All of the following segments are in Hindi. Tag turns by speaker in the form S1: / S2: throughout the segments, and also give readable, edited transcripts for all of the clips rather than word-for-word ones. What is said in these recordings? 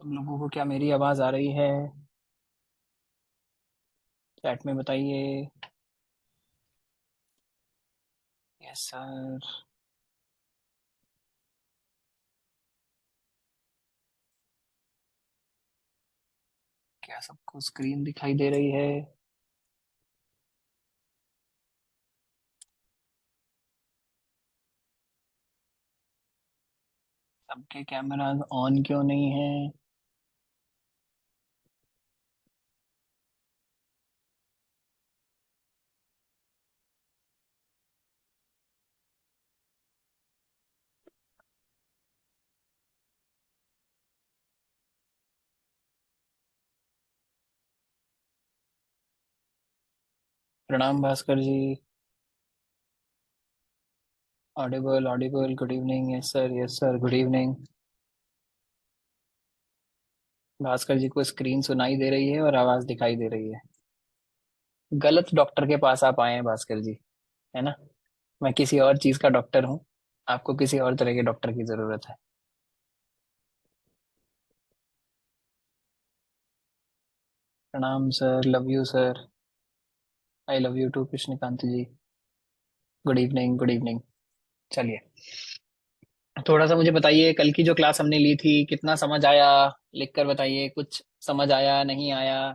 S1: तुम लोगों को क्या मेरी आवाज आ रही है? चैट में बताइए। Yes sir. क्या सबको स्क्रीन दिखाई दे रही है? सबके कैमरा ऑन क्यों नहीं है? प्रणाम Bhaskar ji. Audible audible, good evening. Yes sir, good evening. Bhaskar ji को स्क्रीन सुनाई दे रही है और आवाज दिखाई दे रही है। गलत डॉक्टर के पास आप आए हैं भास्कर जी, है ना? मैं किसी और चीज का डॉक्टर हूँ। आपको किसी और तरह के डॉक्टर की जरूरत है। प्रणाम sir, love you sir. I love you too Krishnakant ji. Good evening, good evening. चलिए, थोड़ा सा मुझे बताइए, कल की जो क्लास हमने ली थी कितना समझ आया? लिख कर बताइए, कुछ समझ आया नहीं आया?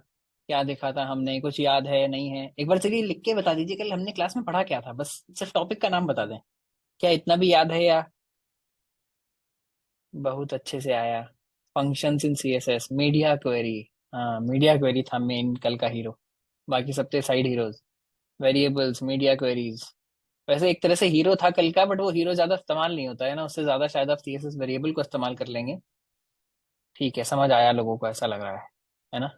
S1: क्या देखा था हमने, कुछ याद है नहीं है? एक बार चलिए लिख के बता दीजिए, कल हमने क्लास में पढ़ा क्या था, बस सिर्फ टॉपिक का नाम बता दें। क्या इतना भी याद है या? बहुत अच्छे से आया। Functions in CSS, media query. हाँ, मीडिया क्वेरी था मेन कल का हीरो। बाकी सब थे side heroes. Variables, media queries. वैसे एक तरह से हीरो था कल का, बट वो हीरो ज्यादा इस्तेमाल नहीं होता है ना, उससे ज्यादा शायद आप सीएसएस वेरिएबल को इस्तेमाल कर लेंगे। ठीक है, समझ आया लोगों को, ऐसा लग रहा है ना?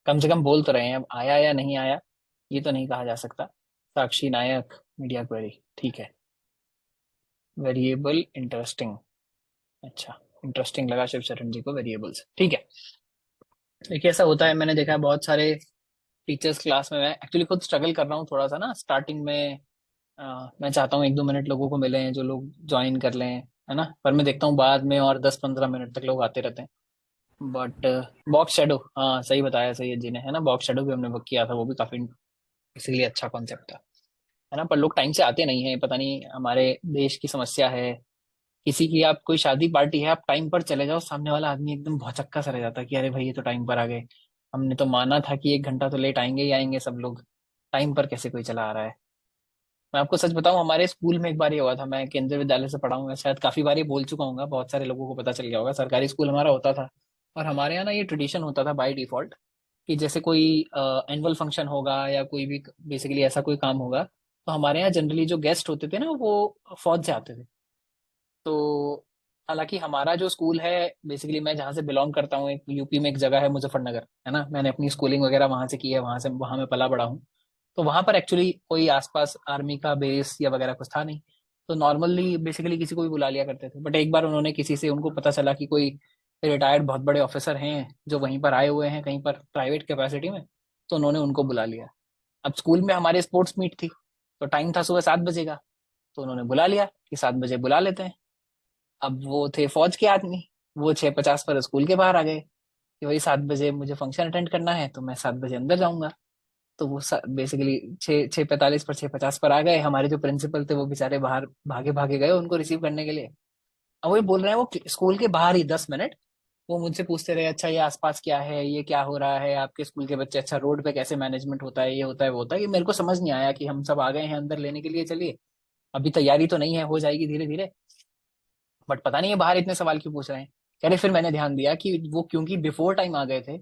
S1: कम से कम बोल तो रहे हैं, अब आया या नहीं आया ये तो नहीं कहा जा सकता। साक्षी नायक, मीडिया क्वेरी, ठीक है। Variable interesting. अच्छा, इंटरेस्टिंग लगा शिव शरण जी को वेरिएबल्स, ठीक है। देखिए, ऐसा होता है, मैंने देखा है बहुत सारे टीचर्स क्लास में। मैं एक्चुअली खुद स्ट्रगल कर रहा हूँ थोड़ा सा ना स्टार्टिंग में। मैं चाहता हूँ 1-2 मिनट लोगों को मिले, जो लोग ज्वाइन कर लें, है ना? पर मैं देखता हूँ बाद में और 10-15 मिनट तक लोग आते रहते हैं। बट बॉक्स शेडो, हाँ सही बताया सैयद जी ने, है ना? बॉक्स शेडो भी हमने बुक किया था, वो भी काफी इसीलिए अच्छा कॉन्सेप्ट था, है ना? पर लोग टाइम से आते नहीं है, पता नहीं हमारे देश की समस्या है। किसी की आप कोई शादी पार्टी है, आप टाइम पर चले जाओ, सामने वाला आदमी एकदम भौचक्का सा रह जाता है कि अरे भाई ये तो टाइम पर आ गए। हमने तो माना था कि 1 घंटा तो लेट आएंगे ही आएंगे सब लोग। टाइम पर कैसे कोई चला आ रहा है? मैं आपको सच बताऊं, हमारे स्कूल में एक बार ये हुआ था। मैं केंद्रीय विद्यालय से पढ़ा हूँ, मैं शायद काफी बार ये बोल चुका हूँ, बहुत सारे लोगों को पता चल गया होगा, सरकारी स्कूल हमारा होता था। और हमारे यहाँ ना ये ट्रेडिशन होता था बाय डिफॉल्ट, कि जैसे कोई एनुअल फंक्शन होगा या कोई भी बेसिकली ऐसा कोई काम होगा, तो हमारे यहाँ जनरली जो गेस्ट होते थे ना, वो फौज से आते थे। तो हालांकि हमारा जो स्कूल है, बेसिकली मैं जहाँ से बिलोंग करता हूँ, एक यूपी में एक जगह है मुजफ्फरनगर, है ना? मैंने अपनी स्कूलिंग वगैरह वहां से की है, वहां मैं पला बड़ा हूँ। तो वहां पर एक्चुअली कोई आसपास आर्मी का बेस या वगैरह कुछ था नहीं। तो नॉर्मली बेसिकली किसी को भी बुला लिया करते थे, बट एक बार उन्होंने किसी से, उनको पता चला कि कोई रिटायर्ड बहुत बड़े ऑफिसर हैं जो वहीं पर आए हुए हैं कहीं पर प्राइवेट कैपेसिटी में। तो उन्होंने उनको बुला लिया। अब स्कूल में हमारे स्पोर्ट्स मीट थी, तो टाइम था सुबह 7 बजे का। तो उन्होंने बुला लिया कि 7 बजे बुला लेते हैं। अब वो थे फौज के आदमी, वो 6:50 पर स्कूल के बाहर आ गए कि भाई 7 बजे मुझे फंक्शन अटेंड करना है, तो मैं 7 बजे अंदर जाऊंगा। तो वो बेसिकली 6:45 पर, 6:50 पर आ गए। हमारे जो प्रिंसिपल थे वो बेचारे बाहर भागे भागे गए उनको रिसीव करने के लिए। अब वो बोल रहे हैं, वो स्कूल के बाहर ही 10 मिनट वो मुझसे पूछते रहे, अच्छा ये आसपास क्या है, ये क्या हो रहा है आपके स्कूल के बच्चे, अच्छा रोड पे कैसे मैनेजमेंट होता है, ये होता है वो होता है। कि मेरे को समझ नहीं आया कि हम सब आ गए हैं अंदर लेने के लिए, चलिए अभी तैयारी तो नहीं है, हो जाएगी धीरे धीरे। बट पता नहीं है बाहर इतने सवाल क्यों पूछ रहे हैं। कह रहे, फिर मैंने ध्यान दिया कि वो क्योंकि बिफोर टाइम आ गए थे।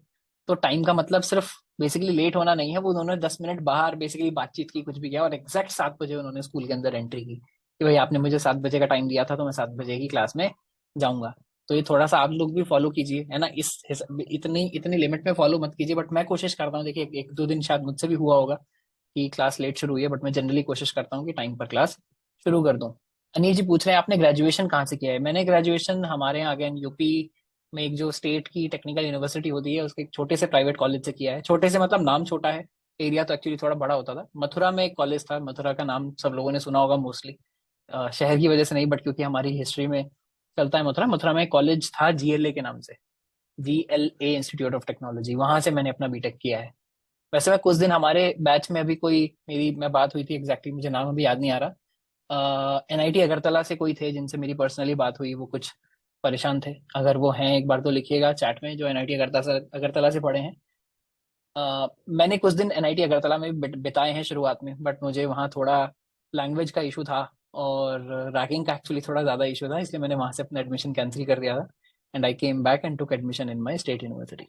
S1: तो टाइम का मतलब सिर्फ बेसिकली लेट होना नहीं है, वो उन्होंने 10 मिनट बाहर बेसिकली बातचीत की, कुछ भी किया, और एग्जैक्ट 7 बजे उन्होंने स्कूल के अंदर एंट्री की कि भाई आपने मुझे 7 बजे का टाइम दिया था, तो मैं 7 बजे की क्लास में जाऊंगा। तो ये थोड़ा सा आप लोग भी फॉलो कीजिए, है ना? इतनी इतनी लिमिट में फॉलो मत कीजिए, बट मैं कोशिश करता हूँ। देखिए, 1-2 दिन शायद मुझसे भी हुआ होगा कि क्लास लेट शुरू हुई है, बट मैं जनरली कोशिश करता हूँ कि टाइम पर क्लास शुरू कर दूं। अनिल जी पूछ रहे हैं आपने ग्रेजुएशन कहाँ से किया है? मैंने ग्रेजुएशन हमारे यहाँ अगेन यूपी में एक जो स्टेट की टेक्निकल यूनिवर्सिटी होती है उसके एक छोटे से प्राइवेट कॉलेज से किया है। छोटे से मतलब नाम छोटा है, एरिया तो एक्चुअली थोड़ा बड़ा होता था। मथुरा में एक कॉलेज था, मथुरा का नाम सब लोगों ने सुना होगा मोस्टली। शहर की वजह से नहीं, बट क्योंकि हमारी हिस्ट्री में चलता है मथुरा। मथुरा में एक कॉलेज था जीएलए के नाम से, VLA इंस्टीट्यूट ऑफ टेक्नोलॉजी, वहां से मैंने अपना बीटेक किया है। वैसे मैं कुछ दिन हमारे बैच में अभी कोई मेरी मैं बात हुई थी, एग्जैक्टली मुझे नाम अभी याद नहीं आ रहा, NIT अगरतला से कोई थे जिनसे मेरी पर्सनली बात हुई, वो कुछ परेशान थे। अगर वो हैं एक बार तो लिखिएगा चैट में, जो NIT अगरतला से पढ़े हैं। मैंने कुछ दिन NIT अगरतला में भी बिताए हैं शुरुआत में, बट मुझे वहाँ थोड़ा लैंग्वेज का इशू था और रैगिंग का एक्चुअली थोड़ा ज़्यादा इशू था, इसलिए मैंने वहाँ से अपना एडमिशन कैंसिल कर दिया था and I came back and took admission in my state university.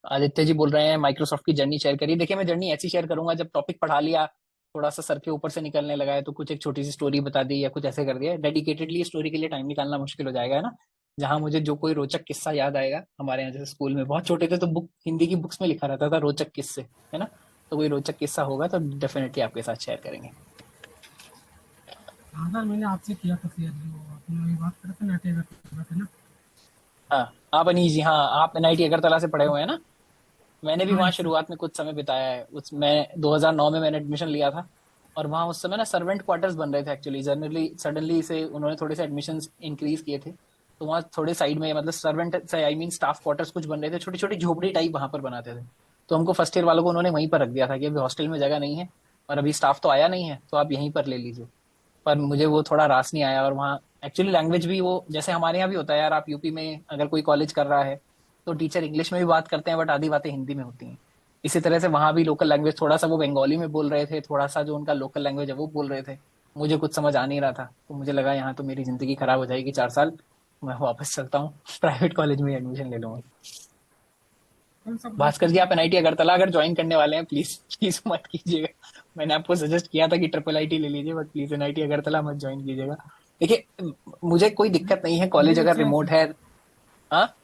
S1: Aditya ji बोल रहे हैं माइक्रोसॉफ्ट की जर्नी शेयर करिए। देखिए मैं जर्नी ऐसी शेयर करूंगा, जब टॉपिक पढ़ा लिया, थोड़ा सा सर के ऊपर से निकलने लगा है तो कुछ एक छोटी सी स्टोरी बता दी या कुछ ऐसे कर दिया। डेडिकेटेडली स्टोरी के लिए टाइम निकालना मुश्किल हो जाएगा, है ना। जहां मुझे जो कोई रोचक किस्सा याद आएगा, हमारे यहाँ जैसे स्कूल में बहुत छोटे थे तो बुक हिंदी की बुक्स में लिखा रहता था रोचक किस्से, है ना। तो कोई रोचक किस्सा होगा तो डेफिनेटली आपके साथ शेयर करेंगे।
S2: हाँ सर, मैंने आपसे किया था शेयर, जो अपने वही बात कर रहे थे ना, अटैक कर रहे थे ना।
S1: हाँ, आप अनीश जी, हाँ आप NIT अगरतला से पढ़े हुए हैं ना। मैंने भी
S2: हाँ
S1: वहाँ
S2: जी सर।
S1: शुरुआत में कुछ समय बिताया है। उसमें 2009 में मैंने एडमिशन लिया था, और वहाँ उस समय ना सर्वेंट क्वार्टर्स बन रहे थे एक्चुअली, जनरली सडनली से उन्होंने थोड़े से एडमिशन्स इंक्रीज किए थे। तो वहाँ थोड़े साइड में मतलब सर्वेंट से आई मीन स्टाफ क्वार्टर्स कुछ बन रहे थे, छोटी छोटी झोपड़ी टाइप वहाँ पर बनाते थे। तो हमको फर्स्ट ईयर वालों को उन्होंने वहीं पर रख दिया था कि अभी हॉस्टल में जगह नहीं है और अभी स्टाफ तो आया नहीं है, तो आप यहीं पर ले लीजिए। पर मुझे वो थोड़ा रास नहीं आया, और वहाँ एक्चुअली लैंग्वेज भी वो जैसे हमारे यहाँ भी होता है यार, आप यूपी में अगर कोई कॉलेज कर रहा है तो टीचर इंग्लिश में भी बात करते हैं बट आधी बातें हिंदी में होती हैं। इसी तरह से वहां भी लोकल लैंग्वेज थोड़ा सा वो बंगाली में बोल रहे थे, थोड़ा सा जो उनका लोकल लैंग्वेज है वो बोल रहे थे। मुझे कुछ समझ आ नहीं रहा था, तो मुझे लगा यहाँ तो मेरी जिंदगी खराब हो जाएगी 4 साल, मैं वापस चलता हूँ प्राइवेट कॉलेज में एडमिशन ले लूंगा।
S2: कौन सा मतलब
S1: भास्कर
S2: किस
S1: जी, आप
S2: टाइप
S1: NIT अगरतला अगर ज्वाइन करने वाले हैं, प्लीज प्लीज मत कीजिएगा। मैंने आपको सजेस्ट किया था कि IIIT ले लीजिए, बट प्लीज NIT अगरतला मत ज्वाइन कीजिएगा। देखिए मुझे कोई
S2: का?
S1: दिक्कत नहीं है, कॉलेज
S2: कॉलेज
S1: अगर
S2: अच्छा है
S1: रिमोट
S2: सर।
S1: है। हाँ।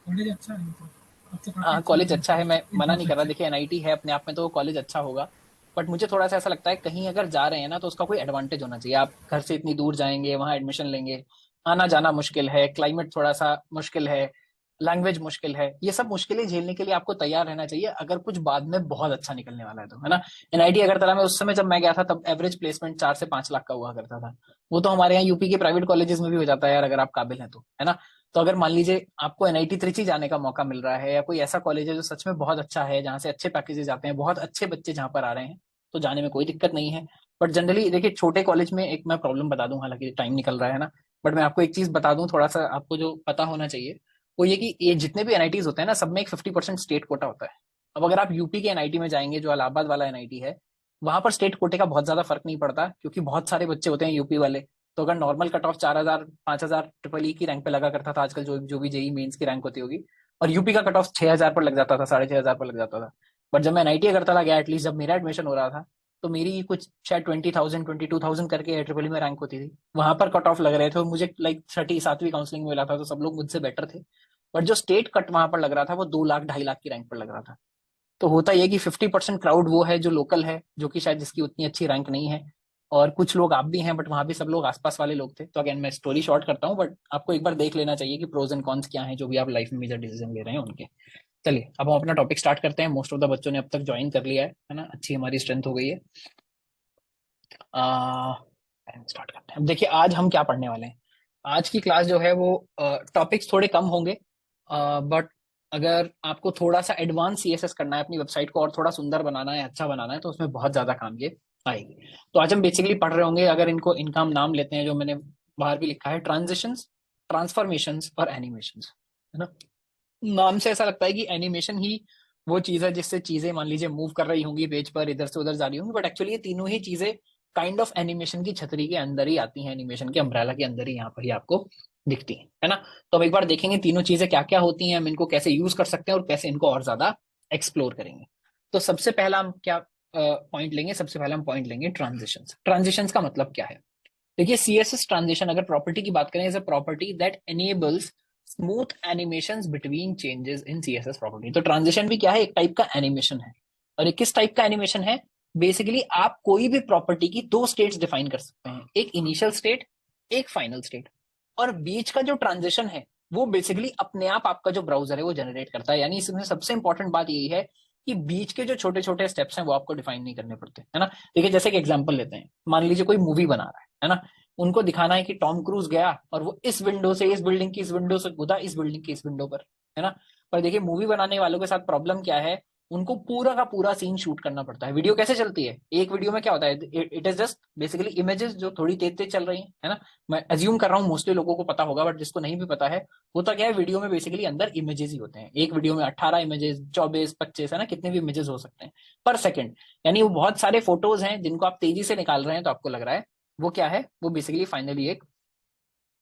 S2: कॉलेज अच्छा है मतलब, अब तो काफ़ी
S1: हाँ
S2: अच्छा हो
S1: कॉलेज
S2: गया
S1: अच्छा है, मैं मना नहीं कर रहा।
S2: इंफ्रास्ट्रक्चर।
S1: देखिए NIT है अपने आप में तो कॉलेज अच्छा होगा, बट मुझे थोड़ा सा ऐसा लगता है कहीं अगर जा रहे हैं ना तो उसका कोई एडवांटेज होना चाहिए। आप घर से इतनी दूर जाएंगे, वहां एडमिशन लेंगे, आना जाना मुश्किल है, क्लाइमेट थोड़ा सा मुश्किल है, लैंग्वेज मुश्किल है, ये सब मुश्किलें झेलने के लिए आपको तैयार रहना चाहिए अगर कुछ बाद में बहुत अच्छा निकलने वाला है तो, है ना। NIT अगरतला में उस समय जब मैं गया था तब एवरेज प्लेसमेंट 4 से 5 लाख का हुआ करता था। वो तो हमारे यहाँ यूपी के प्राइवेट कॉलेजेस में भी हो जाता है यार, अगर आप काबिल हैं तो, है ना। तो अगर मान लीजिए आपको NIT त्रिची जाने का मौका मिल रहा है, या कोई ऐसा कॉलेज है जो सच में बहुत अच्छा है, जहाँ से अच्छे पैकेजेस आते हैं, बहुत अच्छे बच्चे जहाँ पर आ रहे हैं, तो जाने में कोई दिक्कत नहीं है। बट जनरली देखिए छोटे कॉलेज में एक मैं प्रॉब्लम बता दूं, हालांकि टाइम निकल रहा है ना, बट मैं आपको एक चीज बता दूं थोड़ा सा आपको जो पता होना चाहिए, वो ये कि ये जितने भी NITs होते हैं ना, सब में एक 50% स्टेट कोटा होता है। अब अगर आप यूपी के NIT में जाएंगे, जो इलाहाबाद वाला NIT है, वहां पर स्टेट कोटे का बहुत ज्यादा फर्क नहीं पड़ता, क्योंकि बहुत सारे बच्चे होते हैं यूपी वाले। तो अगर normal cut off 4,000 5,000 triple E की रैंक पे लगा करता था आजकल, जो जो भी जेई मेंस की रैंक होती होगी, और यूपी का कट ऑफ 6,000 पर लग जाता था, 6,500 पर लग जाता था। बट जब मैं NIT अगरतला गया, एटलीस्ट जब मेरा एडमिशन हो रहा था, तो मेरी कुछ शायद 20,000 22,000 करके ट्रिपल ई में रैंक होती थी। वहां पर कट ऑफ लग रहे थे और मुझे लाइक 37वीं काउंसलिंग में मिला था, तो सब लोग मुझसे बेटर थे। बट जो स्टेट कट वहां पर लग रहा था वो 2 लाख 2.5 लाख की रैंक पर लग रहा था। तो होता यह कि 50% क्राउड वो है जो लोकल है, जो कि शायद जिसकी उतनी अच्छी रैंक नहीं है, और कुछ लोग आप भी हैं, बट वहां भी सब लोग आसपास वाले लोग थे। तो अगेन मैं स्टोरी शॉर्ट करता हूँ, बट आपको एक बार देख लेना चाहिए कि प्रोज एंड कॉन्स क्या हैं, जो भी आप लाइफ में मेजर डिसीजन ले रहे हैं उनके। चलिए अब हम अपना टॉपिक स्टार्ट करते हैं। मोस्ट ऑफ द बच्चों ने अब तक ज्वाइन कर लिया है ना, अच्छी हमारी स्ट्रेंथ हो गई है। आ, स्टार्ट करते हैं। अब देखिए आज हम क्या पढ़ने वाले हैं। आज की क्लास जो है वो टॉपिक्स थोड़े कम होंगे, बट अगर आपको थोड़ा सा एडवांस CSS करना है, अपनी वेबसाइट को और थोड़ा सुंदर बनाना है, अच्छा बनाना है, तो उसमें बहुत ज्यादा काम ये आएगी। तो आज हम बेसिकली पढ़ रहे होंगे, अगर इनको इनका हम नाम लेते हैं जो मैंने बाहर भी लिखा है, ट्रांजिशंस, ट्रांसफॉर्मेशंस और एनिमेशंस, है ना। नाम से ऐसा लगता है कि एनिमेशन ही वो चीज है जिससे चीजें मान लीजिए मूव कर रही होंगी पेज पर, इधर से उधर जा रही होंगी, बट एक्चुअली ये तीनों ही चीजें काइंड ऑफ एनिमेशन की छतरी के अंदर ही आती हैं, एनिमेशन के अम्ब्रेला के अंदर ही यहाँ पर ही आपको दिखती है ना। तो अब एक बार देखेंगे तीनों चीजें क्या क्या होती हैं, हम इनको कैसे यूज कर सकते हैं और कैसे इनको और ज्यादा एक्सप्लोर करेंगे। तो सबसे पहला हम क्या पॉइंट लेंगे, सबसे पहला हम पॉइंट लेंगे ट्रांजिशंस। ट्रांजिशंस का मतलब क्या है। देखिए CSS ट्रांजिशन अगर प्रॉपर्टी की बात करें, is a property that enables smooth animations between changes in CSS property. तो ट्रांजिशन भी क्या है, एक टाइप का एनिमेशन है। और ये किस टाइप का एनिमेशन है, बेसिकली आप कोई भी प्रॉपर्टी की दो स्टेट्स डिफाइन कर सकते हैं, एक इनिशियल स्टेट, एक फाइनल स्टेट। और बीच का जो ट्रांजिशन है वो बेसिकली अपने आप आपका जो ब्राउजर है वो जनरेट करता है। यानी इसमें सबसे इंपॉर्टेंट बात यही है कि बीच के जो छोटे छोटे स्टेप्स हैं वो आपको डिफाइन नहीं करने पड़ते, है ना। देखिए जैसे कि एग्जांपल लेते हैं, मान लीजिए कोई मूवी बना रहा है ना। उनको दिखाना है कि टॉम क्रूज गया और वो इस विंडो से, इस बिल्डिंग की इस विंडो से कूदा, इस बिल्डिंग की इस विंडो पर, है ना। पर देखिए मूवी बनाने वालों के साथ प्रॉब्लम क्या है, उनको पूरा का पूरा सीन शूट करना पड़ता है। वीडियो कैसे चलती है, एक वीडियो में क्या होता है, it is just basically images जो थोड़ी तेज तेज चल रही हैं, है ना। मैं अज्यूम कर रहा हूँ मोस्टली लोगों को पता होगा, बट जिसको नहीं भी पता है, होता क्या है, वीडियो में बेसिकली अंदर इमेजेस ही होते हैं। एक वीडियो में 18 इमेजेस, 24, 25, है ना, कितने भी इमेजेस हो सकते हैं पर सेकंड। यानी वो बहुत सारे फोटोज हैं जिनको आप तेजी से निकाल रहे हैं, तो आपको लग रहा है वो क्या है, वो बेसिकली फाइनली एक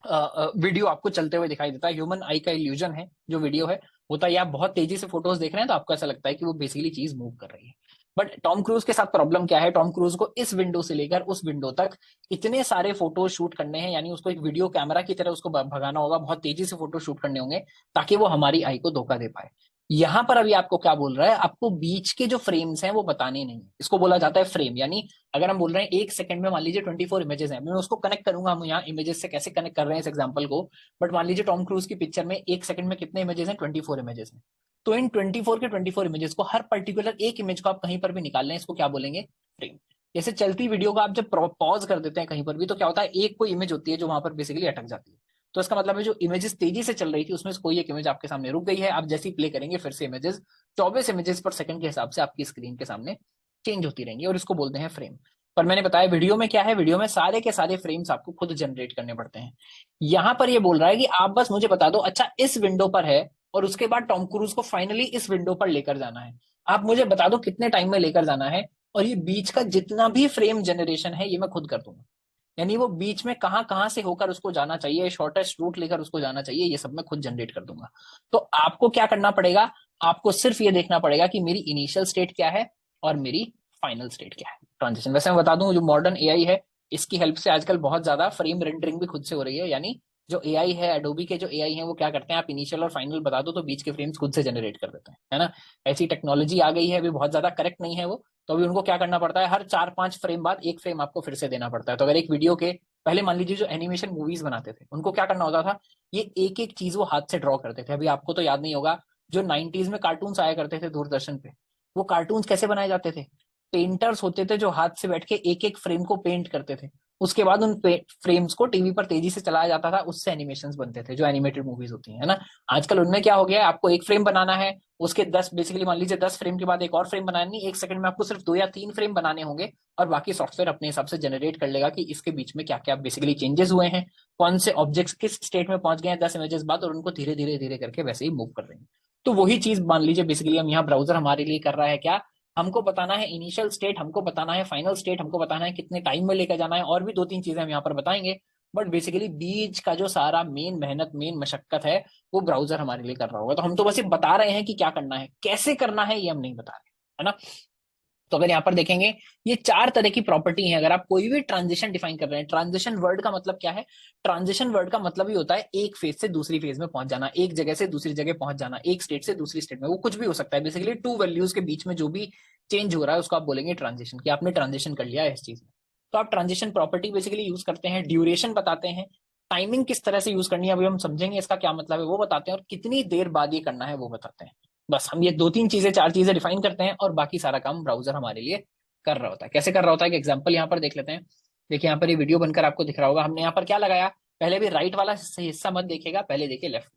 S1: वीडियो आपको चलते हुए दिखाई देता है। ह्यूमन आई का इल्यूजन है जो वीडियो है, होता है आप बहुत तेजी से फोटोज देख रहे हैं तो आपको ऐसा लगता है कि वो बेसिकली चीज मूव कर रही है। बट टॉम क्रूज के साथ प्रॉब्लम क्या है, टॉम क्रूज को इस विंडो से लेकर उस विंडो तक इतने सारे फोटो शूट करने हैं, यानी उसको एक वीडियो कैमरा की तरह उसको भगाना होगा, बहुत तेजी से फोटो शूट करने होंगे ताकि वो हमारी आई को धोखा दे पाए। यहां पर अभी आपको क्या बोल रहा है, आपको बीच के जो फ्रेम्स हैं वो बताने नहीं है। इसको बोला जाता है फ्रेम। यानी अगर हम बोल रहे हैं एक सेकंड में मान लीजिए 24 इमेजेस हैं, मैं उसको कनेक्ट करूंगा, हम यहाँ इमेजेस से कैसे कनेक्ट कर रहे हैं इस एग्जांपल को। बट मान लीजिए टॉम क्रूज की पिक्चर में एक सेकंड में कितने इमेजेस हैं, 24 इमेजेस हैं। तो इन 24 के 24 इमेजेस को, हर पर्टिकुलर एक इमेज को आप कहीं पर भी निकाल लें, इसको क्या बोलेंगे, फ्रेम। जैसे चलती वीडियो का आप जब पॉज कर देते हैं कहीं पर भी, तो क्या होता है, एक कोई इमेज होती है जो वहां पर बेसिकली अटक जाती है। तो इसका मतलब है जो इमेजेस तेजी से चल रही थी उसमें से कोई एक इमेज आपके सामने रुक गई है। आप जैसे ही प्ले करेंगे फिर से इमेजेस 24 इमेजेस पर सेकंड के हिसाब से आपकी स्क्रीन के सामने चेंज होती रहेंगी, और इसको बोलते हैं फ्रेम। पर मैंने बताया वीडियो में क्या है, वीडियो में सारे के सारे फ्रेम्स आपको खुद जनरेट करने पड़ते हैं। यहां पर ये बोल रहा है कि आप बस मुझे बता दो, अच्छा इस विंडो पर है और उसके बाद टॉम क्रूज को फाइनली इस विंडो पर लेकर जाना है। आप मुझे बता दो कितने टाइम में लेकर जाना है, और ये बीच का जितना भी फ्रेम जनरेशन है ये मैं खुद कर दूंगा। यानी वो बीच में कहां कहां से होकर उसको जाना चाहिए, शॉर्टेस्ट रूट लेकर उसको जाना चाहिए, ये सब मैं खुद जनरेट कर दूंगा। तो आपको क्या करना पड़ेगा, आपको सिर्फ ये देखना पड़ेगा कि मेरी इनिशियल स्टेट क्या है और मेरी फाइनल स्टेट क्या है, ट्रांजिशन। वैसे मैं बता दूं, जो मॉडर्न एआई है इसकी हेल्प से आजकल बहुत ज्यादा फ्रेम रेंडरिंग भी खुद से हो रही है। यानी जो एआई है, एडोबी के जो एआई है, वो क्या करते हैं, आप इनिशियल और फाइनल बता दो तो बीच के फ्रेम्स खुद से जनरेट कर देते हैं, है ना। ऐसी टेक्नोलॉजी आ गई है, अभी बहुत ज्यादा करेक्ट नहीं है वो। तो अभी उनको क्या करना पड़ता है, हर 4-5 फ्रेम बाद एक फ्रेम आपको फिर से देना पड़ता है। तो अगर एक वीडियो के पहले मान लीजिए जो एनिमेशन मूवीज बनाते थे उनको क्या करना होता था, ये एक एक चीज वो हाथ से ड्रॉ करते थे। अभी आपको तो याद नहीं होगा, जो 90s में कार्टून्स आया करते थे दूरदर्शन पे, वो कार्टून्स कैसे बनाए जाते थे, पेंटर्स होते थे जो हाथ से बैठ के एक एक फ्रेम को पेंट करते थे। उसके बाद उन फ्रेम्स को टीवी पर तेजी से चलाया जाता था, उससे एनिमेशंस बनते थे जो एनिमेटेड मूवीज होती है ना। आजकल उनमें क्या हो गया है, आपको एक फ्रेम बनाना है, उसके 10 बेसिकली मान लीजिए 10 फ्रेम के बाद एक और फ्रेम बनाना नहीं, एक सेकंड में आपको सिर्फ 2 या 3 फ्रेम बनाने होंगे, और बाकी सॉफ्टवेयर अपने हिसाब से जनरेट कर लेगा कि इसके बीच में क्या क्या बेसिकली चेंजेस हुए हैं, कौन से ऑब्जेक्ट्स किस स्टेट में पहुंच गए हैं 10 इमेजेस बाद, और उनको धीरे धीरे धीरे करके वैसे ही मूव कर रहे हैं। तो वही चीज मान लीजिए बेसिकली हम यहाँ ब्राउजर हमारे लिए कर रहा है क्या, हमको बताना है इनिशियल स्टेट, हमको बताना है फाइनल स्टेट, हमको बताना है कितने टाइम में लेकर जाना है, और भी 2-3 चीजें हम यहाँ पर बताएंगे। बट बेसिकली बीच का जो सारा मेन मेहनत, मेन मशक्कत है, वो ब्राउजर हमारे लिए कर रहा होगा। तो हम तो बस ये बता रहे हैं कि क्या करना है, कैसे करना है ये हम नहीं बता रहे, है ना। तो अगर यहाँ पर देखेंगे, ये 4 तरह की प्रॉपर्टी है। अगर आप कोई भी ट्रांजिशन डिफाइन कर रहे हैं, ट्रांजिशन वर्ड का मतलब क्या है, ट्रांजिशन वर्ड का मतलब ही होता है एक फेज से दूसरी फेज में पहुंच जाना, एक जगह से दूसरी जगह पहुंच जाना, एक स्टेट से दूसरी स्टेट में। वो कुछ भी हो सकता है, बेसिकली टू वैल्यूज के बीच में जो भी चेंज हो रहा है उसको आप बोलेंगे ट्रांजिशन, कि आपने ट्रांजिशन कर लिया है इस चीज में। तो आप ट्रांजिशन प्रॉपर्टी बेसिकली यूज करते हैं, ड्यूरेशन बताते हैं, टाइमिंग किस तरह से यूज करनी है अभी हम समझेंगे, इसका क्या मतलब है वो बताते हैं, और कितनी देर बाद ये करना है वो बताते हैं। बस हम ये 2-3 चीजें, 4 चीजें डिफाइन करते हैं, और बाकी सारा काम ब्राउजर हमारे लिए कर रहा होता है। कैसे कर रहा होता है, कि एग्जांपल यहाँ पर देख लेते हैं। देखिए यहाँ पर ये वीडियो बनकर आपको दिख रहा होगा, हमने यहाँ पर क्या लगाया, पहले भी राइट वाला हिस्सा मत देखिएगा, पहले देखिए लेफ्ट।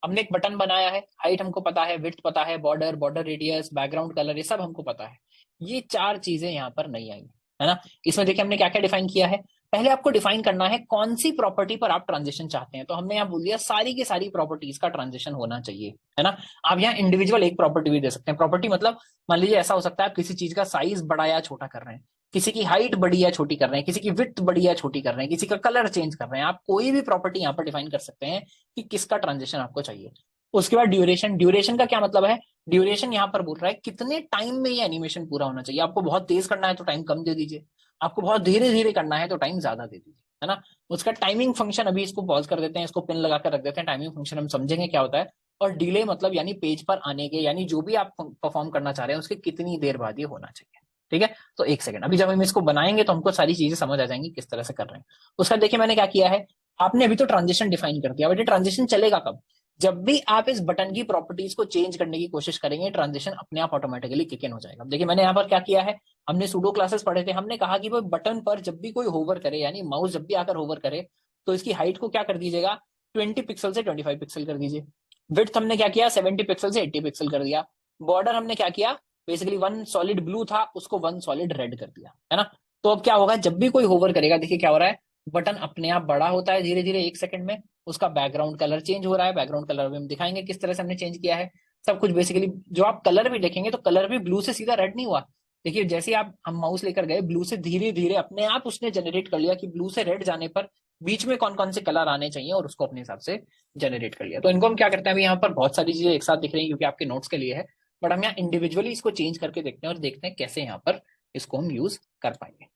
S1: हमने एक बटन बनाया है, हाइट हमको पता है, विड्थ पता है, border, border radius, background colour, ये सब हमको पता है। ये 4 चीजें यहाँ पर नहीं आई, है ना। इसमें देखिए हमने क्या क्या डिफाइन किया है। पहले आपको डिफाइन करना है कौन सी प्रॉपर्टी पर आप ट्रांजिशन चाहते हैं, तो हमने यहाँ बोल दिया सारी की सारी प्रॉपर्टीज का ट्रांजिशन होना चाहिए, है ना। आप यहाँ इंडिविजुअल एक प्रॉपर्टी भी दे सकते हैं। प्रॉपर्टी मतलब मान लीजिए ऐसा हो सकता है, आप किसी चीज का साइज बड़ा या छोटा कर रहे हैं, किसी की हाइट बड़ी या छोटी कर रहे हैं, किसी की विड्थ बड़ी या छोटी कर रहे हैं, किसी का कलर चेंज कर रहे हैं, आप कोई भी प्रॉपर्टी यहाँ पर डिफाइन कर सकते हैं कि किसका ट्रांजिशन आपको चाहिए। उसके बाद ड्यूरेशन, ड्यूरेशन का क्या मतलब है, ड्यूरेशन यहाँ पर बोल रहा है कितने टाइम में ये एनिमेशन पूरा होना चाहिए। आपको बहुत तेज करना है तो टाइम कम दे दीजिए, आपको बहुत धीरे धीरे करना है तो टाइम ज्यादा दे दीजिए, है ना। उसका टाइमिंग फंक्शन, अभी इसको पॉज कर देते हैं, इसको पिन लगाकर रख देते हैं, टाइमिंग फंक्शन हम समझेंगे क्या होता है। और डिले मतलब यानी पेज पर आने के, यानी जो भी आप परफॉर्म करना चाह रहे हैं उसके कितनी देर बाद ये होना चाहिए। ठीक है, तो एक सेकंड, अभी जब हम इसको बनाएंगे तो हमको सारी चीजें समझ आ जाएंगी किस तरह से कर रहे हैं। उसका देखिए मैंने क्या किया है, आपने अभी तो ट्रांजिशन डिफाइन कर दिया, बट ये ट्रांजिशन चलेगा कब, जब भी आप इस बटन की प्रॉपर्टीज को चेंज करने की कोशिश करेंगे, ट्रांजिशन अपने आप ऑटोमेटिकली किक इन हो जाएगा। देखिए मैंने यहाँ पर क्या किया है, हमने सूडो क्लासेस पढ़े थे, हमने कहा कि वो बटन पर जब भी कोई होवर करे, यानी माउस जब भी आकर होवर करे, तो इसकी हाइट को क्या कर दीजिएगा, 20 पिक्सल से 25 पिक्सल कर दीजिए। विड्थ हमने क्या किया, 70 पिक्सल से 80 पिक्सल कर दिया। बॉर्डर हमने क्या किया, बेसिकली वन सॉलिड ब्लू था, उसको वन सॉलिड रेड कर दिया, है ना। तो अब क्या होगा, जब भी कोई होवर करेगा, देखिए क्या हो रहा है, बटन अपने आप बड़ा होता है धीरे धीरे 1 सेकंड में, उसका बैकग्राउंड कलर चेंज हो रहा है। बैकग्राउंड कलर भी हम दिखाएंगे किस तरह से हमने चेंज किया है सब कुछ। बेसिकली जो आप कलर भी देखेंगे तो कलर भी ब्लू से सीधा रेड नहीं हुआ। देखिए जैसे ही आप हम माउस लेकर गए, ब्लू से धीरे धीरे अपने आप उसने जनरेट कर लिया कि ब्लू से रेड जाने पर बीच में कौन कौन से कलर आने चाहिए, और उसको अपने हिसाब से जनरेट कर लिया। तो इनको हम क्या करते हैं, अभी यहाँ पर बहुत सारी चीजें एक साथ दिख रही है क्योंकि आपके नोट्स के लिए है, बट हम यहाँ इंडिविजुअली इसको चेंज करके देखते हैं और देखते हैं कैसे यहाँ पर इसको हम यूज कर पाएंगे।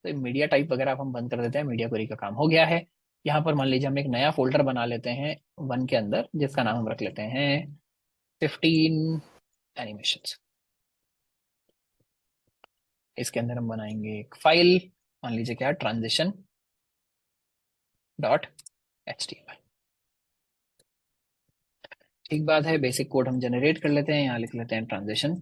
S1: तो मीडिया टाइप वगैरह अब हम बंद कर देते हैं, मीडिया क्वेरी का काम हो गया है। यहाँ पर मान लीजिए हम एक नया फोल्डर बना लेते हैं वन के अंदर, जिसका नाम हम रख लेते हैं 15 एनिमेशन। इसके अंदर हम बनाएंगे एक फाइल, मान लीजिए क्या, transition.html। एक बात है, बेसिक कोड हम जनरेट कर लेते हैं, यहाँ लिख लेते हैं ट्रांजिशन।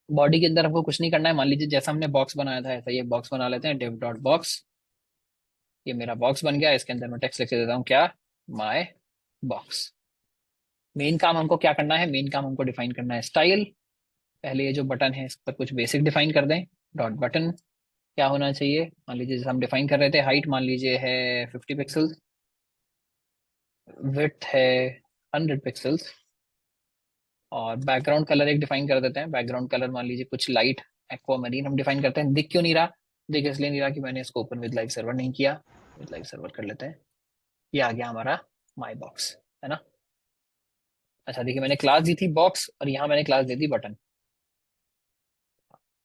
S1: बॉडी के अंदर हमको कुछ नहीं करना है, मान लीजिए जैसा हमने बॉक्स बनाया था ऐसा ये बॉक्स बना लेते हैं, div.box। ये मेरा बॉक्स बन गया, इसके अंदर मैं टेक्स्ट लिख देता हूँ क्या, माय बॉक्स। मेन काम हमको क्या करना है, मेन काम हमको डिफाइन करना है स्टाइल। पहले ये जो बटन है इस पर कुछ बेसिक डिफाइन कर दें। डॉट बटन क्या होना चाहिए, मान लीजिए जैसे हम डिफाइन कर रहे थे, हाइट मान लीजिए है 50 पिक्सल, विड्थ है 100 पिक्सल्स, और बैकग्राउंड कलर एक डिफाइन कर देते हैं। बैकग्राउंड कलर मान लीजिए कुछ लाइट एक्वा मरीन हम डिफाइन करते हैं। दिख क्यों नहीं रहा, दिख इसलिए नहीं रहा कि मैंने इसको ओपन विद लाइव सर्वर नहीं किया। विद लाइव सर्वर कर लेते हैं, ये आ गया हमारा माई बॉक्स, है ना। अच्छा देखिए मैंने क्लास दी थी बॉक्स और यहाँ मैंने क्लास दी थी बटन,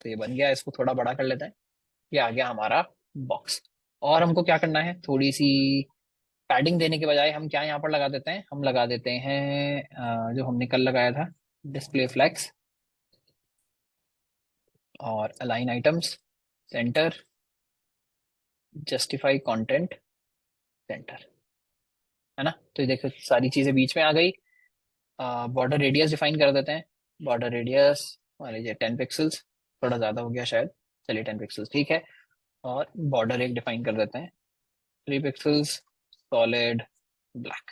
S1: तो ये बन गया। इसको थोड़ा बड़ा कर लेते हैं, ये आ गया हमारा बॉक्स। और हमको क्या करना है, थोड़ी सी पैडिंग देने के बजाय हम क्या यहाँ पर लगा देते हैं, हम लगा देते हैं जो हमने कल लगाया था, डिस्प्ले फ्लैग्स और align items, centre, justify content, centre, है ना। तो ये देखो सारी चीजें बीच में आ गई। बॉर्डर रेडियस डिफाइन कर देते हैं। बॉर्डर रेडियस मान लीजिए 10 पिक्सल्स, थोड़ा ज्यादा हो गया शायद, चलिए 10 पिक्सल्स ठीक है। और बॉर्डर एक डिफाइन कर देते हैं, 3 पिक्सल्स, सॉलिड ब्लैक।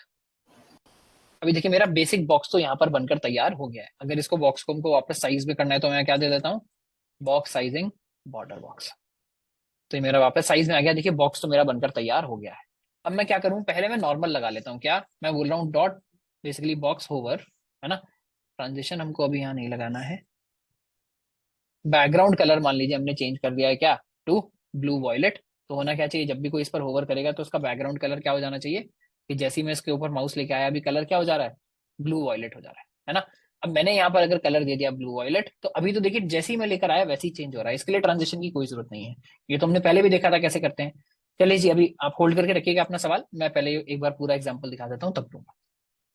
S1: अभी देखिए मेरा बेसिक बॉक्स तो यहाँ पर बनकर तैयार हो गया है। अगर इसको बॉक्स को हमको वापस साइज में करना है तो मैं क्या दे देता हूँ, बॉक्स साइजिंग बॉर्डर बॉक्स। तो ये मेरा वापस साइज में आ गया। देखिए बॉक्स तो मेरा बनकर तैयार हो गया है। अब मैं क्या करूँ, पहले मैं नॉर्मल लगा लेता हूँ, क्या मैं बोल रहा हूँ, डॉट बेसिकली बॉक्स होवर, है ना। ट्रांजिशन हमको अभी यहाँ नहीं लगाना है। बैकग्राउंड कलर मान लीजिए हमने चेंज कर दिया है क्या, टू ब्लू वॉयलेट। तो होना क्या चाहिए, जब भी कोई इस पर होवर करेगा तो उसका बैकग्राउंड कलर क्या हो जाना चाहिए, कि जैसे ही मैं इसके ऊपर माउस लेके आया अभी कलर क्या हो जा रहा है, ब्लू वॉयलेट हो जा रहा है ना। अब मैंने यहाँ पर अगर कलर दे दिया ब्लू वॉयलेट, तो अभी तो देखिए जैसे ही मैं लेकर आया वैसे ही चेंज हो रहा है। इसके लिए ट्रांजिशन की कोई जरूरत नहीं है, ये तो हमने पहले भी देखा था कैसे करते हैं। चलिए जी अभी आप होल्ड करके रखिएगा अपना सवाल, मैं पहले एक बार पूरा एग्जाम्पल दिखा देता हूँ तब दूंगा।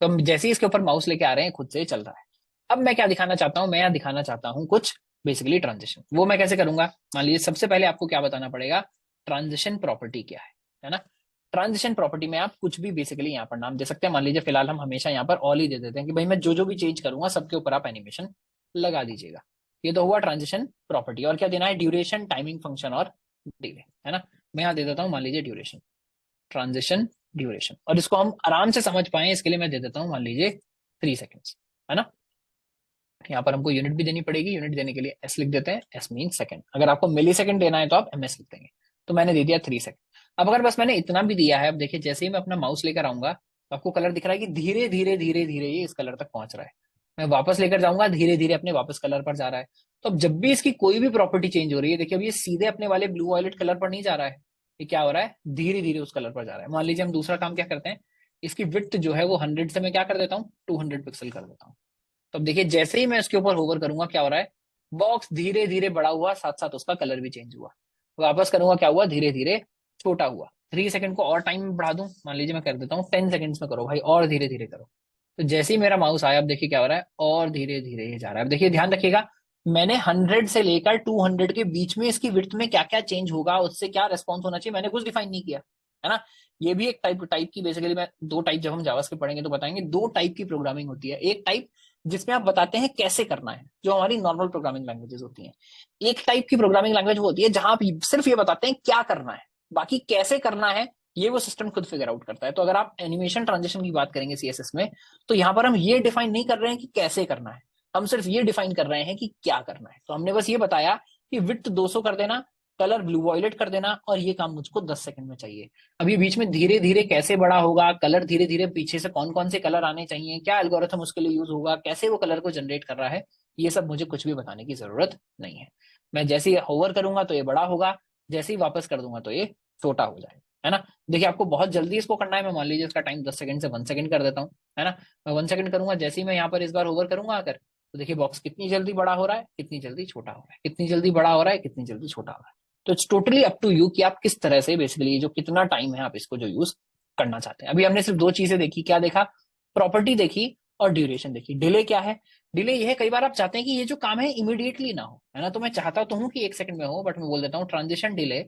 S1: तो हम जैसे ही इसके ऊपर माउस लेके आ रहे हैं खुद से ही चल रहा है। अब मैं क्या दिखाना चाहता हूँ, मैं यहाँ दिखाना चाहता हूँ कुछ बेसिकली ट्रांजिशन। वो मैं कैसे करूंगा, मान लीजिए सबसे पहले आपको क्या बताना पड़ेगा, ट्रांजिशन प्रॉपर्टी क्या है ना। ट्रांजिशन प्रॉपर्टी में आप कुछ भी बेसिकली यहाँ पर नाम दे सकते हैं। मान लीजिए फिलहाल हम हमेशा यहाँ पर ऑल ही दे देते हैं कि भाई मैं जो जो भी चेंज करूंगा सबके ऊपर आप एनिमेशन लगा दीजिएगा। ये तो हुआ ट्रांजिशन प्रॉपर्टी। और क्या देना है, ड्यूरेशन, टाइमिंग फंक्शन और डिले, है ना। मैं यहाँ दे देता हूँ मान लीजिए ड्यूरेशन, ट्रांजिशन ड्यूरेशन। और इसको हम आराम से समझ पाए इसके लिए मैं दे देता हूँ मान लीजिए 3 सेकेंड्स, है ना। यहाँ पर हमको यूनिट भी देनी पड़ेगी, यूनिट देने के लिए एस लिख देते हैं, एस मीन सेकंड। अगर आपको मिली सेकंड देना है तो आप एमएस लिख देंगे। तो मैंने दे दिया 3 सेकंड। अब अगर बस मैंने इतना भी दिया है, अब देखिए जैसे ही मैं अपना माउस लेकर आऊंगा तो आपको कलर दिख रहा है कि धीरे धीरे धीरे धीरे ये इस कलर तक पहुंच रहा है। मैं वापस लेकर जाऊंगा, धीरे धीरे अपने वापस कलर पर जा रहा है। तो अब जब भी इसकी कोई भी प्रॉपर्टी चेंज हो रही है, देखिए अब ये सीधे अपने वाले ब्लू वायलेट कलर पर नहीं जा रहा है, ये क्या हो रहा है, धीरे धीरे उस कलर पर जा रहा है। मान लीजिए हम दूसरा काम क्या करते हैं, इसकी विड्थ जो है वो 100 से मैं क्या कर देता हूँ, 200 पिक्सल कर देता हूँ। तो अब देखिए जैसे ही मैं इसके ऊपर होवर करूंगा क्या हो रहा है, बॉक्स धीरे धीरे बड़ा हुआ, साथ साथ उसका कलर भी चेंज हुआ। वापस करूंगा क्या हुआ, धीरे धीरे छोटा हुआ। 3 सेकंड को और टाइम में बढ़ा दूं, मान लीजिए मैं कर देता हूँ 10 सेकंड्स में, करो भाई और धीरे धीरे करो। तो जैसे ही मेरा माउस आया अब देखिए क्या हो रहा है, और धीरे धीरे ये जा रहा है। अब देखिए ध्यान रखिएगा, मैंने 100 से लेकर 200 के बीच में इसकी विड्थ में क्या क्या चेंज होगा, उससे क्या रेस्पॉन्स होना चाहिए, मैंने कुछ डिफाइन नहीं किया, है ना। ये भी एक टाइप टाइप की बेसिकली, मैं दो टाइप जब हम जावास्क्रिप्ट पढ़ेंगे तो बताएंगे, दो टाइप की प्रोग्रामिंग होती है। एक टाइप जिसमें आप बताते हैं कैसे करना है, जो हमारी नॉर्मल प्रोग्रामिंग लैंग्वेजेस होती हैं। एक टाइप की प्रोग्रामिंग लैंग्वेज वो होती है जहां आप सिर्फ ये बताते हैं क्या करना है, बाकी कैसे करना है ये वो सिस्टम खुद फिगर आउट करता है। तो अगर आप एनिमेशन ट्रांजिशन की बात करेंगे सीएसएस में, तो यहां पर हम ये डिफाइन नहीं कर रहे हैं कि कैसे करना है, हम सिर्फ ये डिफाइन कर रहे हैं कि क्या करना है। तो हमने बस ये बताया कि विड्थ 200 कर देना, कलर ब्लू वॉयलेट कर देना, और ये काम मुझको 10 सेकंड में चाहिए। अब ये बीच में धीरे धीरे कैसे बड़ा होगा, कलर धीरे धीरे पीछे से कौन कौन से कलर आने चाहिए, क्या एल्गोरिथम उसके लिए यूज होगा, कैसे वो कलर को जनरेट कर रहा है, ये सब मुझे कुछ भी बताने की जरूरत नहीं है। मैं जैसे ही होवर करूंगा तो ये बड़ा होगा, जैसे ही वापस कर दूंगा तो ये छोटा हो जाएगा, है ना। देखिए आपको बहुत जल्दी इसको करना है, मैं मान लीजिए इसका टाइम 10 सेकंड से 1 सेकंड कर देता हूँ, है ना। मैं 1 सेकंड करूंगा, जैसे ही मैं यहाँ पर इस बार होवर करूंगा आकर, तो देखिए बॉक्स कितनी जल्दी बड़ा हो रहा है, कितनी जल्दी छोटा हो रहा है, कितनी जल्दी बड़ा हो रहा है, कितनी जल्दी छोटा हो रहा है। तो it's totally up to you कि आप किस तरह से बेसिकली जो कितना टाइम है आप इसको जो यूज करना चाहते हैं। अभी हमने सिर्फ दो चीजें देखी, क्या देखा, प्रॉपर्टी देखी और ड्यूरेशन देखी। डिले क्या है, डिले ये है कई बार आप चाहते हैं कि ये जो काम है इमीडिएटली ना हो, है ना, तो मैं चाहता तो हूं कि 1 सेकंड में हो, बट मैं बोल देता हूँ ट्रांजिशन डिले।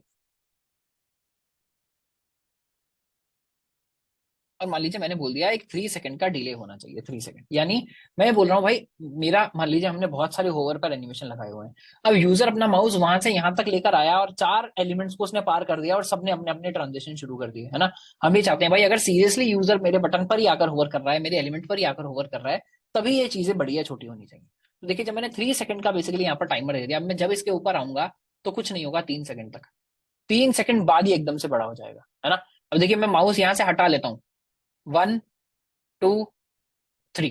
S1: और मान लीजिए मैंने बोल दिया एक 3 सेकंड का डिले होना चाहिए, 3 सेकंड, यानी मैं बोल रहा हूँ भाई, मेरा मान लीजिए हमने बहुत सारे होवर पर एनिमेशन लगाए हुए हैं। अब यूजर अपना माउस वहां से यहाँ तक लेकर आया और 4 एलिमेंट्स को उसने पार कर दिया और सबने अपने अपने ट्रांजेक्शन शुरू कर दिए, है ना। हम भी चाहते हैं भाई अगर सीरियसली यूजर मेरे बटन पर ही आकर होवर कर रहा है, मेरे एलिमेंट पर ही आकर होवर कर रहा है, तभी ये चीजें बढ़िया छोटी होनी चाहिए। तो देखिए जब मैंने 3 सेकंड का बेसिकली यहाँ पर टाइमर दे दिया, अब मैं जब इसके ऊपर आऊंगा तो कुछ नहीं होगा 3 सेकंड तक, 3 सेकंड बाद ही एकदम से बड़ा हो जाएगा, है ना। अब देखिए मैं माउस यहाँ से हटा लेता हूँ, 1 2 3,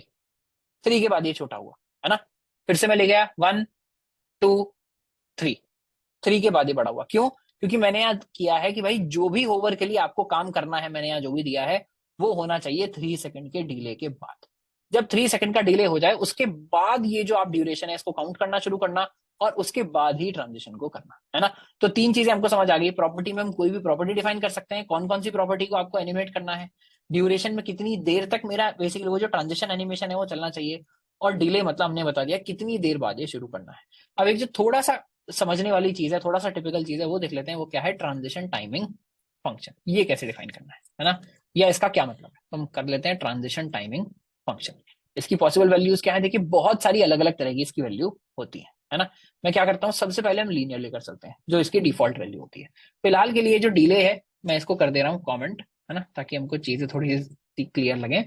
S1: 3 के बाद ये छोटा हुआ, है ना। फिर से मैं ले गया 1 2 3, 3 के बाद ये बड़ा हुआ, क्यों, क्योंकि मैंने याद किया है कि भाई जो भी होवर के लिए आपको काम करना है, मैंने यहाँ जो भी दिया है वो होना चाहिए 3 सेकंड के डिले के बाद। जब 3 सेकंड का डिले हो जाए उसके बाद ये जो आप ड्यूरेशन है इसको काउंट करना शुरू करना, और उसके बाद ही ट्रांजिशन को करना, है ना। तो तीन चीजें हमको समझ आ गई। प्रॉपर्टी में हम कोई भी प्रॉपर्टी डिफाइन कर सकते हैं, कौन कौन सी प्रॉपर्टी को आपको एनिमेट करना है, ड्यूरेशन में कितनी देर तक मेरा बेसिकली वो जो ट्रांजिशन एनिमेशन है वो चलना चाहिए, और डिले मतलब हमने बता दिया कितनी देर बाद ये शुरू करना है। अब एक जो थोड़ा सा समझने वाली चीज है, थोड़ा सा टिपिकल चीज है, वो देख लेते हैं, वो क्या है, ट्रांजिशन टाइमिंग फंक्शन। ये कैसे डिफाइन करना है ना, या इसका क्या मतलब है, तो हम कर लेते हैं ट्रांजिशन टाइमिंग फंक्शन। इसकी पॉसिबल वैल्यूज क्या है, देखिए बहुत सारी अलग अलग तरह की इसकी वैल्यू होती है ना। मैं क्या करता हूँ, सबसे पहले हम लीनियर लेकर चलते हैं जो इसकी डिफॉल्ट वैल्यू होती है। फिलहाल के लिए जो डिले है मैं इसको कर दे रहा हूँ कॉमेंट, है ना, ताकि हमको चीजें थोड़ी क्लियर लगे।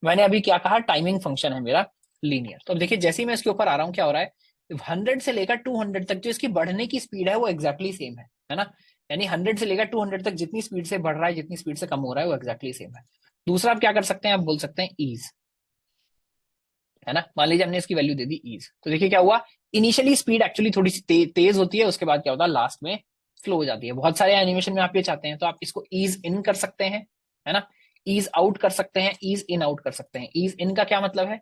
S1: मैंने अभी क्या कहा, टाइमिंग फंक्शन है मेरा लीनियर। तो अब देखिए जैसे ही मैं इसके ऊपर आ रहा हूँ क्या हो रहा है, 100 से लेकर 200 तक जो इसकी बढ़ने की स्पीड है वो एक्जैक्टली सेम है ना। यानी 100 से लेकर 200 तक जितनी स्पीड से बढ़ रहा है, जितनी स्पीड से कम हो रहा है, वो एक्जैक्टली सेम है। दूसरा आप क्या कर सकते हैं, आप बोल सकते हैं ईज, है ना। मान लीजिए हमने इसकी वैल्यू दे दी ईज, तो देखिए क्या हुआ, इनिशियली स्पीड एक्चुअली थोड़ी सी तेज होती है, उसके बाद क्या होता है लास्ट में स्लो हो जाती है। बहुत सारे एनिमेशन में आप ये चाहते हैं तो आप इसको ईज इन कर सकते हैं, है ना, ईज आउट कर सकते हैं, ईज इन आउट कर सकते हैं। ईज इन का क्या मतलब है,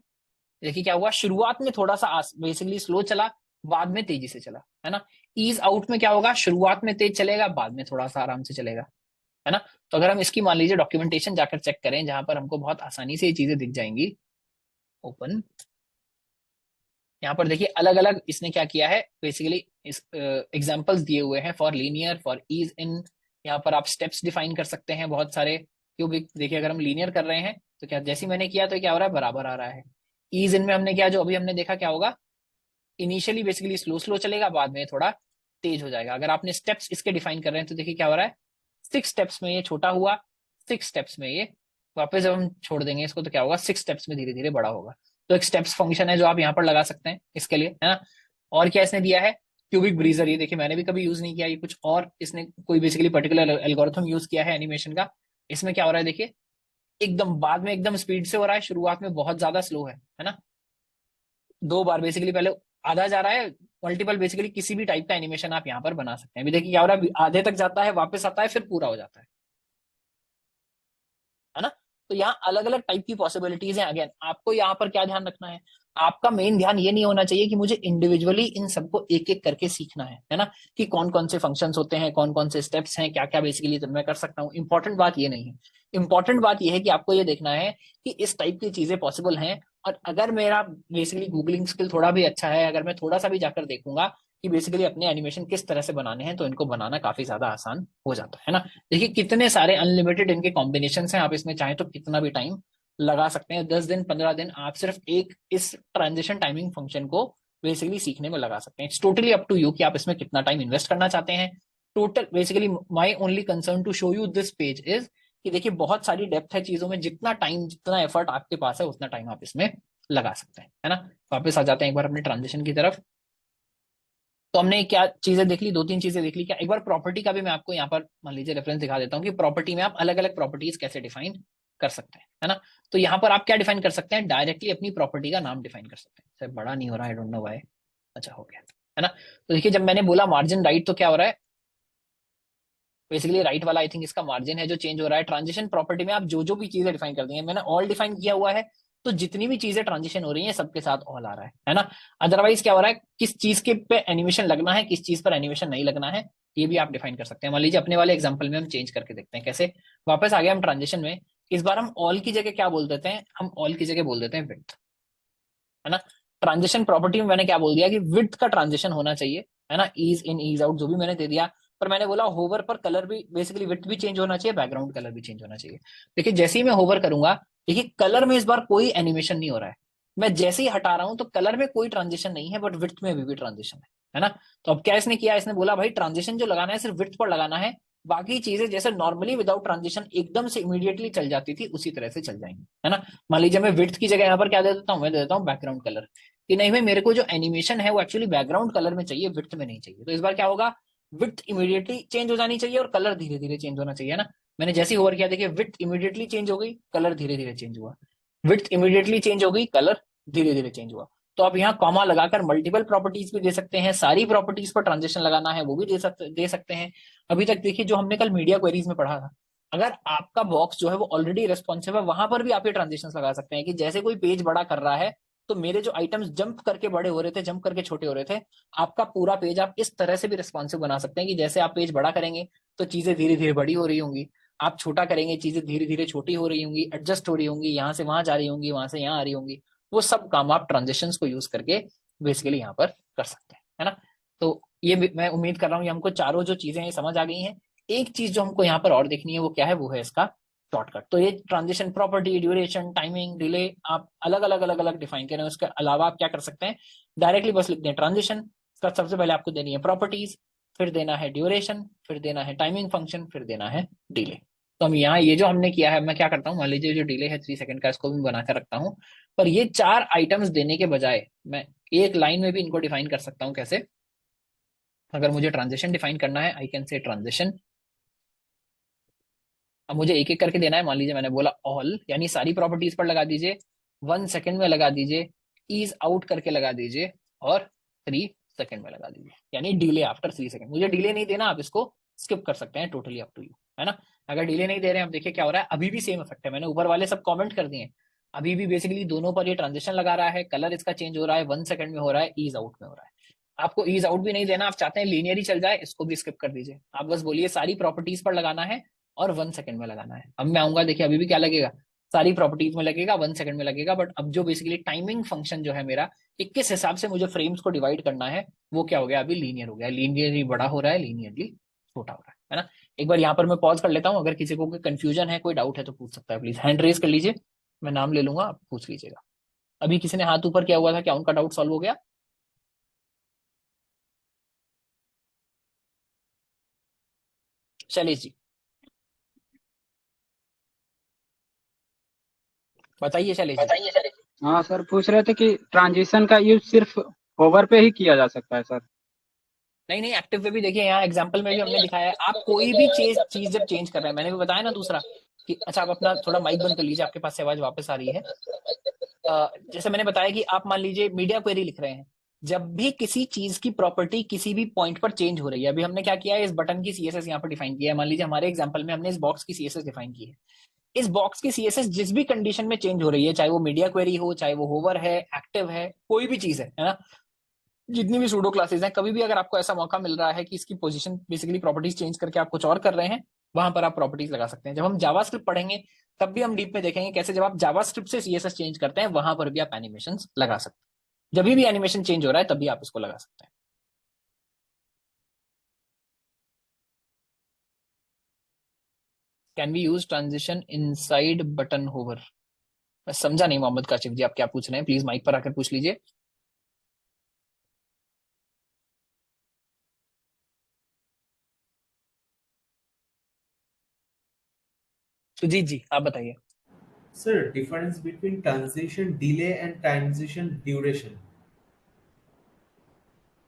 S1: देखिए क्या हुआ, शुरुआत में थोड़ा सा बेसिकली स्लो चला, बाद में तेजी से चला, है ना। ईज आउट में क्या होगा, शुरुआत में तेज चलेगा, बाद में थोड़ा सा आराम से चलेगा, है ना। तो अगर हम इसकी मान लीजिए डॉक्यूमेंटेशन जाकर चेक करें, जहां पर हमको बहुत आसानी से ये चीजें दिख जाएंगी, ओपन, यहाँ पर देखिए अलग अलग इसने क्या किया है, बेसिकली इस एग्जांपल्स दिए हुए हैं फॉर लीनियर, फॉर ईज इन। यहाँ पर आप स्टेप्स डिफाइन कर सकते हैं बहुत सारे, क्योंकि देखिए अगर हम लीनियर कर रहे हैं तो क्या, जैसे मैंने किया तो क्या हो रहा है, बराबर आ रहा है। ईज इन में हमने किया, जो अभी हमने देखा क्या होगा, इनिशियली बेसिकली स्लो स्लो चलेगा, बाद में थोड़ा तेज हो जाएगा। अगर आपने स्टेप्स इसके डिफाइन कर रहे हैं तो देखिए क्या हो रहा है, 6 स्टेप्स में ये छोटा हुआ, 6 स्टेप्स में ये, वापस जब हम छोड़ देंगे इसको तो क्या होगा, 6 स्टेप्स में धीरे धीरे बड़ा होगा। तो एक स्टेप्स फंक्शन है जो आप यहाँ पर लगा सकते हैं इसके लिए, है ना। और क्या इसने दिया है, क्यूबिक ब्रीजर, ये देखिए मैंने भी कभी यूज नहीं किया, ये कुछ और इसने कोई बेसिकली पर्टिकुलर एल्गोरिथम यूज किया है एनिमेशन का। इसमें क्या हो रहा है देखिए, एकदम बाद में एकदम स्पीड से हो रहा है, शुरुआत में बहुत ज्यादा स्लो है ना। 2 बार बेसिकली पहले आधा जा रहा है, मल्टीपल बेसिकली किसी भी टाइप का एनिमेशन आप यहाँ पर बना सकते हैं। अभी देखिए क्या हो रहा है, आधे तक जाता है, वापस आता है, फिर पूरा हो जाता है ना। तो यहाँ अलग अलग टाइप की पॉसिबिलिटीज हैं। अगेन आपको यहाँ पर क्या ध्यान रखना है, आपका मेन ध्यान ये नहीं होना चाहिए कि मुझे इंडिविजुअली इन सबको एक एक करके सीखना है ना, कि कौन कौन से फंक्शंस होते हैं, कौन कौन से स्टेप्स हैं, क्या क्या बेसिकली तो मैं कर सकता हूँ। इंपॉर्टेंट बात ये नहीं है, इंपॉर्टेंट बात ये है कि आपको ये देखना है कि इस टाइप की चीजें पॉसिबल हैं। और अगर मेरा बेसिकली गूगलिंग स्किल थोड़ा भी अच्छा है, अगर मैं थोड़ा सा भी जाकर देखूंगा कि बेसिकली अपने एनिमेशन किस तरह से बनाने हैं, तो इनको बनाना काफी ज्यादा आसान हो जाता है ना। देखिए कितने सारे अनलिमिटेड इनके कॉम्बिनेशन हैं, आप इसमें चाहें तो कितना भी टाइम लगा सकते हैं, 10 दिन 15 दिन आप सिर्फ एक इस ट्रांजिशन टाइमिंग फंक्शन को बेसिकली सीखने में लगा सकते हैं। It's totally up to you कि आप इसमें कितना टाइम इन्वेस्ट करना चाहते हैं। Total basically my only concern to show you this page is कि देखिए बहुत सारी डेप्थ है चीजों में, जितना टाइम जितना एफर्ट आपके पास है उतना टाइम आप इसमें लगा सकते हैं, है ना। वापस आ जाते हैं एक बार अपने ट्रांजिशन की तरफ। तो हमने क्या चीजें देख ली, 2 3 चीजें देख ली। क्या एक बार प्रॉपर्टी का भी मैं आपको यहाँ पर मान लीजिए रेफरेंस दिखा देता हूँ कि प्रॉपर्टी में आप अलग अलग प्रॉपर्टीज कैसे डिफाइन कर सकते हैं, है ना। तो यहाँ पर आप क्या डिफाइन कर सकते हैं, डायरेक्टली अपनी प्रॉपर्टी का नाम डिफाइन कर सकते हैं। सर बड़ा नहीं हो रहा, आई डोंट नो व्हाई। अच्छा हो गया, है ना। तो देखिए जब मैंने बोला मार्जिन राइट तो क्या हो रहा है, बेसिकली राइट वाला आई थिंक इसका मार्जिन है जो चेंज हो रहा है। ट्रांजिशन प्रॉपर्टी में आप जो जो भी चीजें डिफाइन कर देंगे, मैंने ऑल डिफाइन किया हुआ है, तो जितनी भी चीजें ट्रांजिशन हो रही है सबके साथ ऑल आ रहा है ना। अदरवाइज क्या हो रहा है, किस चीज के पे एनिमेशन लगना है, किस चीज पर एनिमेशन नहीं लगना है, ये भी आप डिफाइन कर सकते हैं। मान लीजिए अपने वाले एग्जांपल में हम चेंज करके देखते हैं कैसे। वापस आ गया हम ट्रांजिशन में, इस बार हम ऑल की जगह क्या बोल देते हैं, हम ऑल की जगह बोल देते हैं विड्थ, है ना। ट्रांजिशन प्रॉपर्टी में मैंने क्या बोल दिया कि विड्थ का ट्रांजिशन होना चाहिए, है ना, ईज इन ईज आउट जो भी मैंने दे दिया। पर मैंने बोला होवर पर कलर भी बेसिकली विड्थ भी चेंज होना चाहिए, बैकग्राउंड कलर भी चेंज होना चाहिए। देखिए जैसे ही मैं होवर करूंगा, देखिए कलर में इस बार कोई एनिमेशन नहीं हो रहा है। मैं जैसे ही हटा रहा हूं तो कलर में कोई ट्रांजिशन नहीं है, बट विड्थ में भी ट्रांजिशन है ना। तो अब क्या इसने किया, इसने बोला भाई ट्रांजिशन जो लगाना है सिर्फ विड्थ पर लगाना है, बाकी चीजें जैसे नॉर्मली विदाउट ट्रांजिशन एकदम से इमीडिएटली चल जाती थी उसी तरह से चल जाएंगी, है ना। मान लीजिए मैं विड्थ की जगह यहाँ पर क्या दे देता हूँ, मैं दे देता हूँ बैकग्राउंड कलर, कि नहीं भाई मेरे को जो एनिमेशन है वो एक्चुअली बैकग्राउंड कलर में चाहिए, विड्थ में नहीं चाहिए। तो इस बार क्या होगा, विड्थ इमीडिएटली चेंज हो जानी चाहिए और कलर धीरे धीरे चेंज होना चाहिए ना। मैंने जैसे ही होवर किया देखिए विड्थ इमीडिएटली चेंज हो गई, कलर धीरे धीरे चेंज हुआ, विड्थ इमीडिएटली चेंज हो गई, कलर धीरे धीरे चेंज हुआ। तो आप यहाँ कॉमा लगाकर मल्टीपल प्रॉपर्टीज भी दे सकते हैं, सारी प्रॉपर्टीज पर ट्रांजेक्शन लगाना है वो भी दे सकते हैं। अभी तक देखिए जो हमने कल मीडिया क्वेरीज में पढ़ा था, अगर आपका बॉक्स जो है वो ऑलरेडी रेस्पॉन्सिव है, वहां पर भी आप ये ट्रांजेक्शन लगा सकते हैं कि जैसे कोई पेज बड़ा कर रहा है तो मेरे जो आइटम्स जंप करके बड़े हो रहे थे, जंप करके छोटे हो रहे थे, आपका पूरा पेज आप इस तरह से भी रिस्पॉन्सिव बना सकते हैं कि जैसे आप पेज बड़ा करेंगे तो चीजें धीरे धीरे बड़ी हो रही होंगी, आप छोटा करेंगे चीजें धीरे धीरे छोटी हो रही होंगी, एडजस्ट हो रही होंगी, यहाँ से वहां जा रही होंगी, वहां से यहाँ आ रही होंगी। वो सब काम आप ट्रांजेक्शन्स को यूज करके बेसिकली यहाँ पर कर सकते हैं, है ना। तो मैं उम्मीद कर रहा हूँ ये हमको चारों जो चीजें हैं समझ आ गई हैं। एक चीज जो हमको यहाँ पर और देखनी है वो क्या है, वो है इसका शॉर्टकट। तो ये transition property, duration, timing, delay आप अलग अलग डिफाइन करें। उसके अलावा आप क्या कर सकते हैं, डायरेक्टली बस लिख दें ट्रांजिशन, इसका सबसे पहले आपको देनी है प्रॉपर्टीज, फिर देना है ड्यूरेशन, फिर देना है टाइमिंग फंक्शन, फिर देना है डिले। तो हम यहाँ ये जो हमने किया है, मैं क्या करता हूँ, मान लीजिए जो डिले है 3 सेकंड का, इसको भी बना कर रखता हूँ। पर ये 4 आइटम्स देने के बजाय मैं एक लाइन में भी इनको डिफाइन कर सकता हूँ। कैसे, अगर मुझे ट्रांजिशन डिफाइन करना है, आई कैन से ट्रांजिशन। अब मुझे एक एक करके देना है, मान लीजिए मैंने बोला ऑल, यानी सारी प्रॉपर्टीज पर लगा दीजिए, 1 सेकंड में लगा दीजिए, ईज आउट करके लगा दीजिए, और 3 सेकंड में लगा दीजिए, यानी डिले आफ्टर 3 सेकंड। मुझे डिले नहीं देना, आप इसको स्किप कर सकते हैं, टोटली अप टू यू, है ना। अगर डिले नहीं दे रहे हैं, आप देखिए क्या हो रहा है, अभी भी सेम इफेक्ट है, मैंने ऊपर वाले सब कमेंट कर दिए, अभी भी बेसिकली दोनों पर ये ट्रांजेक्शन लगा रहा है, कलर इसका चेंज हो रहा है, 1 सेकंड में हो रहा है, ईज आउट में हो रहा है। आपको ईज आउट भी नहीं देना, आप चाहते हैं लीनियर ही चल जाए, इसको भी स्किप कर दीजिए। आप बस बोलिए सारी प्रॉपर्टीज पर लगाना है और 1 सेकंड में लगाना है। अब मैं आऊंगा, देखिए अभी भी क्या लगेगा, सारी प्रॉपर्टीज में लगेगा, 1 सेकंड में लगेगा, बट अब जो बेसिकली टाइमिंग फंक्शन जो है मेरा, कि किस हिसाब से मुझे फ्रेम्स को डिवाइड करना है, वो क्या हो गया, अभी लीनियर हो गया, लीनियरली बड़ा हो रहा है, लीनियरली छोटा हो रहा है ना। एक बार यहाँ पर मैं पॉज कर लेता हूँ, अगर किसी को कोई कंफ्यूजन है, कोई डाउट है तो पूछ सकता है, प्लीज हैंड रेज कर लीजिए, मैं नाम ले लूंगा, आप पूछ लीजिएगा। अभी किसी ने हाथ ऊपर किया हुआ था, क्या उनका डाउट सॉल्व हो गया। शैलेश जी बताइए, शैलेश जी।
S3: बताइए सर। हाँ सर, पूछ रहे थे कि ट्रांजिशन का यूज सिर्फ होवर पे ही किया जा सकता है सर।
S1: नहीं नहीं, एक्टिव पे भी देखिए, यहाँ एग्जाम्पल में भी हमने दिखाया है, आप कोई भी चीज चीज जब चेंज कर रहे हैं, मैंने भी बताया ना दूसरा, कि अच्छा आप अपना थोड़ा माइक बंद कर लीजिए, आपके पास से आवाज वापस आ रही है। जैसे मैंने बताया कि आप मान लीजिए मीडिया क्वेरी लिख रहे हैं, जब भी किसी चीज की प्रॉपर्टी किसी भी पॉइंट पर चेंज हो रही है, अभी हमने क्या किया है, इस बटन की सीएसएस यहाँ पर डिफाइन किया है, मान लीजिए हमारे एग्जाम्पल में हमने इस बॉक्स की सीएसएस डिफाइन की है। इस बॉक्स की सीएसएस जिस भी कंडीशन में चेंज हो रही है, चाहे वो मीडिया क्वेरी हो, चाहे वो होवर है, एक्टिव है, कोई भी चीज है ना, जितनी भी सूडो क्लासेस हैं, कभी भी अगर आपको ऐसा मौका मिल रहा है कि इसकी पोजीशन बेसिकली प्रॉपर्टीज चेंज करके आप कुछ और कर रहे हैं, वहां पर आप प्रॉपर्टीज लगा सकते हैं। जब हम जावास्क्रिप्ट पढ़ेंगे तब भी हम डीप में देखेंगे कैसे जब आप जावास्क्रिप्ट से सीएसएस चेंज करते हैं, वहां पर भी आप एनिमेशन लगा सकते हैं। जब भी एनिमेशन चेंज हो रहा है तब भी आप इसको लगा सकते हैं। Can we use transition inside button hover? मैं समझा नहीं मोहम्मद काशिफ जी, आप क्या पूछ रहे हैं, प्लीज माइक पर आकर पूछ लीजिए। सुजीत जी आप बताइए।
S4: Sir, difference between transition delay and transition duration.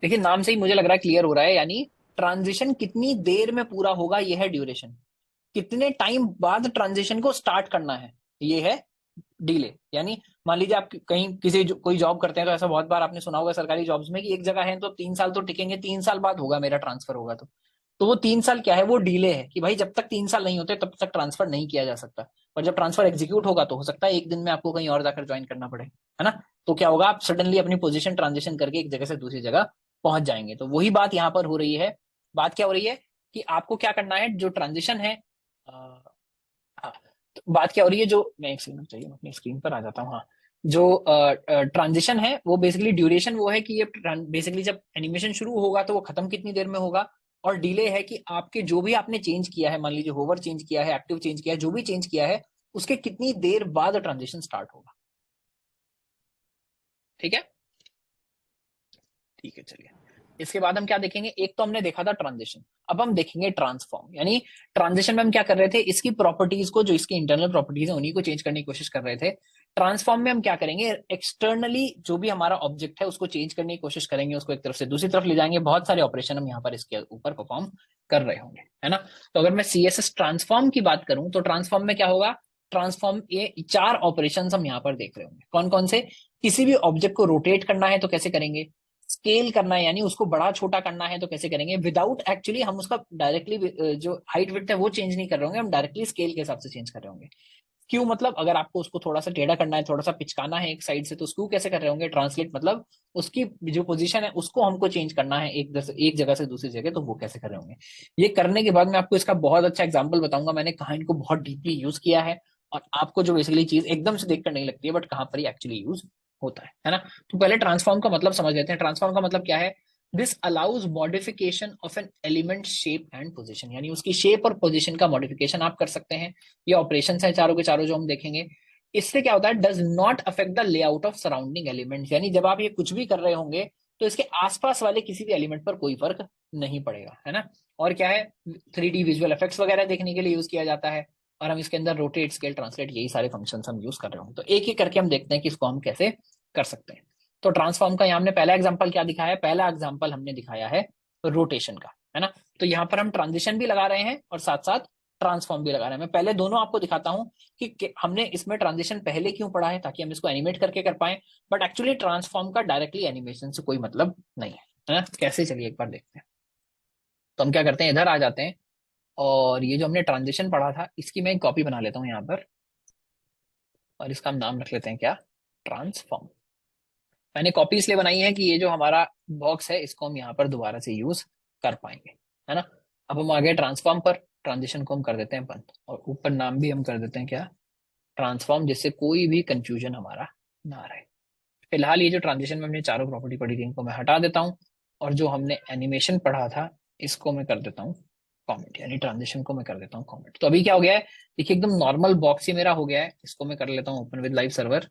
S1: देखिए नाम से ही मुझे लग रहा है क्लियर हो रहा है, यानी ट्रांजिशन कितनी देर में पूरा होगा ये है ड्यूरेशन, कितने टाइम बाद ट्रांजिशन को स्टार्ट करना है ये है डिले। यानी मान लीजिए आप कहीं कोई जॉब करते हैं तो ऐसा बहुत बार आपने सुना होगा सरकारी जॉब्स में कि एक जगह है तो 3 साल तो टिकेंगे, 3 साल बाद होगा मेरा ट्रांसफर होगा, तो वो 3 साल क्या है, वो डिले है कि भाई जब तक 3 साल नहीं होते तब तक ट्रांसफर नहीं किया जा सकता। और जब ट्रांसफर एग्जीक्यूट होगा तो हो सकता है एक दिन में आपको कहीं और जाकर ज्वाइन करना पड़े, है ना। तो क्या होगा, आप सडनली अपनी पोजीशन ट्रांजिशन करके एक जगह से दूसरी जगह पहुंच जाएंगे। तो वही बात यहाँ पर हो रही है। बात क्या हो रही है कि आपको क्या करना है, जो ट्रांजिशन है हाँ, तो बात क्या हो रही है, जो मैं एक सेकंड चाहिए, मैं अपनी स्क्रीन पर आ जाता हूँ। हाँ, जो ट्रांजिशन है वो बेसिकली ड्यूरेशन वो है कि ये बेसिकली जब एनिमेशन शुरू होगा तो वो खत्म कितनी देर में होगा। और डिले है कि आपके जो भी आपने चेंज किया है, मान लीजिए होवर चेंज किया है, एक्टिव चेंज किया है, जो भी चेंज किया है उसके कितनी देर बाद ट्रांजिशन स्टार्ट होगा। ठीक है, ठीक है चलिए। इसके बाद हम क्या देखेंगे, एक तो हमने देखा था ट्रांजिशन, अब हम देखेंगे ट्रांसफॉर्म। यानी ट्रांजिशन में हम क्या कर रहे थे, इसकी प्रॉपर्टीज को, जो इसकी इंटरनल प्रॉपर्टीज है उन्हीं को चेंज करने की कोशिश कर रहे थे। ट्रांसफॉर्म में हम क्या करेंगे, एक्सटर्नली जो भी हमारा ऑब्जेक्ट है उसको चेंज करने की कोशिश करेंगे, उसको एक तरफ से दूसरी तरफ ले जाएंगे। बहुत सारे ऑपरेशन हम यहाँ पर इसके ऊपर परफॉर्म कर रहे होंगे, है ना। तो अगर मैं CSS ट्रांसफॉर्म की बात करूं तो ट्रांसफॉर्म में क्या होगा, ट्रांसफॉर्म ये 4 ऑपरेशन हम यहाँ पर देख रहे होंगे। कौन कौन से, किसी भी ऑब्जेक्ट को रोटेट करना है तो कैसे करेंगे, स्केल करना है यानी उसको बड़ा छोटा करना है तो कैसे करेंगे, विदाउट एक्चुअली हम उसका डायरेक्टली जो हाइट विड्थ है वो चेंज नहीं कर रहे होंगे, हम डायरेक्टली स्केल के हिसाब से चेंज कर रहे होंगे। क्यों, मतलब अगर आपको उसको थोड़ा सा टेढ़ा करना है, थोड़ा सा पिचकाना है एक साइड से, तो उसको कैसे कर रहे होंगे, ट्रांसलेट, मतलब उसकी जो पोजीशन है उसको हमको चेंज करना है एक जगह से दूसरी जगह, तो वो कैसे कर रहे होंगे। ये करने के बाद मैं आपको इसका बहुत अच्छा एग्जाम्पल बताऊंगा, मैंने कहा इनको बहुत डीपली यूज किया है और आपको जो बेसिकली चीज एकदम से देखकर नहीं लगती है बट कहां पर ही एक्चुअली यूज होता है ना। तो पहले ट्रांसफॉर्म का मतलब समझ लेते हैं। ट्रांसफॉर्म का मतलब क्या है, this allows modification of an element shape and position, यानी उसकी शेप और पोजीशन का मॉडिफिकेशन आप कर सकते हैं। ये ऑपरेशन है चारों के चारों जो हम देखेंगे। इससे क्या होता है, does not affect the layout of surrounding elements, यानी जब आप ये कुछ भी कर रहे होंगे तो इसके आसपास वाले किसी भी एलिमेंट पर कोई फर्क नहीं पड़ेगा, है ना। और क्या है, 3D विजुअल इफेक्ट्स वगैरह देखने के लिए यूज किया जाता है। और हम इसके अंदर रोटेट, स्केल, ट्रांसलेट, यही सारे फंक्शंस हम यूज कर रहे होंगे। तो एक एक करके हम देखते हैं कि इसको हम कैसे कर सकते हैं। तो ट्रांसफॉर्म का यहाँ हमने पहला एग्जांपल क्या दिखाया है, पहला एग्जांपल हमने दिखाया है रोटेशन का, है ना। तो यहाँ पर हम ट्रांजिशन भी लगा रहे हैं और साथ साथ ट्रांसफॉर्म भी लगा रहे हैं। मैं पहले दोनों आपको दिखाता हूं कि हमने इसमें ट्रांजिशन पहले क्यों पढ़ा है, ताकि हम इसको एनिमेट करके कर पाए। बट एक्चुअली ट्रांसफॉर्म का डायरेक्टली एनिमेशन से कोई मतलब नहीं है ना। कैसे, चलिए एक बार देखते हैं। तो हम क्या करते हैं, इधर आ जाते हैं और ये जो हमने ट्रांजिशन पढ़ा था इसकी मैं एक कॉपी बना लेता हूँ यहाँ पर, और इसका हम नाम रख लेते हैं क्या, ट्रांसफॉर्म। मैंने कॉपी इसलिए बनाई है कि ये जो हमारा बॉक्स है इसको हम यहाँ पर दोबारा से यूज कर पाएंगे, है ना। अब हम आ गए ट्रांसफॉर्म पर, ट्रांजिशन को हम कर देते हैं बंद और ऊपर नाम भी हम कर देते हैं क्या, ट्रांसफॉर्म, जिससे कोई भी कंफ्यूजन हमारा ना रहे। फिलहाल ये जो ट्रांजिशन में हमने चारों प्रॉपर्टी पढ़ी थी इनको मैं हटा देता हूँ, और जो हमने एनिमेशन पढ़ा था इसको मैं कर देता हूँ कमेंट, यानी ट्रांजिशन को मैं कर देता हूँ कमेंट। तो अभी क्या हो गया है, देखिए एकदम नॉर्मल बॉक्स ही मेरा हो गया है। इसको मैं कर लेता हूँ ओपन विद लाइव सर्वर,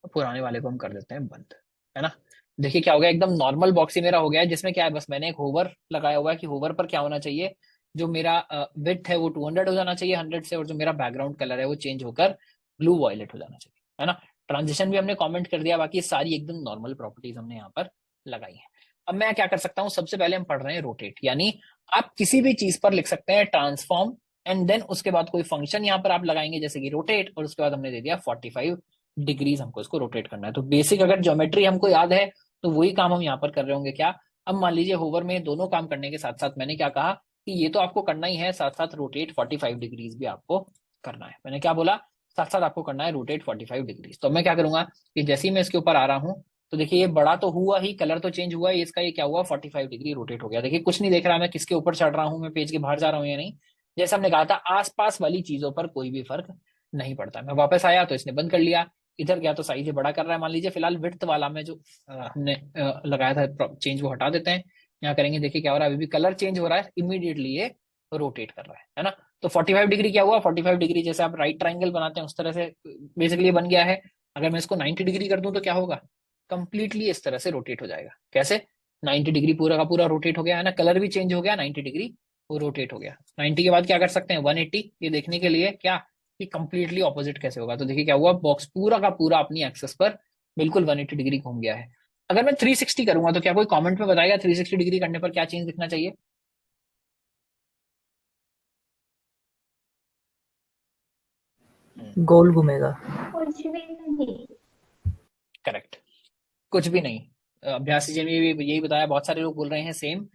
S1: पुराने वाले को हम कर देते हैं बंद, है ना। देखिए क्या हो गया, एकदम नॉर्मल बॉक्स ही मेरा हो गया है, जिसमें क्या है, बस मैंने एक होवर लगाया हुआ है कि होवर पर क्या होना चाहिए, जो मेरा विड्थ है वो 200 हो जाना चाहिए 100 से, और जो मेरा बैकग्राउंड कलर है वो चेंज होकर ब्लू वॉयलेट हो जाना चाहिए, है ना। ट्रांजिशन भी हमने कमेंट कर दिया, बाकी सारी एकदम नॉर्मल प्रॉपर्टीज हमने यहाँ पर लगाई है। अब मैं क्या कर सकता हूँ, सबसे पहले हम पढ़ रहे हैं रोटेट, यानी आप किसी भी चीज पर लिख सकते हैं ट्रांसफॉर्म एंड देन उसके बाद कोई फंक्शन यहाँ पर आप लगाएंगे जैसे कि रोटेट, और उसके बाद हमने दे दिया 45 डिग्रीज हमको इसको रोटेट करना है। तो बेसिक अगर ज्योमेट्री हमको याद है तो वही काम हम यहाँ पर कर रहे होंगे क्या। अब मान लीजिए होवर में दोनों काम करने के साथ साथ मैंने क्या कहा कि ये तो आपको करना ही है, साथ साथ रोटेट 45 डिग्रीज भी आपको करना है। मैंने क्या बोला, साथ साथ आपको करना है रोटेट 45 डिग्रीज। तो मैं क्या करूंगा कि जैसे ही मैं इसके ऊपर आ रहा हूँ तो देखिए ये बड़ा तो हुआ ही, कलर तो चेंज हुआ है इसका, ये क्या हुआ 45 डिग्री रोटेट हो गया। देखिए कुछ नहीं देख रहा मैं किसके ऊपर चढ़ रहा हूँ, मैं पेज के बाहर जा रहा हूँ या नहीं। जैसे हमने कहा था आसपास वाली चीजों पर कोई भी फर्क नहीं पड़ता। मैं वापस आया तो इसने बंद कर लिया, इधर गया तो साइज बड़ा कर रहा है। मान लीजिए फिलहाल विड्थ वाला में जो हमने लगाया था चेंज वो हटा देते हैं, यहाँ करेंगे। देखिए क्या हो रहा है, अभी भी कलर चेंज हो रहा है, इमीडिएटली ये रोटेट कर रहा है ना। तो 45 डिग्री क्या हुआ, 45 डिग्री जैसे आप राइट ट्राइंगल बनाते हैं उस तरह से बेसिकली बन गया है। अगर मैं इसको 90 डिग्री कर दूं तो क्या होगा, कंप्लीटली इस तरह से रोटेट हो जाएगा। कैसे, 90 डिग्री पूरा का पूरा रोटेट हो गया है ना, कलर भी चेंज हो गया, 90 डिग्री वो रोटेट हो गया। 90 के बाद क्या कर सकते हैं, 180, ये देखने के लिए क्या कि कंप्लीटली ऑपोजिट कैसे होगा। तो देखिए क्या हुआ, बॉक्स पूरा का पूरा अपनी एक्सेस पर बिल्कुल 180 डिग्री घूम गया है। अगर मैं 360 करूंगा तो क्या कोई कमेंट में बताएगा 360 डिग्री करने पर क्या चेंज दिखना चाहिए।
S5: गोल घूमेगा।
S6: कुछ भी नहीं।
S1: करेक्ट, कुछ भी नहीं। अभ्यासी जी ने भी यही बताया, बहुत सारे लोग बोल रहे हैं सेम,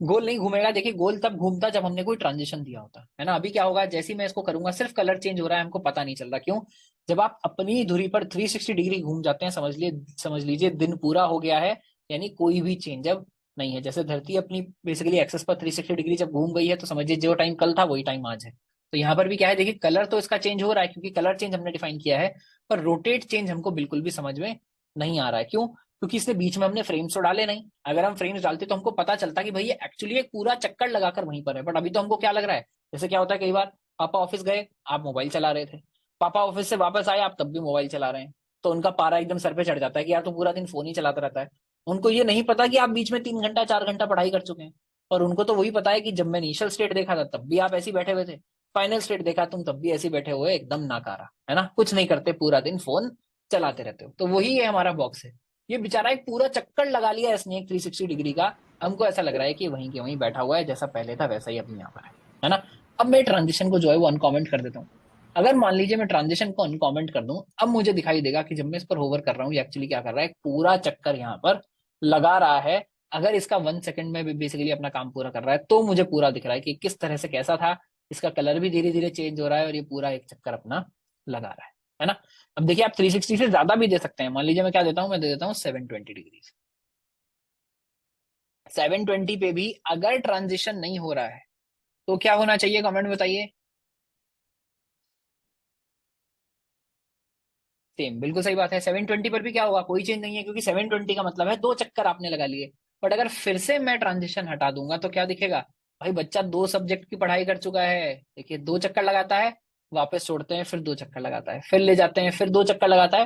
S1: गोल नहीं घूमेगा। देखिए गोल तब घूमता जब हमने कोई ट्रांजिशन दिया होता है ना। अभी क्या होगा, जैसे ही मैं इसको करूंगा सिर्फ कलर चेंज हो रहा है, हमको पता नहीं चल रहा। क्यों, जब आप अपनी धुरी पर 360 डिग्री घूम जाते हैं, समझ लीजिए दिन पूरा हो गया है, यानी कोई भी चेंज अब नहीं है। जैसे धरती अपनी बेसिकली एक्सेस पर 360 डिग्री जब घूम गई है, तो समझिए जो टाइम कल था वही टाइम आज है। तो यहाँ पर भी क्या है, देखिए कलर तो इसका चेंज हो रहा है क्योंकि कलर चेंज हमने डिफाइन किया है, पर रोटेट चेंज हमको बिल्कुल भी समझ में नहीं आ रहा है। क्यों, क्योंकि इसके बीच में हमने फ्रेम्स तो डाले नहीं। अगर हम फ्रेम्स डालते तो हमको पता चलता कि भाई ये एक्चुअली एक पूरा चक्कर लगाकर वहीं पर है। बट अभी तो हमको क्या लग रहा है, जैसे क्या होता है कई बार पापा ऑफिस गए, आप मोबाइल चला रहे थे, पापा ऑफिस से वापस आए, आप तब भी मोबाइल चला रहे हैं, तो उनका पारा एकदम सर पे चढ़ जाता है कि यार तो पूरा दिन फोन ही चलाता रहता है। उनको ये नहीं पता कि आप बीच में 3 घंटा 4 घंटा पढ़ाई कर चुके हैं। और उनको तो वही पता है कि जब मैं इनिशियल स्टेट देखा था तब भी आप ऐसे ही बैठे हुए थे, फाइनल स्टेट देखा तुम तब भी ऐसे ही बैठे हुए एकदम नाकारा, है ना, कुछ नहीं करते, पूरा दिन फोन चलाते रहते हो। तो वही ये हमारा बॉक्स है। ये बेचारा एक पूरा चक्कर लगा लिया इसने एक 360 डिग्री का। हमको ऐसा लग रहा है कि वहीं के वहीं बैठा हुआ है, जैसा पहले था वैसा ही अभी यहाँ पर है ना। अब मैं ट्रांजिशन को जो है वो अनकॉमेंट कर देता हूँ। अगर मान लीजिए मैं ट्रांजिशन को अनकॉमेंट कर दूं, अब मुझे दिखाई देगा कि जब मैं इस पर होवर कर रहा हूँ, ये एक्चुअली क्या कर रहा है, एक पूरा चक्कर यहाँ पर लगा रहा है। अगर इसका 1 सेकंड में भी बेसिकली अपना काम पूरा कर रहा है, तो मुझे पूरा दिख रहा है कि किस तरह से कैसा था, इसका कलर भी धीरे धीरे चेंज हो रहा है और ये पूरा एक चक्कर अपना लगा रहा है ना। अब देखिए आप 360 से ज्यादा भी दे सकते हैं। मान लीजिए मैं क्या देता हूं, मैं दे देता हूँ 720 डिग्री। 720 पे भी अगर ट्रांजिशन नहीं हो रहा है तो क्या होना चाहिए, कमेंट में बताइए। सेम, बिल्कुल सही बात है। 720 पर भी क्या होगा, कोई चेंज नहीं है, क्योंकि 720 का मतलब है 2 चक्कर आपने लगा लिए। बट अगर फिर से मैं ट्रांजिशन हटा दूंगा तो क्या दिखेगा, भाई बच्चा 2 सब्जेक्ट की पढ़ाई कर चुका है। देखिए 2 चक्कर लगाता है, वापस छोड़ते हैं, फिर 2 चक्कर लगाता है, फिर ले जाते हैं, फिर 2 चक्कर लगाता है,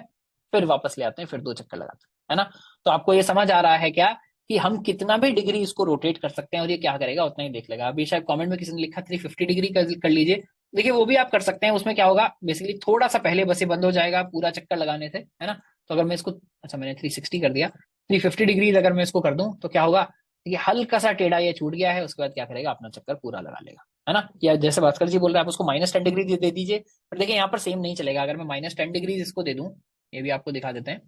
S1: फिर वापस ले आते हैं, फिर 2 चक्कर लगाते हैं, है ना। तो आपको ये समझ आ रहा है क्या कि हम कितना भी डिग्री इसको रोटेट कर सकते हैं और ये क्या करेगा, उतना ही देख लेगा। अभी शायद कमेंट में किसी ने लिखा 350 डिग्री कर लीजिए। देखिए वो भी आप कर सकते हैं, उसमें क्या होगा, बेसिकली थोड़ा सा पहले बस ये बंद हो जाएगा पूरा चक्कर लगाने से, है ना। तो अगर मैं इसको, अच्छा मैंने 360 कर दिया, 350 डिग्री अगर मैं इसको कर दूं तो क्या होगा, ये हल्का सा टेढ़ा ये छूट गया है, उसके बाद क्या करेगा, अपना चक्कर पूरा लगा लेगा, है ना। या जैसे भास्कर जी बोल रहे हैं आप उसको -10 डिग्री दे दीजिए, पर देखिए यहाँ पर सेम नहीं चलेगा। अगर मैं -10 डिग्री इसको दे दूं, ये भी आपको दिखा देते हैं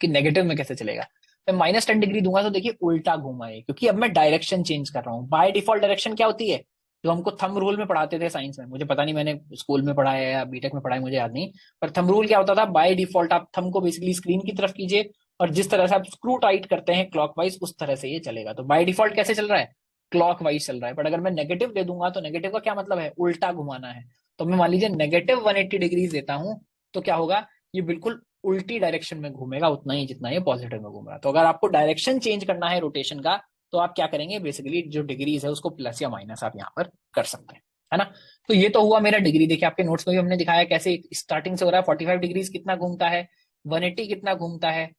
S1: कि नेगेटिव में कैसे चलेगा। मैं -10 डिग्री दूंगा तो देखिए उल्टा घूमा है, क्योंकि अब मैं डायरेक्शन चेंज कर रहा हूँ। बाय डिफॉल्ट डायरेक्शन क्या होती है, जो हमको थंब रूल में पढ़ाते थे साइंस में, मुझे पता नहीं मैंने स्कूल में पढ़ा है या बीटेक में पढ़ा है, मुझे याद नहीं, पर थंब रूल क्या होता था, बाय डिफॉल्ट आप थंब को बेसिकली स्क्रीन की तरफ कीजिए और जिस तरह से आप स्क्रू टाइट करते हैं क्लॉकवाइज, उस तरह से ये चलेगा। तो बाय डिफॉल्ट कैसे चल रहा है, क्लॉकवाइज चल रहा है। बट अगर मैं नेगेटिव दे दूंगा तो नेगेटिव का क्या मतलब है, उल्टा घुमाना है। तो मैं मान लीजिए -180 डिग्री देता हूं, तो क्या होगा, ये बिल्कुल उल्टी डायरेक्शन में घूमेगा, उतना ही जितना ये पॉजिटिव में घूम रहा है। तो अगर आपको डायरेक्शन चेंज करना है रोटेशन का, तो आप क्या करेंगे, बेसिकली जो डिग्रीज है उसको प्लस या माइनस आप यहाँ पर कर सकते हैं, है ना। तो ये तो हुआ मेरा डिग्री। देखिए आपके नोट्स में भी हमने दिखाया कैसे स्टार्टिंग से हो रहा है, 45 डिग्रीज कितना घूमता है, 180 कितना घूमता है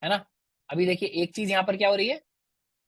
S1: ना। अभी देखिए एक चीज यहाँ पर क्या हो रही है,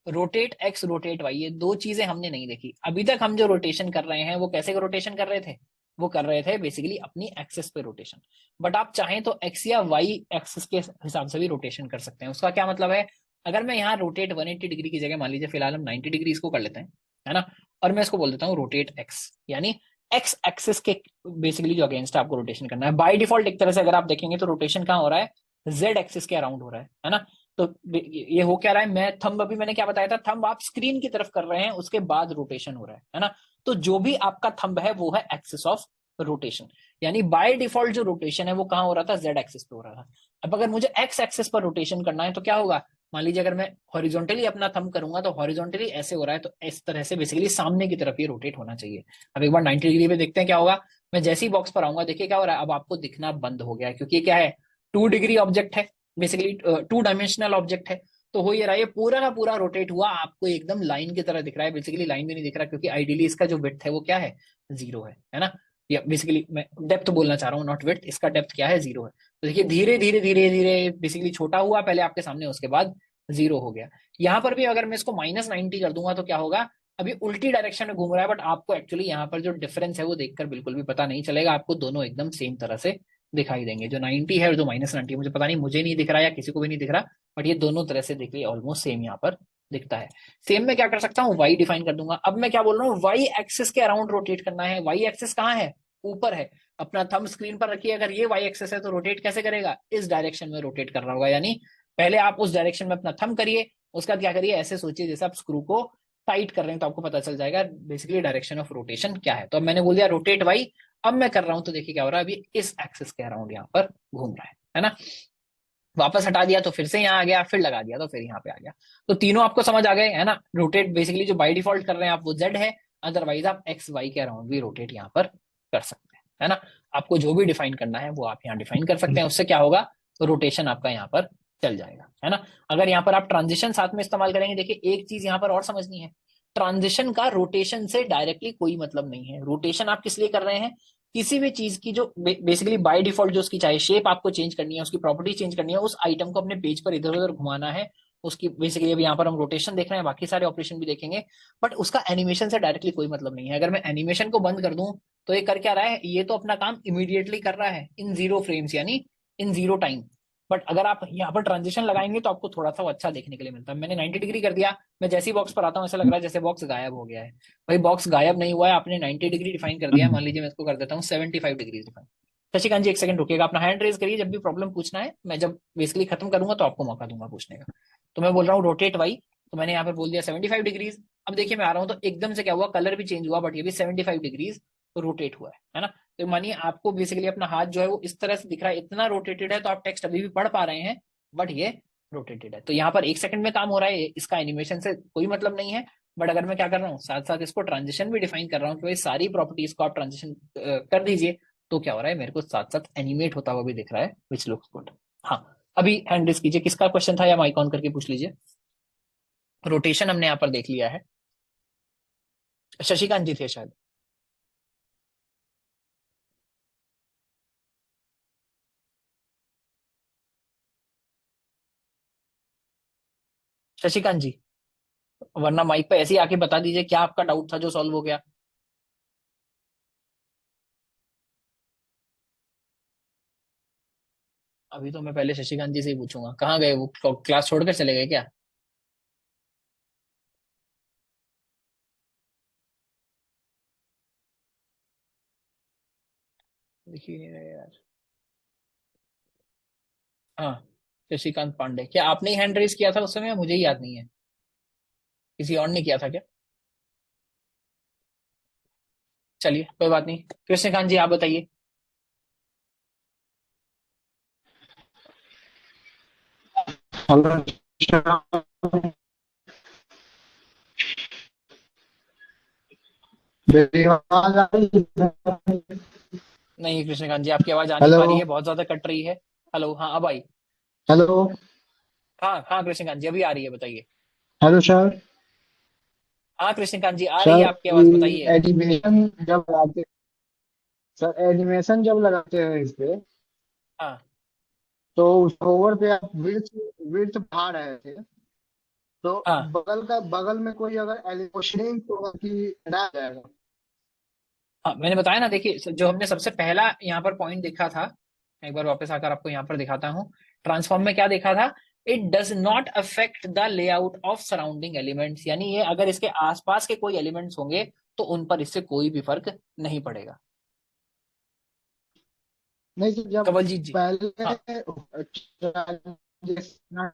S1: रोटेट एक्स रोटेट वाई, ये 2 चीजें हमने नहीं देखी अभी तक। हम जो रोटेशन कर रहे हैं वो कैसे रोटेशन कर रहे थे, वो कर रहे थे बेसिकली अपनी एक्सिस पे रोटेशन। बट आप चाहें तो एक्स या वाई एक्सिस के हिसाब से भी रोटेशन कर सकते हैं। उसका क्या मतलब है, अगर मैं यहाँ रोटेट 180 डिग्री की जगह मान लीजिए फिलहाल हम 90 डिग्री इसको कर लेते हैं, है ना, और मैं इसको बोल देता हूँ रोटेट एक्स, यानी एक्स एक्सिस के बेसिकली जो अगेंस्ट आपको रोटेशन करना है। बाय डिफॉल्ट एक तरह से अगर आप देखेंगे तो रोटेशन कहाँ हो रहा है, जेड एक्सिस के अराउंड हो रहा है ना। तो ये हो क्या रहा है, मैं थंब, अभी मैंने क्या बताया था, थंब आप स्क्रीन की तरफ कर रहे हैं, उसके बाद रोटेशन हो रहा है ना। तो जो भी आपका थंब है वो है एक्सिस ऑफ रोटेशन, यानी बाय डिफॉल्ट जो रोटेशन है वो कहां हो रहा था, जेड एक्सिस पे हो रहा था। अब अगर मुझे एक्स एक्सिस पर रोटेशन करना है तो क्या होगा, मान लीजिए अगर मैं हॉरिजॉन्टली अपना थंब करूंगा तो हॉरिजॉन्टली ऐसे हो रहा है, तो इस तरह से बेसिकली सामने की तरफ ये रोटेट होना चाहिए। अब एक बार 90 डिग्री पे देखते हैं क्या होगा। मैं जैसे ही बॉक्स पर आऊंगा, देखिए क्या हो रहा है, अब आपको दिखना बंद हो गया है, क्योंकि ये क्या है, 2 डिग्री ऑब्जेक्ट है, बेसिकली 2 डायमेंशनल ऑब्जेक्ट है। तो हो ये रहा है, ये पूरा का पूरा रोटेट हुआ, आपको एकदम लाइन की तरह दिख रहा है। बेसिकली लाइन भी नहीं दिख रहा क्योंकि आइडियली इसका जो विड्थ है वो क्या है, 0 है ना। या बेसिकली मैं डेप्थ बोलना चाह रहा हूँ, नॉट विड्थ, इसका डेप्थ क्या है, 0 है। तो देखिए धीरे धीरे धीरे धीरे बेसिकली छोटा हुआ पहले आपके सामने, उसके बाद 0 हो गया। यहाँ पर भी अगर मैं इसको -90 कर दूंगा तो क्या होगा, अभी उल्टी डायरेक्शन में घूम रहा है, बट आपको एक्चुअली यहाँ पर जो डिफरेंस है वो देखकर बिल्कुल भी पता नहीं चलेगा, आपको दोनों एकदम सेम तरह से दिखाई देंगे। जो 90 है और जो -90, मुझे पता नहीं, मुझे नहीं दिख रहा या किसी को भी नहीं दिख रहा, बट ये दोनों तरह से देखिए ऑलमोस्ट सेम यहाँ पर दिखता है। सेम में क्या कर सकता हूँ, वाई डिफाइन कर दूंगा। अब मैं क्या बोल रहा हूँ, वाई एक्सिस के अराउंड रोटेट करना है। वाई एक्सिस कहाँ है, ऊपर है। अपना थंब स्क्रीन पर रखिए, अगर ये वाई एक्सिस है तो रोटेट कैसे करेगा, इस डायरेक्शन में रोटेट कर रहा होगा। यानी पहले आप उस डायरेक्शन में अपना थंब करिए, उसका क्या करिए, ऐसे सोचिए जैसे आप स्क्रू को टाइट कर रहे हैं, तो आपको पता चल जाएगा बेसिकली डायरेक्शन ऑफ रोटेशन क्या है। तो अब मैंने बोल दिया रोटेट वाई। अब मैं कर रहा हूं तो देखिए क्या हो रहा है, अभी इस एक्सिस के अराउंड यहाँ पर घूम रहा है ना। वापस हटा दिया तो फिर से यहाँ आ गया, फिर लगा दिया तो फिर यहाँ पे आ गया। तो तीनों आपको समझ आ गए है ना। रोटेट बेसिकली जो बाय डिफॉल्ट कर रहे हैं आप वो जेड है, अदरवाइज आप एक्स वाई के अराउंड भी रोटेट यहाँ पर कर सकते हैं, है ना। आपको जो भी डिफाइन करना है वो आप यहाँ डिफाइन कर सकते हैं, उससे क्या होगा, तो रोटेशन आपका यहाँ पर चल जाएगा, है ना। अगर यहाँ पर आप ट्रांजिशन साथ में इस्तेमाल करेंगे, देखिए एक चीज यहाँ पर और समझनी है, ट्रांजिशन का रोटेशन से डायरेक्टली कोई मतलब नहीं है। रोटेशन आप किस लिए कर रहे हैं, किसी भी चीज की जो बेसिकली बाय डिफॉल्ट जो उसकी चाहे शेप आपको चेंज करनी है, उसकी प्रॉपर्टी चेंज करनी है, उस आइटम को अपने पेज पर इधर उधर घुमाना है, उसकी बेसिकली अभी यहाँ पर हम रोटेशन देख रहे हैं, बाकी सारे ऑपरेशन भी देखेंगे, बट उसका एनिमेशन से डायरेक्टली कोई मतलब नहीं है। अगर मैं एनिमेशन को बंद कर दूं तो ये कर क्या रहा है, ये तो अपना काम इमीडिएटली कर रहा है इन 0 फ्रेम्स, यानी इन 0 टाइम। बट अगर आप यहाँ पर ट्रांजिशन लगाएंगे तो आपको थोड़ा सा वो अच्छा देखने के लिए मिलता है। मैंने 90 डिग्री कर दिया, मैं जैसे ही बॉक्स पर आता हूँ ऐसा लग रहा है जैसे बॉक्स गायब हो गया है। भाई बॉक्स गायब नहीं हुआ है, आपने 90 डिग्री डिफाइन कर दिया है। मान लीजिए मैं इसको कर देता हूँ 75 डिग्री डिफाइन। शशिकांत जी एक सेकंड रुकिएगा, अपना हैंड रेज करिए, जब भी प्रॉब्लम पूछना है, मैं जब बेसिकली खत्म करूंगा तो आपको मौका दूंगा पूछने का। तो मैं बोल रहा हूँ रोटेट वाई, तो मैंने यहाँ पर बोल दिया 75 डिग्रीज। अब देखिए मैं आ रहा हूँ तो एकदम से क्या हुआ, कलर भी चेंज हुआ, बट ये भी 75 डिग्रीज रोटेट हुआ है ना। तो मानिए आपको बेसिकली अपना हाथ जो है वो इस तरह से दिख रहा है, इतना रोटेटेड है, तो आप टेक्स्ट अभी भी पढ़ पा रहे हैं, बट ये रोटेटेड है। तो यहाँ पर 1 सेकंड में काम हो रहा है, इसका एनिमेशन से कोई मतलब नहीं है। बट अगर मैं क्या कर रहा हूँ, साथ साथ इसको ट्रांजिशन भी डिफाइन कर रहा हूँ कि भाई सारी प्रॉपर्टीज को आप ट्रांजिशन कर दीजिए, तो क्या हो रहा है, मेरे को साथ साथ एनिमेट होता हुआ भी दिख रहा है, विच लुक्स गुड। हाँ, अभी हैंड रेज कीजिए, किसका क्वेश्चन था, या माइक ऑन करके पूछ लीजिए। रोटेशन हमने यहाँ पर देख लिया है, शशिकांत जी थे शायद। शशिकांत जी, वरना माइक पे ऐसे ही आके बता दीजिए क्या आपका डाउट था जो सॉल्व हो गया। अभी तो मैं पहले शशिकांत जी से ही पूछूंगा, कहाँ गए वो, क्लास छोड़कर चले गए क्या। देखिए नहीं रहे यार। हाँ, शशिकांत पांडे, क्या आपने ही हैंड रेज किया था उस समय, मुझे ही याद नहीं है, किसी और ने किया था क्या। चलिए कोई बात नहीं, कृष्णकांत जी आप बताइए।
S3: हेलो। मेरी आवाज आ रही है?
S1: नहीं कृष्णकांत जी, आपकी आवाज आ नहीं
S3: हेलो।
S1: पा रही है, बहुत ज्यादा कट रही है। हेलो, हाँ अब आई।
S3: हेलो।
S1: हाँ हाँ कृष्णकांत जी अभी आ रही है, बताइए।
S3: Hello sir.
S1: हाँ कृष्णकांत जी आ रही है
S3: सर
S1: आपकी आवाज, बताइए।
S3: एनिमेशन जब लगाते सर एनिमेशन जब लगाते हैं इस पे,
S1: हाँ
S3: तो उस ओवर पे आप विड्थ विड्थ बढ़ा रहे थे, तो
S1: हाँ
S3: बगल में कोई अगर एलिमेशन तो होगा कि हटा जाएगा।
S1: हाँ, मैंने बताया ना, देखिए जो हमने सबसे पहला यहाँ पर पॉइंट देखा था, एक बार वापस आकर आपको यहाँ पर दिखाता हूँ। ट्रांसफॉर्म में क्या देखा था, it does not affect the layout of surrounding elements, यानी ये अगर इसके आसपास के कोई एलिमेंट्स होंगे तो उन पर इससे कोई भी फर्क नहीं पड़ेगा।
S3: नहीं सर, जब
S1: कवलजीत जी।
S3: पहले
S1: हाँ,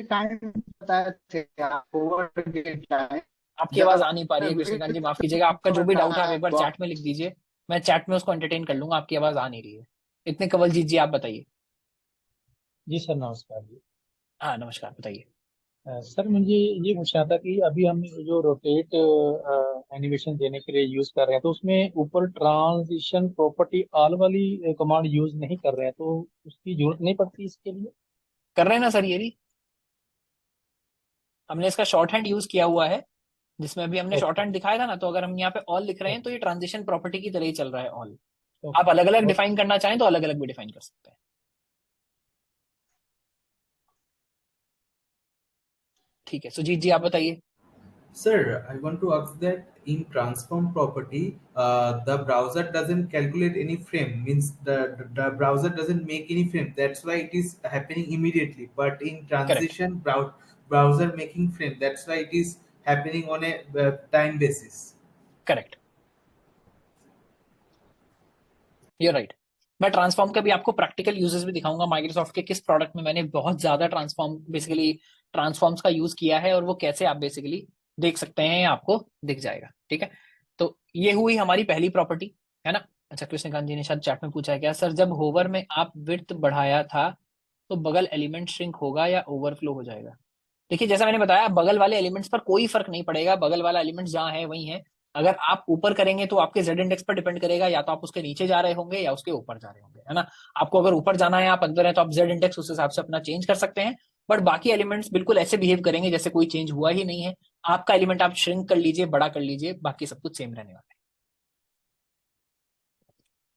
S3: टाइम बताए थे आप ओवर टाइम,
S1: आपकी आवाज आ नहीं पा रही है कृष्णकांत जी, माफ कीजिएगा, आपका जो भी डाउट है आप एक बार
S3: जब
S1: चैट में लिख दीजिए, मैं चैट में उसको एंटरटेन कर लूंगा, आपकी आवाज आ नहीं रही है इतने। कवलजीत जी आप बताइए।
S5: जी सर, नमस्कार जी।
S1: हाँ नमस्कार, बताइए।
S5: सर मुझे ये पूछना था कि अभी हम जो रोटेट एनिमेशन देने के लिए यूज कर रहे हैं, तो उसमें ऊपर ट्रांजिशन प्रॉपर्टी ऑल वाली कमांड यूज नहीं कर रहे हैं, तो उसकी जरूरत नहीं पड़ती इसके लिए।
S1: कर रहे हैं ना सर, ये भी हमने इसका शॉर्ट हैंड यूज किया हुआ है, जिसमें अभी हमने शॉर्ट
S5: ओके
S1: हैंड दिखाया था ना, तो अगर हम यहाँ पे ऑल लिख रहे हैं तो ये ट्रांजिशन प्रॉपर्टी की तरह ही चल रहा है ऑल। आप अलग अलग
S5: ओके
S1: डिफाइन करना चाहें तो अलग अलग भी डिफाइन कर सकते हैं। ठीक है, सुजीत जी आप बताइए।
S4: Sir, I want to ask that in transform property, the browser doesn't calculate any frame, means the browser doesn't make any frame. That's why it is happening immediately. But in
S1: correct,
S4: transition, browser making frame. That's why it is happening on a time basis.
S1: Correct, you right. मैं ट्रांसफॉर्म का भी आपको प्रैक्टिकल यूजेस भी दिखाऊंगा, माइक्रोसॉफ्ट के किस प्रोडक्ट में मैंने बहुत ज्यादा ट्रांसफॉर्म्स का यूज किया है, और वो कैसे आप बेसिकली देख सकते हैं, आपको दिख जाएगा। ठीक है, तो ये हुई हमारी पहली प्रॉपर्टी, है ना। अच्छा, कृष्णकांत जी ने शायद चैट में पूछा है क्या, सर जब होवर में आप विड्थ बढ़ाया था तो बगल एलिमेंट श्रिंक होगा या ओवरफ्लो हो जाएगा। देखिए, जैसा मैंने बताया, बगल वाले एलिमेंट्स पर कोई फर्क नहीं पड़ेगा, बगल वाला एलिमेंट जहां है वही है। अगर आप ऊपर करेंगे तो आपके जेड इंडेक्स पर डिपेंड करेगा, या तो आप उसके नीचे जा रहे होंगे या उसके ऊपर जा रहे होंगे, है ना। आपको अगर ऊपर जाना है, आप अंदर है, तो आप जेड इंडेक्स उस हिसाब से अपना चेंज कर सकते हैं। बट बाकी एलिमेंट्स बिल्कुल ऐसे बिहेव करेंगे जैसे कोई चेंज हुआ ही नहीं है। आपका एलिमेंट आप श्रिंक कर लीजिए, बड़ा कर लीजिए, बाकी सब कुछ सेम रहने वाला है।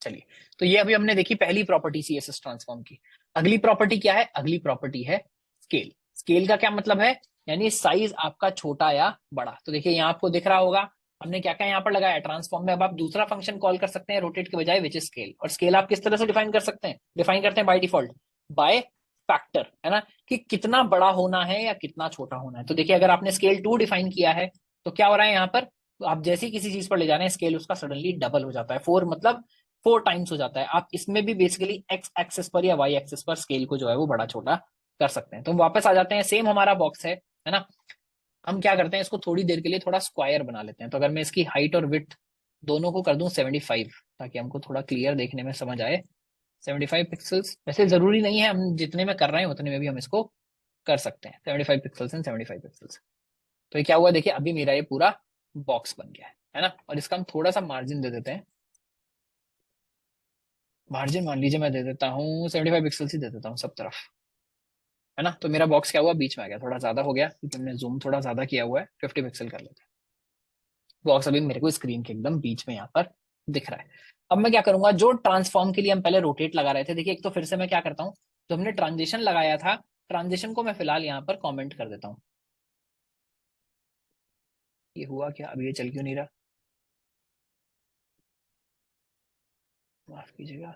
S1: चलिए, तो ये अभी हमने देखी पहली प्रॉपर्टी सीएसएस ट्रांसफॉर्म की। अगली प्रॉपर्टी क्या है, अगली प्रॉपर्टी है स्केल। स्केल का क्या मतलब है, यानी साइज आपका छोटा या बड़ा। तो देखिए यहाँ आपको दिख रहा होगा, हमने क्या क्या यहाँ पर लगाया ट्रांसफॉर्म में। अब आप दूसरा फंक्शन कॉल कर सकते हैं रोटेट के बजाय, विच इज स्केल। और स्केल आप किस तरह से डिफाइन कर सकते हैं, डिफाइन करते हैं बाय डिफॉल्ट बाय फैक्टर, है ना, कि कितना बड़ा होना है या कितना छोटा होना है। तो देखिए, अगर आपने स्केल 2 डिफाइन किया है तो क्या हो रहा है यहाँ पर, तो आप जैसे ही किसी चीज पर ले जा रहे हैं, स्केल उसका सडनली डबल हो जाता है, 4 मतलब 4 टाइम्स हो जाता है। आप इसमें भी बेसिकली एक्स एक्सिस पर या वाई एक्सिस पर स्केल को जो है वो बड़ा छोटा कर सकते हैं। तो हम वापस आ जाते हैं, सेम हमारा बॉक्स है ना। हम क्या करते हैं, इसको थोड़ी देर के लिए थोड़ा स्क्वायर बना लेते हैं। तो अगर मैं इसकी हाइट और विड्थ दोनों को कर दूं 75, ताकि हमको थोड़ा क्लियर देखने में समझ आए। 75 पिक्सल्स, वैसे जरूरी नहीं है, हम जितने में कर रहे हैं उतने में भी हम इसको कर सकते हैं, 75 पिक्सल्स एंड 75 पिक्सल्स। तो ये क्या हुआ, देखिए अभी मेरा ये पूरा बॉक्स बन गया है ना। और इसका हम थोड़ा सा मार्जिन दे देते हैं। मार्जिन मान लीजिए मैं दे देता हूँ 75 पिक्सल्स ही दे देता हूँ सब तरफ, है ना। तो मेरा बॉक्स क्या हुआ, बीच में आ गया, थोड़ा ज्यादा हो गया क्योंकि हमने जूम थोड़ा ज्यादा किया हुआ है। 50 पिक्सल कर लेते हैं। बॉक्स अभी मेरे को स्क्रीन के एकदम बीच में यहाँ पर दिख रहा है। अब मैं क्या करूंगा, जो ट्रांसफॉर्म के लिए हम पहले रोटेट लगा रहे थे, देखिए एक तो फिर से मैं क्या करता हूँ, जो हमने ट्रांजिशन लगाया था, ट्रांजिशन को मैं फिलहाल यहाँ पर कॉमेंट कर देता हूँ। ये हुआ क्या, अभी ये चल क्यों नहीं रहा, माफ कीजिएगा।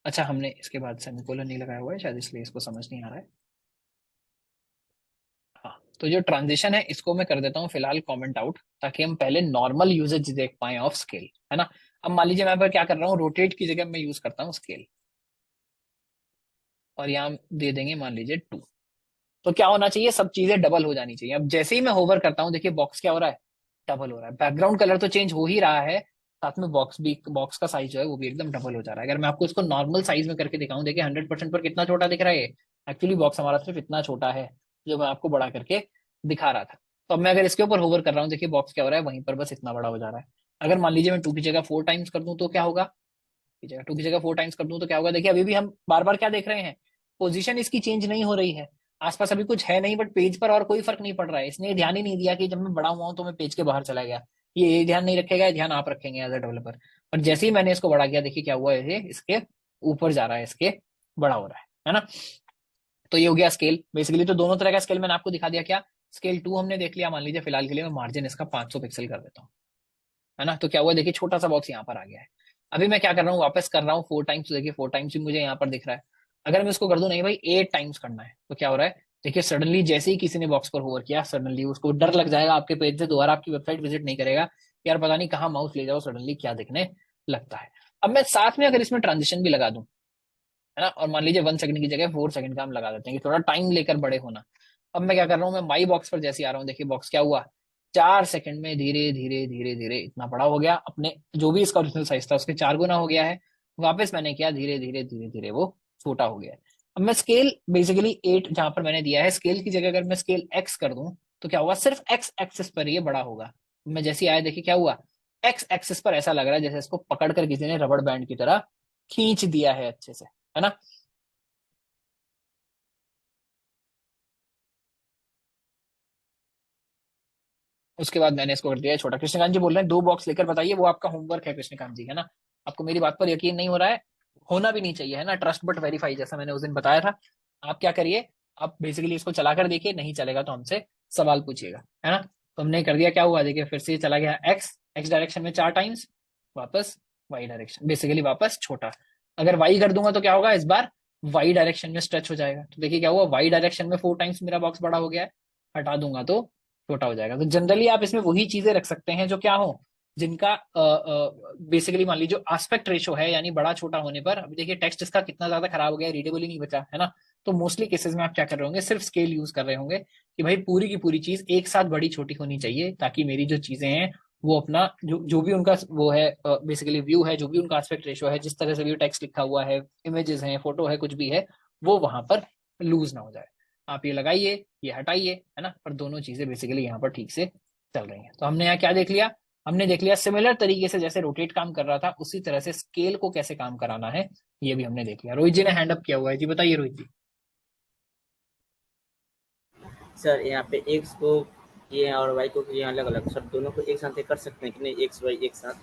S1: अच्छा, हमने इसके बाद सेमीकोलन नहीं लगाया हुआ है शायद, इसलिए इसको समझ नहीं आ रहा है। हाँ, तो जो ट्रांजिशन है इसको मैं कर देता हूँ फिलहाल कमेंट आउट, ताकि हम पहले नॉर्मल यूजेज देख पाए ऑफ स्केल, है ना। अब मान लीजिए मैं पर क्या कर रहा हूँ, रोटेट की जगह मैं यूज करता हूँ स्केल, और यहाँ दे देंगे मान लीजिए 2। तो क्या होना चाहिए, सब चीजें डबल हो जानी चाहिए। अब जैसे ही मैं होवर करता हूँ, देखिए बॉक्स क्या हो रहा है, डबल हो रहा है। बैकग्राउंड कलर तो चेंज हो ही रहा है, साथ में बॉक्स का साइज जो है वो भी एकदम डबल हो जा रहा है। अगर मैं आपको इसको नॉर्मल साइज में करके दिखाऊं, देखिए 100% पर कितना छोटा दिख रहा है। एक्चुअली बॉक्स हमारा सिर्फ इतना छोटा है, जो मैं आपको बड़ा करके दिखा रहा था। तो अब मैं अगर इसके ऊपर होवर कर रहा हूँ, देखिए बॉक्स क्या हो रहा है, वहीं पर बस इतना बड़ा हो जा रहा है। अगर मान लीजिए मैं 2 की जगह 4 टाइम्स कर दूं तो क्या होगा, टू की जगह 4 टाइम्स कर दूं तो क्या होगा, देखिए अभी भी हम बार बार क्या देख रहे हैं, पोजीशन इसकी चेंज नहीं हो रही है। आसपास अभी कुछ है नहीं, बट पेज पर और कोई फर्क नहीं पड़ रहा है। इसने ये ध्यान ही नहीं दिया कि जब मैं बड़ा हुआ हूं तो मैं पेज के बाहर चला गया। ये ध्यान नहीं रखेगा, ये ध्यान आप रखेंगे एज अ डेवलपर। और जैसे ही मैंने इसको बड़ा किया, देखिए क्या हुआ, ये इसके ऊपर जा रहा है, इसके बड़ा हो रहा है ना। तो ये हो गया स्केल बेसिकली। तो दोनों तरह का स्केल मैंने आपको दिखा दिया। क्या स्केल 2 हमने देख लिया, मान लीजिए फिलहाल के लिए मैं मार्जिन इसका 500 पिक्सल कर देता हूँ, है ना। तो क्या हुआ, देखिए छोटा सा बॉक्स यहाँ पर आ गया है। अभी मैं क्या कर रहा हूँ, वापस कर रहा हूँ 4 टाइम्स, तो देखिए 4 टाइम्स भी मुझे यहाँ पर दिख रहा है। अगर मैं इसको कर दूं, नहीं भाई 8 टाइम्स करना है, तो क्या हो रहा है, देखिए सडनली जैसे ही किसी ने बॉक्स पर होवर किया, सडनली उसको डर लग जाएगा, आपके पेज से दोबारा आपकी वेबसाइट विजिट नहीं करेगा, यार पता नहीं कहाँ माउस ले जाओ, सडनली क्या दिखने लगता है। अब मैं साथ में अगर इसमें ट्रांजिशन भी लगा दूं, है ना, और मान लीजिए 1 सेकंड की जगह 4 सेकंड का हम लगा देते हैं कि थोड़ा टाइम लेकर बड़े होना। अब मैं क्या कर रहा हूँ, मैं माई बॉक्स पर जैसे आ रहा हूँ, देखिए बॉक्स क्या हुआ, 4 सेकंड में धीरे धीरे धीरे धीरे इतना बड़ा हो गया, अपने जो भी इसका ओरिजिनल साइज था उसके 4 गुना हो गया है। वापस मैंने किया, धीरे धीरे धीरे धीरे वो छोटा हो गया है। अब मैं स्केल बेसिकली 8 जहां पर मैंने दिया है, स्केल की जगह अगर मैं स्केल एक्स कर दूं तो क्या होगा, सिर्फ एक्स एक्सिस पर ये बड़ा होगा। मैं जैसे आया, देखिए क्या हुआ, एक्स एक्सिस पर ऐसा लग रहा है जैसे इसको पकड़ कर किसी ने रबड़ बैंड की तरह खींच दिया है अच्छे से, है ना। उसके बाद मैंने इसको कर दिया है छोटा। कृष्णकांत जी बोल रहे हैं 2 बॉक्स लेकर बताइए, वो आपका होमवर्क है कृष्णकांत जी, है ना। आपको मेरी बात पर यकीन नहीं हो रहा है, होना भी नहीं चाहिए, है ना। ट्रस्ट बट वेरीफाई, जैसा मैंने उस दिन बताया था। आप क्या करिए, आप बेसिकली इसको चलाकर देखिए, नहीं चलेगा तो हमसे सवाल पूछिएगा, है ना। तो हमने कर दिया, क्या हुआ देखिए, फिर से ये चला गया एक्स डायरेक्शन में 4 टाइम्स, वापस वाई डायरेक्शन, बेसिकली वापस छोटा। अगर वाई कर दूंगा तो क्या होगा, इस बार वाई डायरेक्शन में स्ट्रेच हो जाएगा। तो देखिए क्या हुआ, वाई डायरेक्शन में 4 टाइम्स मेरा बॉक्स बड़ा हो गया है, हटा दूंगा तो छोटा हो जाएगा। तो जनरली आप इसमें वही चीजें रख सकते हैं जो क्या हो, जिनका बेसिकली मान लीजिए एस्पेक्ट रेशो है, यानी बड़ा छोटा होने पर। अभी देखिए टेक्स्ट इसका कितना ज्यादा खराब हो गया है, रीडेबल ही नहीं बचा, है ना। तो मोस्टली केसेस में आप क्या कर रहे होंगे, सिर्फ स्केल यूज कर रहे होंगे कि भाई पूरी की पूरी चीज एक साथ बड़ी छोटी होनी चाहिए, ताकि मेरी जो चीजें हैं वो अपना जो जो भी उनका वो है बेसिकली व्यू है, जो भी उनका एस्पेक्ट रेशो है, जिस तरह से भी टेक्स्ट लिखा हुआ है, इमेजेस हैं, फोटो है, कुछ भी है, वो वहां पर लूज ना हो जाए। आप ये लगाइए, ये हटाइए, है ना, पर दोनों चीजें बेसिकली यहाँ पर ठीक से चल रही हैं। तो हमने यहाँ क्या देख लिया, हमने देख लिया सिमिलर तरीके से जैसे रोटेट काम कर रहा था, उसी तरह से स्केल को कैसे काम कराना है, ये भी हमने देख लिया। रोहित जी ने हैंड अप किया हुआ है, जी बताइए रोहित जी।
S7: सर यहाँ पे एक्स को किए हैं और वाई को किए हैं अलग अलग, सर दोनों को एक साथ कर सकते हैं कि नहीं, एक्स वाई एक साथ?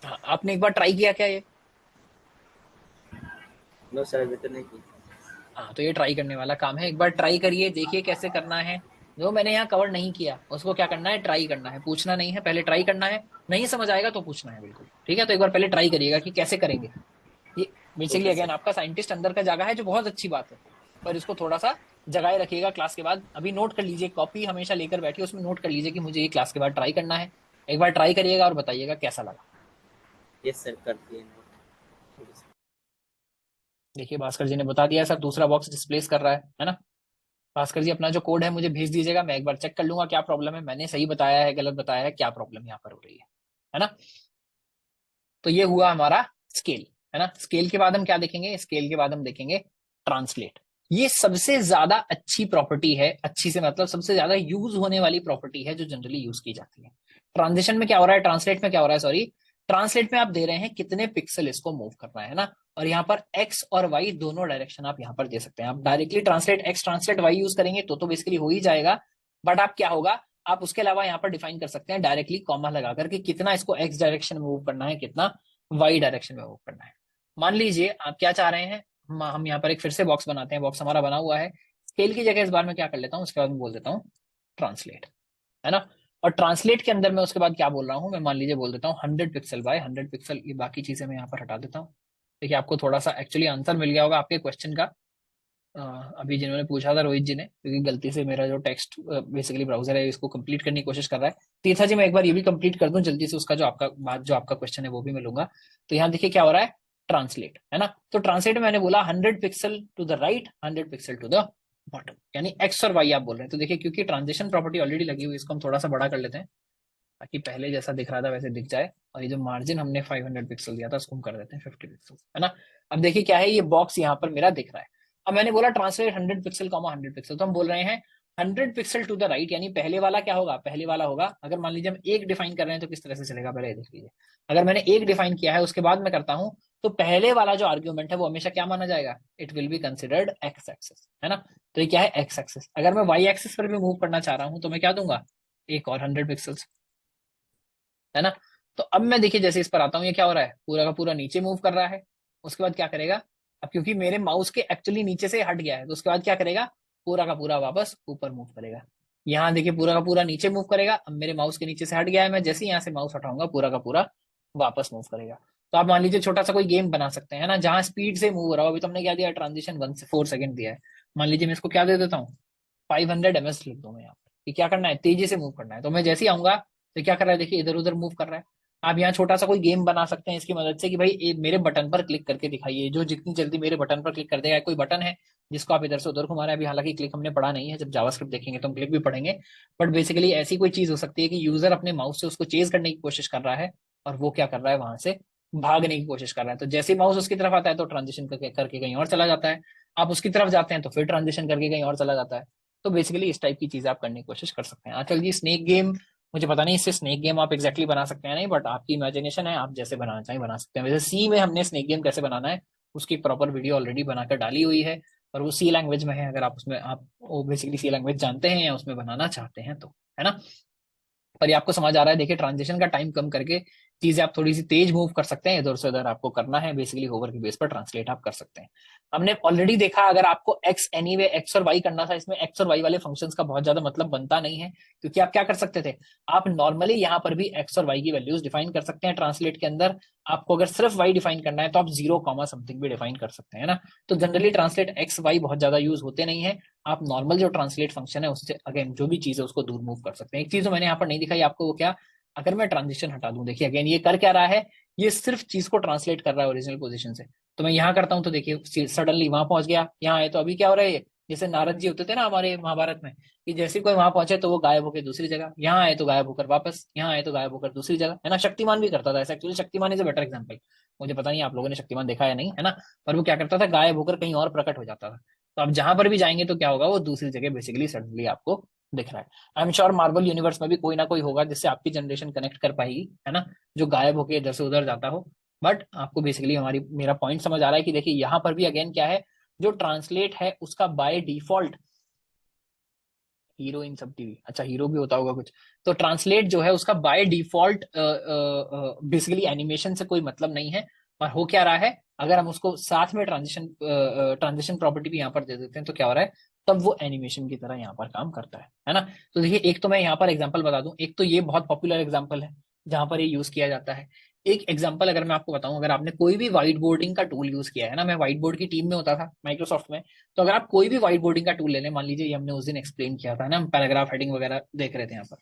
S1: हाँ, आपने एक बार ट्राई किया क्या ये?
S7: नो सर, अभी तो नहीं की।
S1: हाँ, तो ये ट्राई करने वाला काम है, एक बार ट्राई करिए, देखिए कैसे करना है। जो मैंने यहाँ कवर नहीं किया उसको क्या करना है, ट्राई करना है, पूछना नहीं है, पहले ट्राई करना है। नहीं समझ आएगा तो पूछना है, बिल्कुल ठीक है। तो एक बार पहले ट्राई करिएगा कि कैसे करेंगे ये। Basically
S7: okay
S1: again
S7: sir.
S1: आपका साइंटिस्ट अंदर का जगह है, जो बहुत अच्छी बात है, पर इसको थोड़ा सा जगाए रखिएगा क्लास के बाद। अभी नोट कर लीजिए, कॉपी हमेशा लेकर बैठिए, उसमें नोट कर लीजिए कि मुझे ये क्लास के बाद ट्राई करना है। एक बार ट्राई करिएगा और बताइएगा कैसा लगा।
S7: यस सर, कर दिए नोट।
S1: देखिए भास्कर जी ने बता दिया सर, दूसरा बॉक्स डिस्प्लेस कर रहा है ना। भास्कर जी अपना जो कोड है मुझे भेज दीजिएगा, मैं एक बार चेक कर लूंगा क्या प्रॉब्लम है, मैंने सही बताया है गलत बताया है, क्या प्रॉब्लम यहाँ पर हो रही है ना। तो ये हुआ हमारा स्केल, है ना। स्केल के बाद हम क्या देखेंगे, स्केल के बाद हम देखेंगे ट्रांसलेट। ये सबसे ज्यादा अच्छी प्रॉपर्टी है, अच्छी से मतलब सबसे ज्यादा यूज होने वाली प्रॉपर्टी है, जो जनरली यूज की जाती है। ट्रांजिशन में क्या हो रहा है, ट्रांसलेट में क्या हो रहा है, सॉरी, ट्रांसलेट में आप दे रहे हैं कितने पिक्सल इसको मूव करना है ना। और यहाँ पर एक्स और वाई दोनों डायरेक्शन आप यहाँ पर दे सकते हैं। आप directly translate X translate Y use करेंगे तो बेसिकली हो ही जाएगा, बट आप क्या होगा, आप उसके अलावा यहाँ पर डिफाइन कर सकते हैं डायरेक्टली कॉमा लगाकर कि कितना इसको एक्स डायरेक्शन में मूव करना है, कितना वाई डायरेक्शन में मूव करना है। मान लीजिए आप क्या चाह रहे हैं, हम यहाँ पर एक फिर से बॉक्स बनाते हैं, बॉक्स हमारा बना हुआ है। स्केल की जगह इस बार मैं क्या कर लेता हूँ, उसके बाद मैं बोल देता हूँ ट्रांसलेट, है ना। और ट्रांसलेट के अंदर मैं उसके बाद क्या बोल रहा हूँ, मैं मान लीजिए बोल देता हूँ 100 पिक्सल बाय 100 पिक्सल। ये बाकी चीजें मैं यहाँ पर हटा देता हूँ। देखिए आपको थोड़ा सा एक्चुअली आंसर मिल गया होगा आपके क्वेश्चन का। अभी जिन्होंने पूछा था रोहित जी ने, क्योंकि गलती से मेरा जो टेक्स्ट बेसिकली ब्राउजर है इसको कंप्लीट करने की कोशिश कर रहा है। तीर्था जी मैं एक बार ये भी कंप्लीट कर दूं जल्दी से, उसका जो आपका बात जो आपका क्वेश्चन है वो भी मिलूंगा। तो यहाँ देखिए क्या हो रहा है, ट्रांसलेट, है ना। तो ट्रांसलेट में मैंने बोला 100 pixel to the right, 100 pixel to the bottom, यानी एक्स और वाई आप बोल रहे हैं। तो देखिए क्योंकि ट्रांजिशन प्रॉपर्टी ऑलरेडी लगी हुई है, इसको हम थोड़ा सा बड़ा कर लेते हैं ताकि पहले जैसा दिख रहा था वैसे दिख जाए। और ये जो मार्जिन हमने 500 पिक्सल दिया था उसको हम कर देते हैं 50 पिक्सल, है ना। अब देखिए क्या है, ये बॉक्स यहाँ पर मेरा दिख रहा है। अब मैंने बोला ट्रांसलेट 100 पिक्सल 100 पिक्सल, तो हम बोल रहे हैं 100 पिक्सल टू द राइट, यानी पहले वाला क्या होगा, पहले वाला होगा। अगर मान लीजिए हम एक डिफाइन कर रहे हैं तो किस तरह से चलेगा, पहले देख लीजिए। अगर मैंने एक डिफाइन किया है उसके बाद मैं करता हूं, तो पहले वाला जो आर्ग्यूमेंट है वो हमेशा क्या माना जाएगा, it will be considered X axis, है ना। तो ये क्या है, एक्स एक्सेस। अगर मैं वाई एक्सेस पर भी मूव करना चाह रहा हूं तो मैं क्या दूंगा, एक और 100 पिक्सल, है ना। तो अब मैं देखिए जैसे इस पर आता हूँ, ये क्या हो रहा है, पूरा का पूरा नीचे मूव कर रहा है। उसके बाद क्या करेगा, अब क्योंकि मेरे माउस के एक्चुअली नीचे से हट गया है, तो उसके बाद क्या करेगा, पूरा का पूरा वापस ऊपर मूव करेगा। यहाँ देखिए पूरा का पूरा नीचे मूव करेगा, अब मेरे माउस के नीचे से हट गया है, मैं जैसे ही यहाँ से माउस हटाऊंगा पूरा का पूरा वापस मूव करेगा। तो आप मान लीजिए छोटा सा कोई गेम बना सकते हैं ना, जहां स्पीड से मूव हो रहा हो। अभी तो हमने क्या दिया, ट्रांजिशन 1 से 4 सेकंड दिया है। मान लीजिए मैं इसको क्या दे देता हूँ, 500 ms लिख दूं मैं यहाँ पर, कि क्या करना है, तेजी से मूव करना है। तो मैं जैसे ही आऊंगा तो क्या कर रहा है, देखिए इधर उधर मूव कर रहा है। आप यहाँ छोटा सा कोई गेम बना सकते हैं इसकी मदद से कि भाई मेरे बटन पर क्लिक करके दिखाइए, जो जितनी जल्दी मेरे बटन पर क्लिक कर देगा। कोई बटन है जिसको आप इधर से उधर घुमा रहे हैं, अभी हालांकि क्लिक हमने पढ़ा नहीं है, जब जावास्क्रिप्ट देखेंगे तो हम क्लिक भी पढ़ेंगे। बट बेसिकली ऐसी कोई चीज हो सकती है कि यूजर अपने माउस से उसको चेज करने की कोशिश कर रहा है, और वो क्या कर रहा है, वहां से भागने की कोशिश कर रहा है। तो जैसे ही माउस उसकी तरफ आता है तो ट्रांजिशन करके कहीं और चला जाता है, आप उसकी तरफ जाते हैं तो फिर ट्रांजिशन करके कहीं और चला जाता है। तो बेसिकली इस टाइप की चीज आप करने की कोशिश कर सकते हैं। आजकल जी स्नेक गेम, मुझे पता नहीं इससे स्नेक गेम आप एग्जैक्टली बना सकते हैं नहीं, बट आपकी इमेजिनेशन है, आप जैसे बनाना चाहें बना सकते हैं। वैसे सी में हमने स्नेक गेम कैसे बनाना है उसकी प्रॉपर वीडियो ऑलरेडी बनाकर डाली हुई है, और वो सी लैंग्वेज में है। अगर आप उसमें आप वो बेसिकली सी लैंग्वेज जानते हैं या उसमें बनाना चाहते हैं तो, है ना। पर ये आपको समझ आ रहा है, देखिए ट्रांजिशन का टाइम कम करके चीजें आप थोड़ी सी तेज मूव कर सकते हैं, इधर से उधर आपको करना है, बेसिकली होवर के बेस पर ट्रांसलेट आप कर सकते हैं। हमने ऑलरेडी देखा, अगर आपको एक्स एनीवे एक्स और वाई करना था, इसमें एक्स और वाई वाले फंक्शंस का बहुत ज्यादा मतलब बनता नहीं है, क्योंकि आप क्या कर सकते थे, आप नॉर्मली यहाँ पर भी एक्स और वाई की वैल्यूज डिफाइन कर सकते हैं ट्रांसलेट के अंदर। आपको अगर सिर्फ वाई डिफाइन करना है तो आप 0, समथिंग भी डिफाइन कर सकते हैं ना। तो जनरली ट्रांसलेट एक्स वाई बहुत ज्यादा यूज होते नहीं है, आप नॉर्मल जो ट्रांसलेट फंक्शन है उससे अगेन जो भी चीज है उसको दूर मूव कर सकते हैं। एक चीज जो मैंने यहाँ पर नहीं दिखाई आपको, वो क्या, अगर मैं ट्रांजिशन हटा दूं, देखिए अगेन ये कर क्या रहा है, ये सिर्फ चीज को ट्रांसलेट कर रहा है ओरिजिनल पोजीशन से। तो मैं यहाँ करता हूँ तो देखिए सडनली वहां पहुंच गया, यहाँ आए तो अभी क्या हो रहा है, जैसे नारद जी होते थे ना हमारे महाभारत में, कि जैसे कोई वहां पहुंचे तो वो गायब होकर दूसरी जगह, यहाँ आए तो गायब होकर वापस, यहाँ आए तो गायब होकर दूसरी जगह, है ना। शक्तिमान भी करता था ऐसा, actually Shaktimaan is a better example. मुझे पता नहीं आप लोगों ने शक्तिमान देखा है नहीं, है ना, पर वो क्या करता था, गायब होकर कहीं और प्रकट हो जाता था। तो आप जहां पर भी जाएंगे तो क्या होगा, वो दूसरी जगह बेसिकली सडनली आपको दिख रहा है। I am sure Marvel universe में भी कोई ना कोई होगा जिससे आपकी जनरेशन कनेक्ट कर पाएगी, है ना, जो गायब होकर इधर से उधर जाता हो। बट आपको बेसिकली हमारी मेरा पॉइंट समझ आ रहा है कि देखिए यहाँ पर भी अगेन क्या है, जो ट्रांसलेट है उसका बाय डिफॉल्ट, हीरो इन सब टीवी, अच्छा हीरो भी होता होगा कुछ, तो ट्रांसलेट जो है उसका बाय डिफॉल्ट बेसिकली एनिमेशन से कोई मतलब नहीं है। और हो क्या रहा है, अगर हम उसको साथ में ट्रांजिशन प्रॉपर्टी भी यहाँ पर दे देते हैं तो क्या हो रहा है, तब वो एनिमेशन की तरह यहाँ पर काम करता है ना। तो देखिए एक तो मैं यहाँ पर एग्जांपल बता दूं, एक तो ये बहुत पॉपुलर एग्जांपल है जहां पर ये यूज किया जाता है। एक एग्जांपल अगर मैं आपको बताऊं, अगर आपने कोई भी व्हाइट बोर्डिंग का टूल यूज किया है ना, मैं व्हाइट बोर्ड की टीम में होता था माइक्रोसॉफ्ट में, तो अगर आप कोई भी व्हाइट बोर्डिंग का टूल ले लें, मान लीजिए ये हमने उस दिन एक्सप्लेन किया था ना, हम पैराग्राफ हेडिंग वगैरह देख रहे थे यहाँ पर,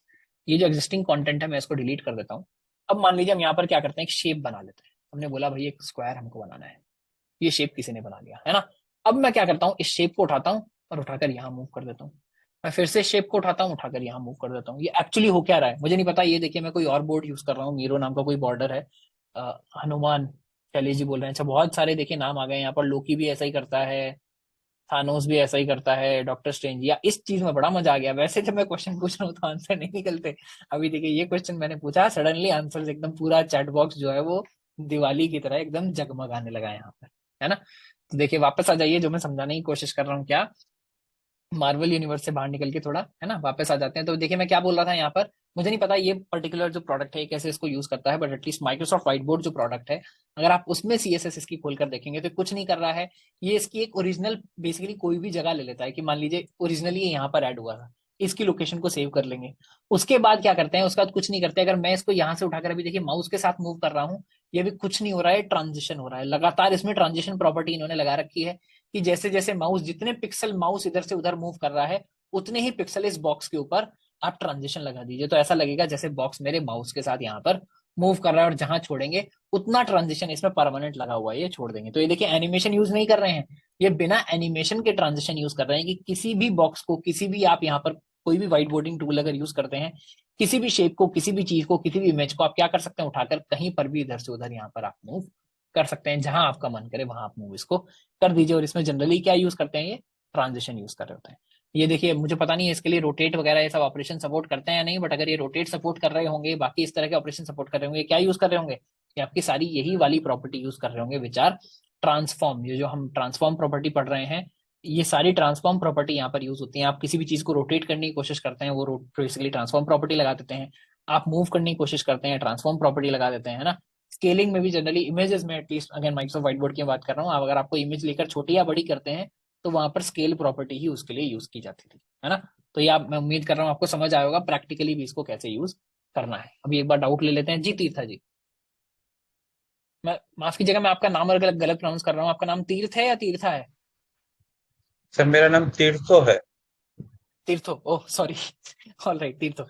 S1: ये जो एग्जिस्टिंग कंटेंट है मैं इसको डिलीट कर देता हूँ। अब मान लीजिए हम यहाँ पर क्या करते हैं, एक शेप बना लेते हैं, हमने बोला भाई एक स्क्वायर हमको बनाना है, ये शेप किसी ने बना लिया है ना। अब मैं क्या करता हूँ, इस शेप को उठाता हूँ और उठाकर यहाँ मूव कर देता हूँ, मैं फिर से शेप को उठाता हूँ उठाकर यहाँ मूव कर देता हूँ। ये एक्चुअली हो क्या रहा है मुझे नहीं पता, ये देखिए मैं कोई और बोर्ड यूज कर रहा हूँ, मीरो नाम का कोई बॉर्डर है, हनुमान शैलेश जी बोल रहे हैं, अच्छा बहुत सारे देखिए नाम आ गए यहाँ पर, लोकी भी ऐसा ही करता है, थानोस भी ऐसा ही करता है, डॉक्टर स्ट्रेंज, या इस चीज में बड़ा मजा आ गया। वैसे जब मैं क्वेश्चन पूछ रहा हूँ तो आंसर नहीं निकलते। अभी देखिए ये क्वेश्चन मैंने पूछा, सडनली आंसर एकदम पूरा चैट बॉक्स जो है वो दिवाली की तरह एकदम जगमगाने लगा यहाँ पर, है ना। तो देखिए वापस आ जाइए, जो मैं समझाने की कोशिश कर रहा हूँ, क्या मार्वल यूनिवर्स से बाहर निकल के थोड़ा, है ना, वापस आ जाते हैं। तो देखिए मैं क्या बोल रहा था यहाँ पर, मुझे नहीं पता ये पर्टिकुलर जो प्रोडक्ट है कैसे इसको यूज करता है, but at least Microsoft white board जो प्रोडक्ट है, अगर आप उसमें सीएसएस इसकी खोलकर देखेंगे तो कुछ नहीं कर रहा है, ये इसकी एक ओरिजिनल बेसिकली कोई भी जगह ले लेता है, कि मान लीजिए ओरिजिनली यहाँ पर ऐड हुआ था, इसकी लोकेशन को सेव कर लेंगे, उसके बाद क्या करते हैं, उसके बाद कुछ नहीं करते। अगर मैं इसको यहाँ से उठाकर अभी देखिए माउस के साथ मूव कर रहा हूँ, ये भी कुछ नहीं हो रहा है, ट्रांजिशन हो रहा है लगातार। इसमें ट्रांजिशन प्रॉपर्टी इन्होंने लगा रखी है कि जैसे जैसे माउस, जितने पिक्सल माउस इधर से उधर मूव कर रहा है, उतने ही पिक्सल इस बॉक्स के ऊपर आप ट्रांजिशन लगा दीजिए, तो ऐसा लगेगा जैसे बॉक्स मेरे माउस के साथ यहाँ पर मूव कर रहा है, और जहां छोड़ेंगे उतना ट्रांजिशन इसमें परमानेंट लगा हुआ है, ये छोड़ देंगे। तो ये देखिए एनिमेशन यूज नहीं कर रहे हैं, ये बिना एनिमेशन के ट्रांजिशन यूज कर रहे हैं, कि किसी भी बॉक्स को, किसी भी आप यहाँ पर कोई भी व्हाइट बोर्डिंग टूल अगर यूज करते हैं, किसी भी शेप को, किसी भी चीज को, किसी भी इमेज को आप क्या कर सकते हैं, उठाकर कहीं पर भी इधर से उधर यहाँ पर आप मूव कर सकते हैं, जहां आपका मन करे वहां आप मूव इसको कर दीजिए। और इसमें जनरली क्या यूज करते हैं, ये ट्रांजिशन यूज कर रहे होते हैं। ये देखिए मुझे पता नहीं है इसके लिए रोटेट वगैरह ये सब ऑपरेशन सपोर्ट करते हैं या नहीं, बट अगर ये रोटेट सपोर्ट कर रहे होंगे, बाकी इस तरह के ऑपरेशन सपोर्ट कर रहे होंगे, क्या यूज कर रहे होंगे, ये आपकी सारी यही वाली प्रॉपर्टी यूज कर रहे होंगे, विच आर ट्रांसफॉर्म। ये जो हम ट्रांसफॉर्म प्रॉपर्टी पढ़ रहे हैं, ये सारी ट्रांसफॉर्म प्रॉपर्टी यहाँ पर यूज होती है। आप किसी भी चीज को रोटेट करने की कोशिश करते हैं, वो बेसिकली ट्रांसफॉर्म प्रॉपर्टी लगा देते हैं। आप मूव करने की कोशिश करते हैं, ट्रांसफॉर्म प्रॉपर्टी लगा देते हैं, है ना। स्केलिंग में भी जनरली, इमेजेस में at least, again Microsoft white board की बात कर रहा हूँ, आप अगर आपको इमेज लेकर छोटी या बड़ी करते हैं तो वहां पर स्केल प्रॉपर्टी ही उसके लिए यूज की जाती थी, है ना। तो ये आप, मैं उम्मीद कर रहा हूँ आपको समझ आया होगा प्रैक्टिकली भी इसको कैसे यूज करना है। अभी एक बार डाउट ले लेते हैं जी, तीर्था जी। मैं माफ कीजिएगा, मैं आपका नाम गलत गलत प्रोनाउंस कर रहा हूँ, आपका नाम तीर्थ है या तीर्था है?
S8: सर मेरा नाम तीर्थो है।
S1: Tirtho, oh sorry. All right, Tirtho.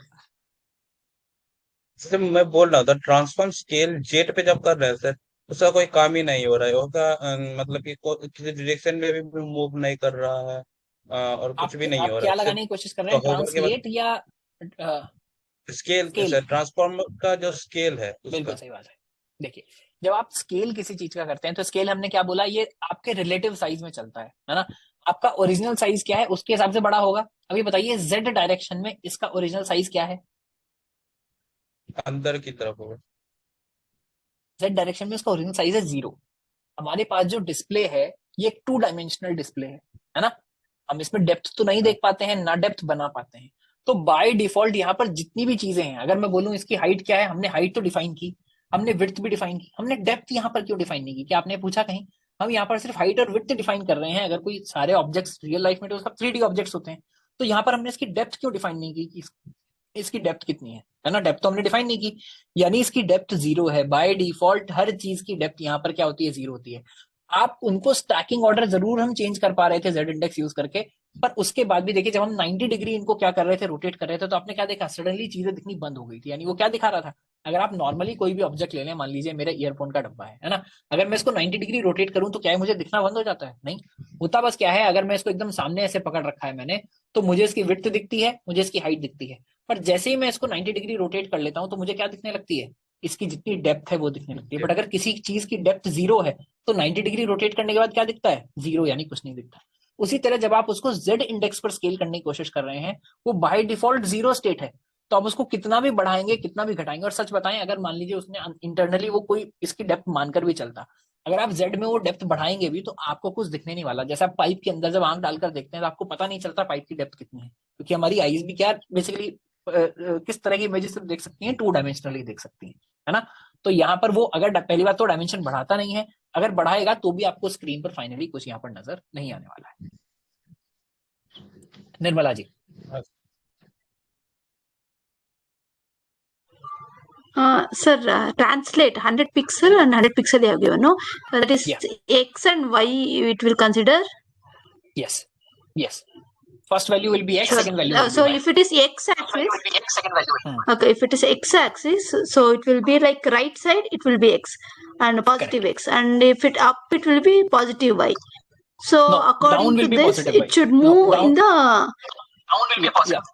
S8: Sir मैं बोल रहा था ट्रांसफॉर्म स्केल जेट पे जब कर रहे हैं सर, उसका कोई काम ही नहीं हो रहा है, उसका मतलब कि किसी डायरेक्शन में भी मूव नहीं कर रहा है, और कुछ भी नहीं
S1: आप
S8: हो रहा
S1: क्या
S8: है,
S1: लगाने
S8: सिर्फ
S1: की कोशिश कर रहे
S8: तो
S1: हैं,
S8: होवर के बाद
S1: ट्रांसलेट या
S8: स्केल
S1: स्केल?
S8: सर, ट्रांसफॉर्म का जो स्केल है
S1: बिल्कुल
S8: उसका।
S1: सही बात है। देखिए जब आप स्केल किसी चीज का करते हैं, तो स्केल हमने क्या बोला, ये आपके रिलेटिव साइज में चलता है ना। आपका ओरिजिनल साइज क्या है उसके हिसाब से बड़ा होगा। अभी बताइए जेड डायरेक्शन में इसका ओरिजिनल साइज क्या है?
S8: अंदर की तरफ होगा।
S1: जेड डायरेक्शन में इसका ओरिजिनल साइज है 0। हमारे पास जो डिस्प्ले है ये एक 2 डायमेंशनल डिस्प्ले है ना। हम इसमें डेप्थ तो नहीं
S8: हाँ।
S1: देख पाते हैं, ना डेप्थ बना पाते हैं। तो बाय डिफॉल्ट यहाँ पर जितनी भी चीजें हैं, अगर मैं बोलूं इसकी हाइट क्या है, हमने हाइट तो डिफाइन की, हमने विड्थ भी डिफाइन की, हमने डेप्थ यहाँ पर क्यों डिफाइन नहीं की? क्या आपने पूछा कहीं? हम यहाँ पर सिर्फ हाइट और विड्थ डिफाइन कर रहे हैं। अगर कोई सारे ऑब्जेक्ट्स रियल लाइफ में तो सब 3D ऑब्जेक्ट्स होते हैं, तो यहाँ पर हमने इसकी डेप्थ क्यों डिफाइन नहीं की कि इसकी डेप्थ कितनी है ना? डेप्थ तो हमने डिफाइन नहीं की, यानी इसकी डेप्थ 0 है। बाय डिफॉल्ट हर चीज की डेप्थ यहाँ पर क्या होती है? 0 होती है। आप उनको स्टैकिंग ऑर्डर जरूर हम चेंज कर पा रहे थे जेड इंडेक्स यूज करके, पर उसके बाद भी देखिए जब हम 90 डिग्री इनको क्या कर रहे थे, रोटेट कर रहे थे, तो आपने क्या देखा? सडनली चीजें दिखनी बंद हो गई थी। यानी वो क्या दिखा रहा था? अगर आप नॉर्मली कोई भी ऑब्जेक्ट ले लें, मान लीजिए मेरा ईयरफोन का डब्बा है ना, अगर मैं इसको 90 डिग्री रोटेट करूं तो क्या है, मुझे दिखना बंद हो जाता है? नहीं होता। बस क्या है, अगर मैं इसको एकदम सामने ऐसे पकड़ रखा है मैंने, तो मुझे इसकी विड्थ दिखती है, मुझे इसकी हाइट दिखती है। पर जैसे ही मैं इसको 90 डिग्री रोटेट कर लेता हूं तो मुझे क्या दिखने लगती है? इसकी जितनी डेप्थ है वो दिखने लगती है। बट अगर किसी चीज की डेप्थ 0 है तो 90 डिग्री रोटेट करने के बाद क्या दिखता है? 0, यानी कुछ नहीं दिखता। उसी तरह जब आप उसको जेड इंडेक्स पर स्केल करने की कोशिश कर रहे हैं, वो बाय डिफॉल्ट 0 स्टेट है, तो आप उसको कितना भी बढ़ाएंगे, कितना भी घटाएंगे। और सच बताएं, अगर मान लीजिए उसने इंटरनली वो कोई इसकी डेप्थ मानकर भी चलता, अगर आप जेड में वो डेप्थ बढ़ाएंगे भी तो आपको कुछ दिखने नहीं वाला। जैसे आप पाइप के अंदर जब आंख डालकर देखते हैं तो आपको पता नहीं चलता पाइप की डेप्थ कितनी है, क्योंकि हमारी आईज भी क्या बेसिकली किस तरह की इमेजेस देख सकती हैं? 2 डायमेंशनली देख सकती हैं, है ना? तो यहाँ पर वो अगर पहली बात तो डायमेंशन बढ़ाता नहीं है, अगर बढ़ाएगा तो भी आपको स्क्रीन पर फाइनली कुछ यहाँ पर नजर नहीं आने वाला है। Nirmala ji.
S6: Sir, translate 100 pixel and 100 pixel you have given, no? That is
S1: Yeah.
S6: X and Y it will consider?
S1: Yes. Yes. First value will be X,
S6: Sure.
S1: second value will
S6: So
S1: be Y.
S6: if it is X axis, okay, if it is X axis, so it will be like right side, it will be X and positive
S1: Correct.
S6: X, and if it up, it will be positive Y. So
S1: No, down
S6: according
S1: will
S6: to
S1: be
S6: this,
S1: positive Y.
S6: it should
S1: No,
S6: move
S1: down
S6: in the.
S1: will be positive.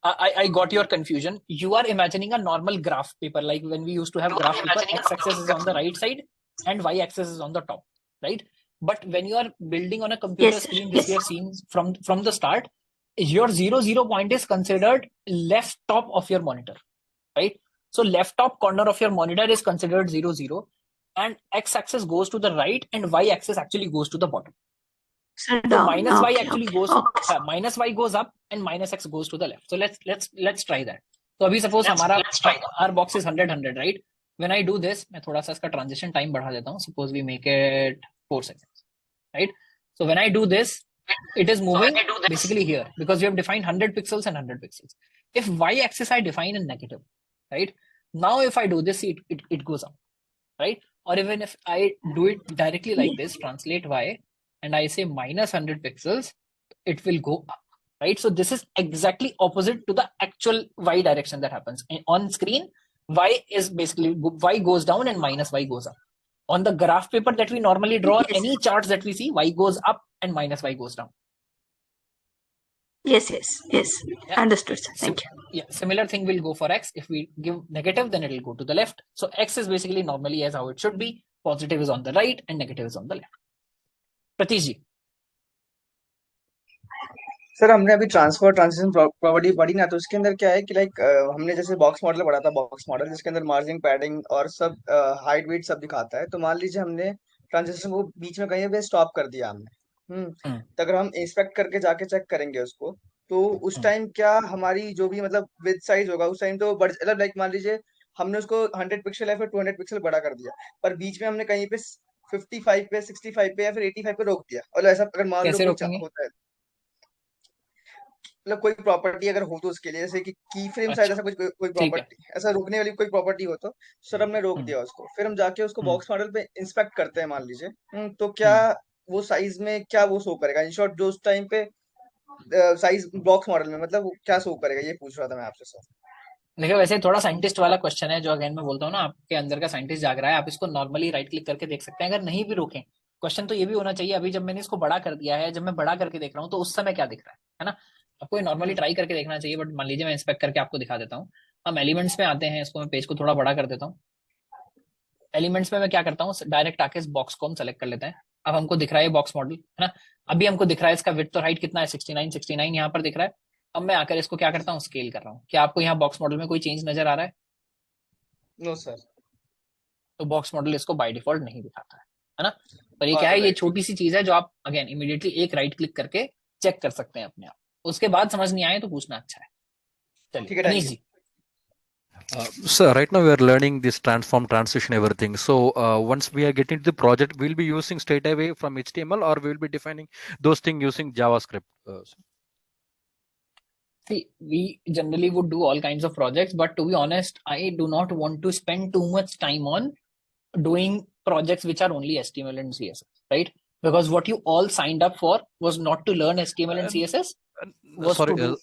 S1: I got your confusion. You are imagining a normal graph paper, like when we used to have graph paper, x-axis is on the right side and y-axis is on the top, right? But when you are building on a computer
S6: Yes, sir.
S1: screen, this we have seen from the start, your 0 point is considered left top of your monitor, right? So left top corner of your monitor is considered 0, and x-axis goes to the right and y-axis actually goes to the bottom.
S6: So
S1: So
S6: down.
S1: minus y
S6: Okay,
S1: actually
S6: okay.
S1: goes
S6: Okay.
S1: minus y goes up and minus x goes to the left. So let's try that. तो अभी सपोज हमारा our box is 100, right? When I do this, मैं थोड़ा सा इसका ट्रांजिशन टाइम बढ़ा देता हूँ. Suppose we make it 4 seconds, right? So when I do this, it is moving basically here because we have defined 100 pixels and 100 pixels. If y-axis I define in negative, right? Now if I do this, it goes up, right? Or even if I do it directly like this, translate y, and I say minus 100 pixels, it will go up, right? So this is exactly opposite to the actual y direction that happens. And on screen, y is basically, y goes down and minus y goes up. On the graph paper that we normally draw,
S6: Yes.
S1: any charts that we see, y goes up and minus y goes down.
S6: Yes.
S1: Yeah.
S6: Understood, sir. Thank you.
S1: Yeah, similar thing will go for x. If we give negative, then it will go to the left. So x is basically normally as how it should be. Positive is on the right and negative is on the left. Pratish ji.
S9: Sir हमने अभी ट्रांसफर ट्रांजिशन प्रॉपर्टी पढ़ी ना, तो उसके अंदर क्या है कि लाइक हमने जैसे बॉक्स मॉडल पढ़ा था, बॉक्स मॉडल जिसके अंदर मार्जिन, पैडिंग और सब हाइट वेट सब दिखाता है। तो मान लीजिए हमने ट्रांजिशन को बीच में कहीं पे स्टॉप कर दिया हमने, तो अगर हम इंस्पेक्ट करके जाके चेक करेंगे उसको, तो उस टाइम क्या हमारी जो भी मतलब विद साइज होगा उस टाइम तो मतलब लाइक मान लीजिए हमने उसको 100 पिक्सल या फिर 200 पिक्सल बड़ा कर दिया, पर बीच में हमने कहीं पे 55 पे 65 पे या फिर 85 पे रोक दिया, और ऐसा अगर मान लो
S1: कैसे
S9: कुछ
S1: रोकेंगे?
S9: होता है, मतलब कोई प्रॉपर्टी अगर हो तो उसके लिए, जैसे कि की फ्रेम शायद ऐसा कुछ कोई
S1: ठीक है.
S9: प्रॉपर्टी ऐसा रोकने वाली कोई प्रॉपर्टी हो, तो सर हमने रोक दिया उसको, फिर हम जाके उसको बॉक्स मॉडल पे इंस्पेक्ट करते हैं मान लीजिए, तो क्या वो साइज में क्या वो शो करेगा, इन शॉर्ट जो उस टाइम पे साइज बॉक्स मॉडल में मतलब वो क्या शो करेगा, ये पूछ रहा था मैं आपसे सर।
S1: देखिए वैसे थोड़ा साइंटिस्ट वाला क्वेश्चन है, जो अगेन मैं बोलता हूँ ना, आपके अंदर का साइंटिस्ट जाग रहा है। आप इसको नॉर्मली राइट क्लिक करके देख सकते हैं, अगर नहीं भी रोकें। क्वेश्चन तो ये भी होना चाहिए, अभी जब मैंने इसको बड़ा कर दिया है, जब मैं बड़ा करके देख रहा हूँ तो उस समय क्या दिख रहा है ना? आपको नॉर्मली ट्राई करके देखना चाहिए, बट मान लीजिए मैं इंस्पेक्ट करके आपको दिखा देता हूँ। हम एलिमेंट्स में आते हैं, इसको मैं पेज को थोड़ा बड़ा कर देता हूँ। एलिमेंट्स में मैं क्या करता हूँ, डायरेक्ट आके इस बॉक्स को हम सेलेक्ट कर लेते हैं। अब हमको दिख रहा है बॉक्स मॉडल, है ना? अभी हमको दिख रहा है इसका विड्थ और हाइट कितना है, 69 यहाँ पर दिख रहा है। अब मैं आकर इसको क्या करता हूँ, स्केल कर रहा हूँ। क्या आपको यहाँ बॉक्स मॉडल में कोई चेंज नजर आ रहा है?
S9: No sir.
S1: तो बॉक्स मॉडल इसको बाय डिफॉल्ट नहीं दिखाता है ना? पर ये क्या है, ये छोटी सी चीज है जो आप अगेन इमीडिएटली एक राइट क्लिक करके चेक कर सकते हैं अपने आप। उसके बाद समझ नहीं आए तो पूछना अच्छा है। चलिए
S9: ठीक है, थैंक
S1: अनीश
S9: यू।
S1: जी।
S10: So right now we are learning this transform, transition, everything. So once we are getting to the project, we'll be using straight away from HTML, or we'll be defining those things using JavaScript.
S1: See, we generally would do all kinds of projects, but to be honest, I do not want to spend too much time on doing projects which are only HTML and CSS, right? Because what you all signed up for was not to learn HTML and CSS, was
S10: Sorry,
S1: to do.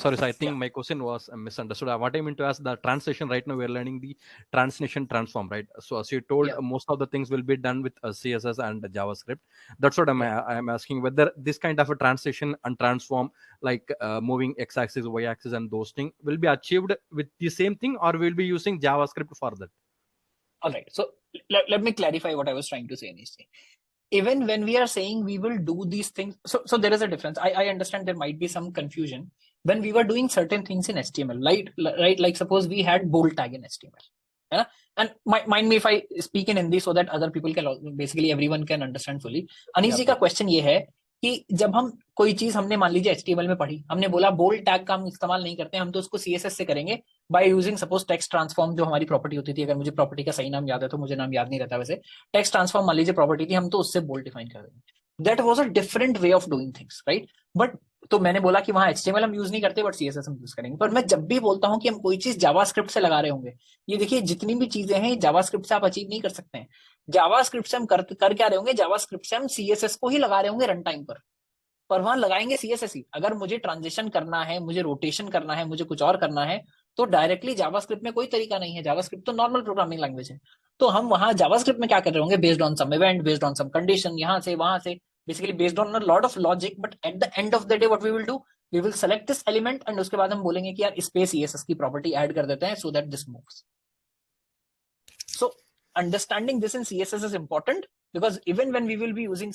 S10: sorry, I think
S1: Yeah.
S10: my question was misunderstood. What I meant to ask, the translation right now we are learning the translation transform, right? So as you told,
S1: Yeah.
S10: most of the things will be done with CSS and JavaScript. That's what
S1: Yeah.
S10: I am asking, whether this kind of a translation and transform, like moving x-axis, y-axis, and those things, will be achieved with the same thing, or we'll be using JavaScript for that.
S1: All right. So let me clarify what I was trying to say, Anish. Even when we are saying we will do these things, so there is a difference. I understand there might be some confusion when we were doing certain things in HTML, right? Like suppose we had bold tag in HTML. Yeah? And mind me if I speak in Hindi so that other people can, basically everyone can understand fully. Anish जी का क्वेश्चन ये है कि जब हम कोई चीज हमने मान लीजिए HTML में पढ़ी, हमने बोला बोल्ड टैग का हम इस्तेमाल नहीं करते, हम तो उसको CSS से करेंगे by using suppose text transform, जो हमारी प्रॉपर्टी होती थी। अगर मुझे प्रॉपर्टी का सही नाम याद है तो मुझे नाम याद नहीं रहता वैसे, टेक्स्ट ट्रांसफॉर्म मान लीजिए प्रॉपर्टी थी, हम तो उससे बोल्ड डिफाइन कर देंगे। That was a different way of doing things, right? But तो मैंने बोला कि वहां HTML हम यूज नहीं करते बट CSS हम यूज करेंगे। पर मैं जब भी बोलता हूं कि हम कोई चीज जावास्क्रिप्ट से लगा रहे होंगे, ये देखिए जितनी भी चीजें हैं जावास्क्रिप्ट से आप अचीव नहीं कर सकते हैं। जावास्क्रिप्ट से हम कर क्या रहे होंगे, जावास्क्रिप्ट से हम CSS को ही लगा रहे होंगे रन टाइम पर वहां लगाएंगे CSS ही। अगर मुझे ट्रांजिशन करना है, मुझे रोटेशन करना है, मुझे कुछ और करना है, तो डायरेक्टली जावास्क्रिप्ट में कोई तरीका नहीं है। जावास्क्रिप्ट तो नॉर्मल प्रोग्रामिंग लैंग्वेज है। तो हम वहां जावास्क्रिप्ट में क्या कर रहे होंगे, based on some event, based on some condition, यहां से वहां से, basically based on a lot of logic. But at the end of the day what we will do, we will select this element and उसके बाद हम बोलेंगे कि यार इस पे CSS की प्रॉपर्टी ऐड कर देते हैं so that this moves. So understanding this in CSS is important because even when we will be using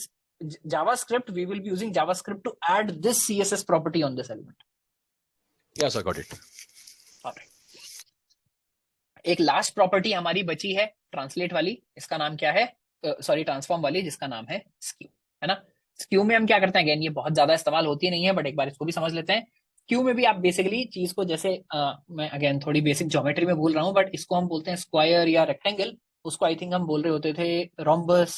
S1: JavaScript, we will be using JavaScript to add this CSS property on this element.
S10: Yes, I got it.
S1: Alright. एक लास्ट प्रॉपर्टी हमारी बची है ट्रांसलेट वाली, इसका नाम क्या है, सॉरी ट्रांसफॉर्म वाली, जिसका नाम है स्क्यू, है ना? स्क्यू में हम क्या करते हैं, अगेन ये बहुत ज्यादा इस्तेमाल होती नहीं है बट एक बार इसको भी समझ लेते हैं। क्यू में भी आप बेसिकली चीज को जैसे मैं अगेन थोड़ी बेसिक ज्योमेट्री में भूल रहा हूँ बट इसको हम बोलते हैं स्क्वायर या रेक्टेंगल, उसको आई थिंक हम बोल रहे होते थे रोम्बस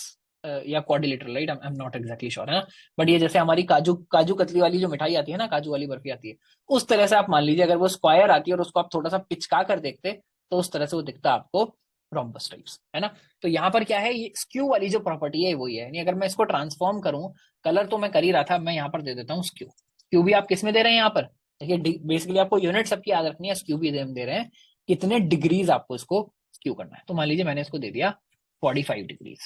S1: या quadrilateral, right? I am not exactly sure, है ना? बट ये जैसे हमारी काजू कतली वाली जो मिठाई आती है ना, काजू वाली बर्फी आती है, उस तरह से आप मान लीजिए अगर वो स्क्वायर आती है और उसको आप थोड़ा सा पिचका कर देखते तो उस तरह से वो दिखता आपको रोम्बस टाइप्स, है ना? तो यहाँ पर क्या है, ये स्क्यू वाली जो प्रॉपर्टी है वही है। यानी अगर मैं इसको ट्रांसफॉर्म करूं, कलर तो मैं कर ही रहा था, मैं यहाँ पर दे देता हूँ स्क्यू। स्क्यू भी आप किस में दे रहे हैं यहाँ पर, देखिए बेसिकली आपको यूनिट सबकी याद रखनी है, स्क्यू भी हम दे रहे हैं कितने डिग्रीज आपको इसको स्क्यू करना है। तो मान लीजिए मैंने इसको दे दिया 45 डिग्रीज,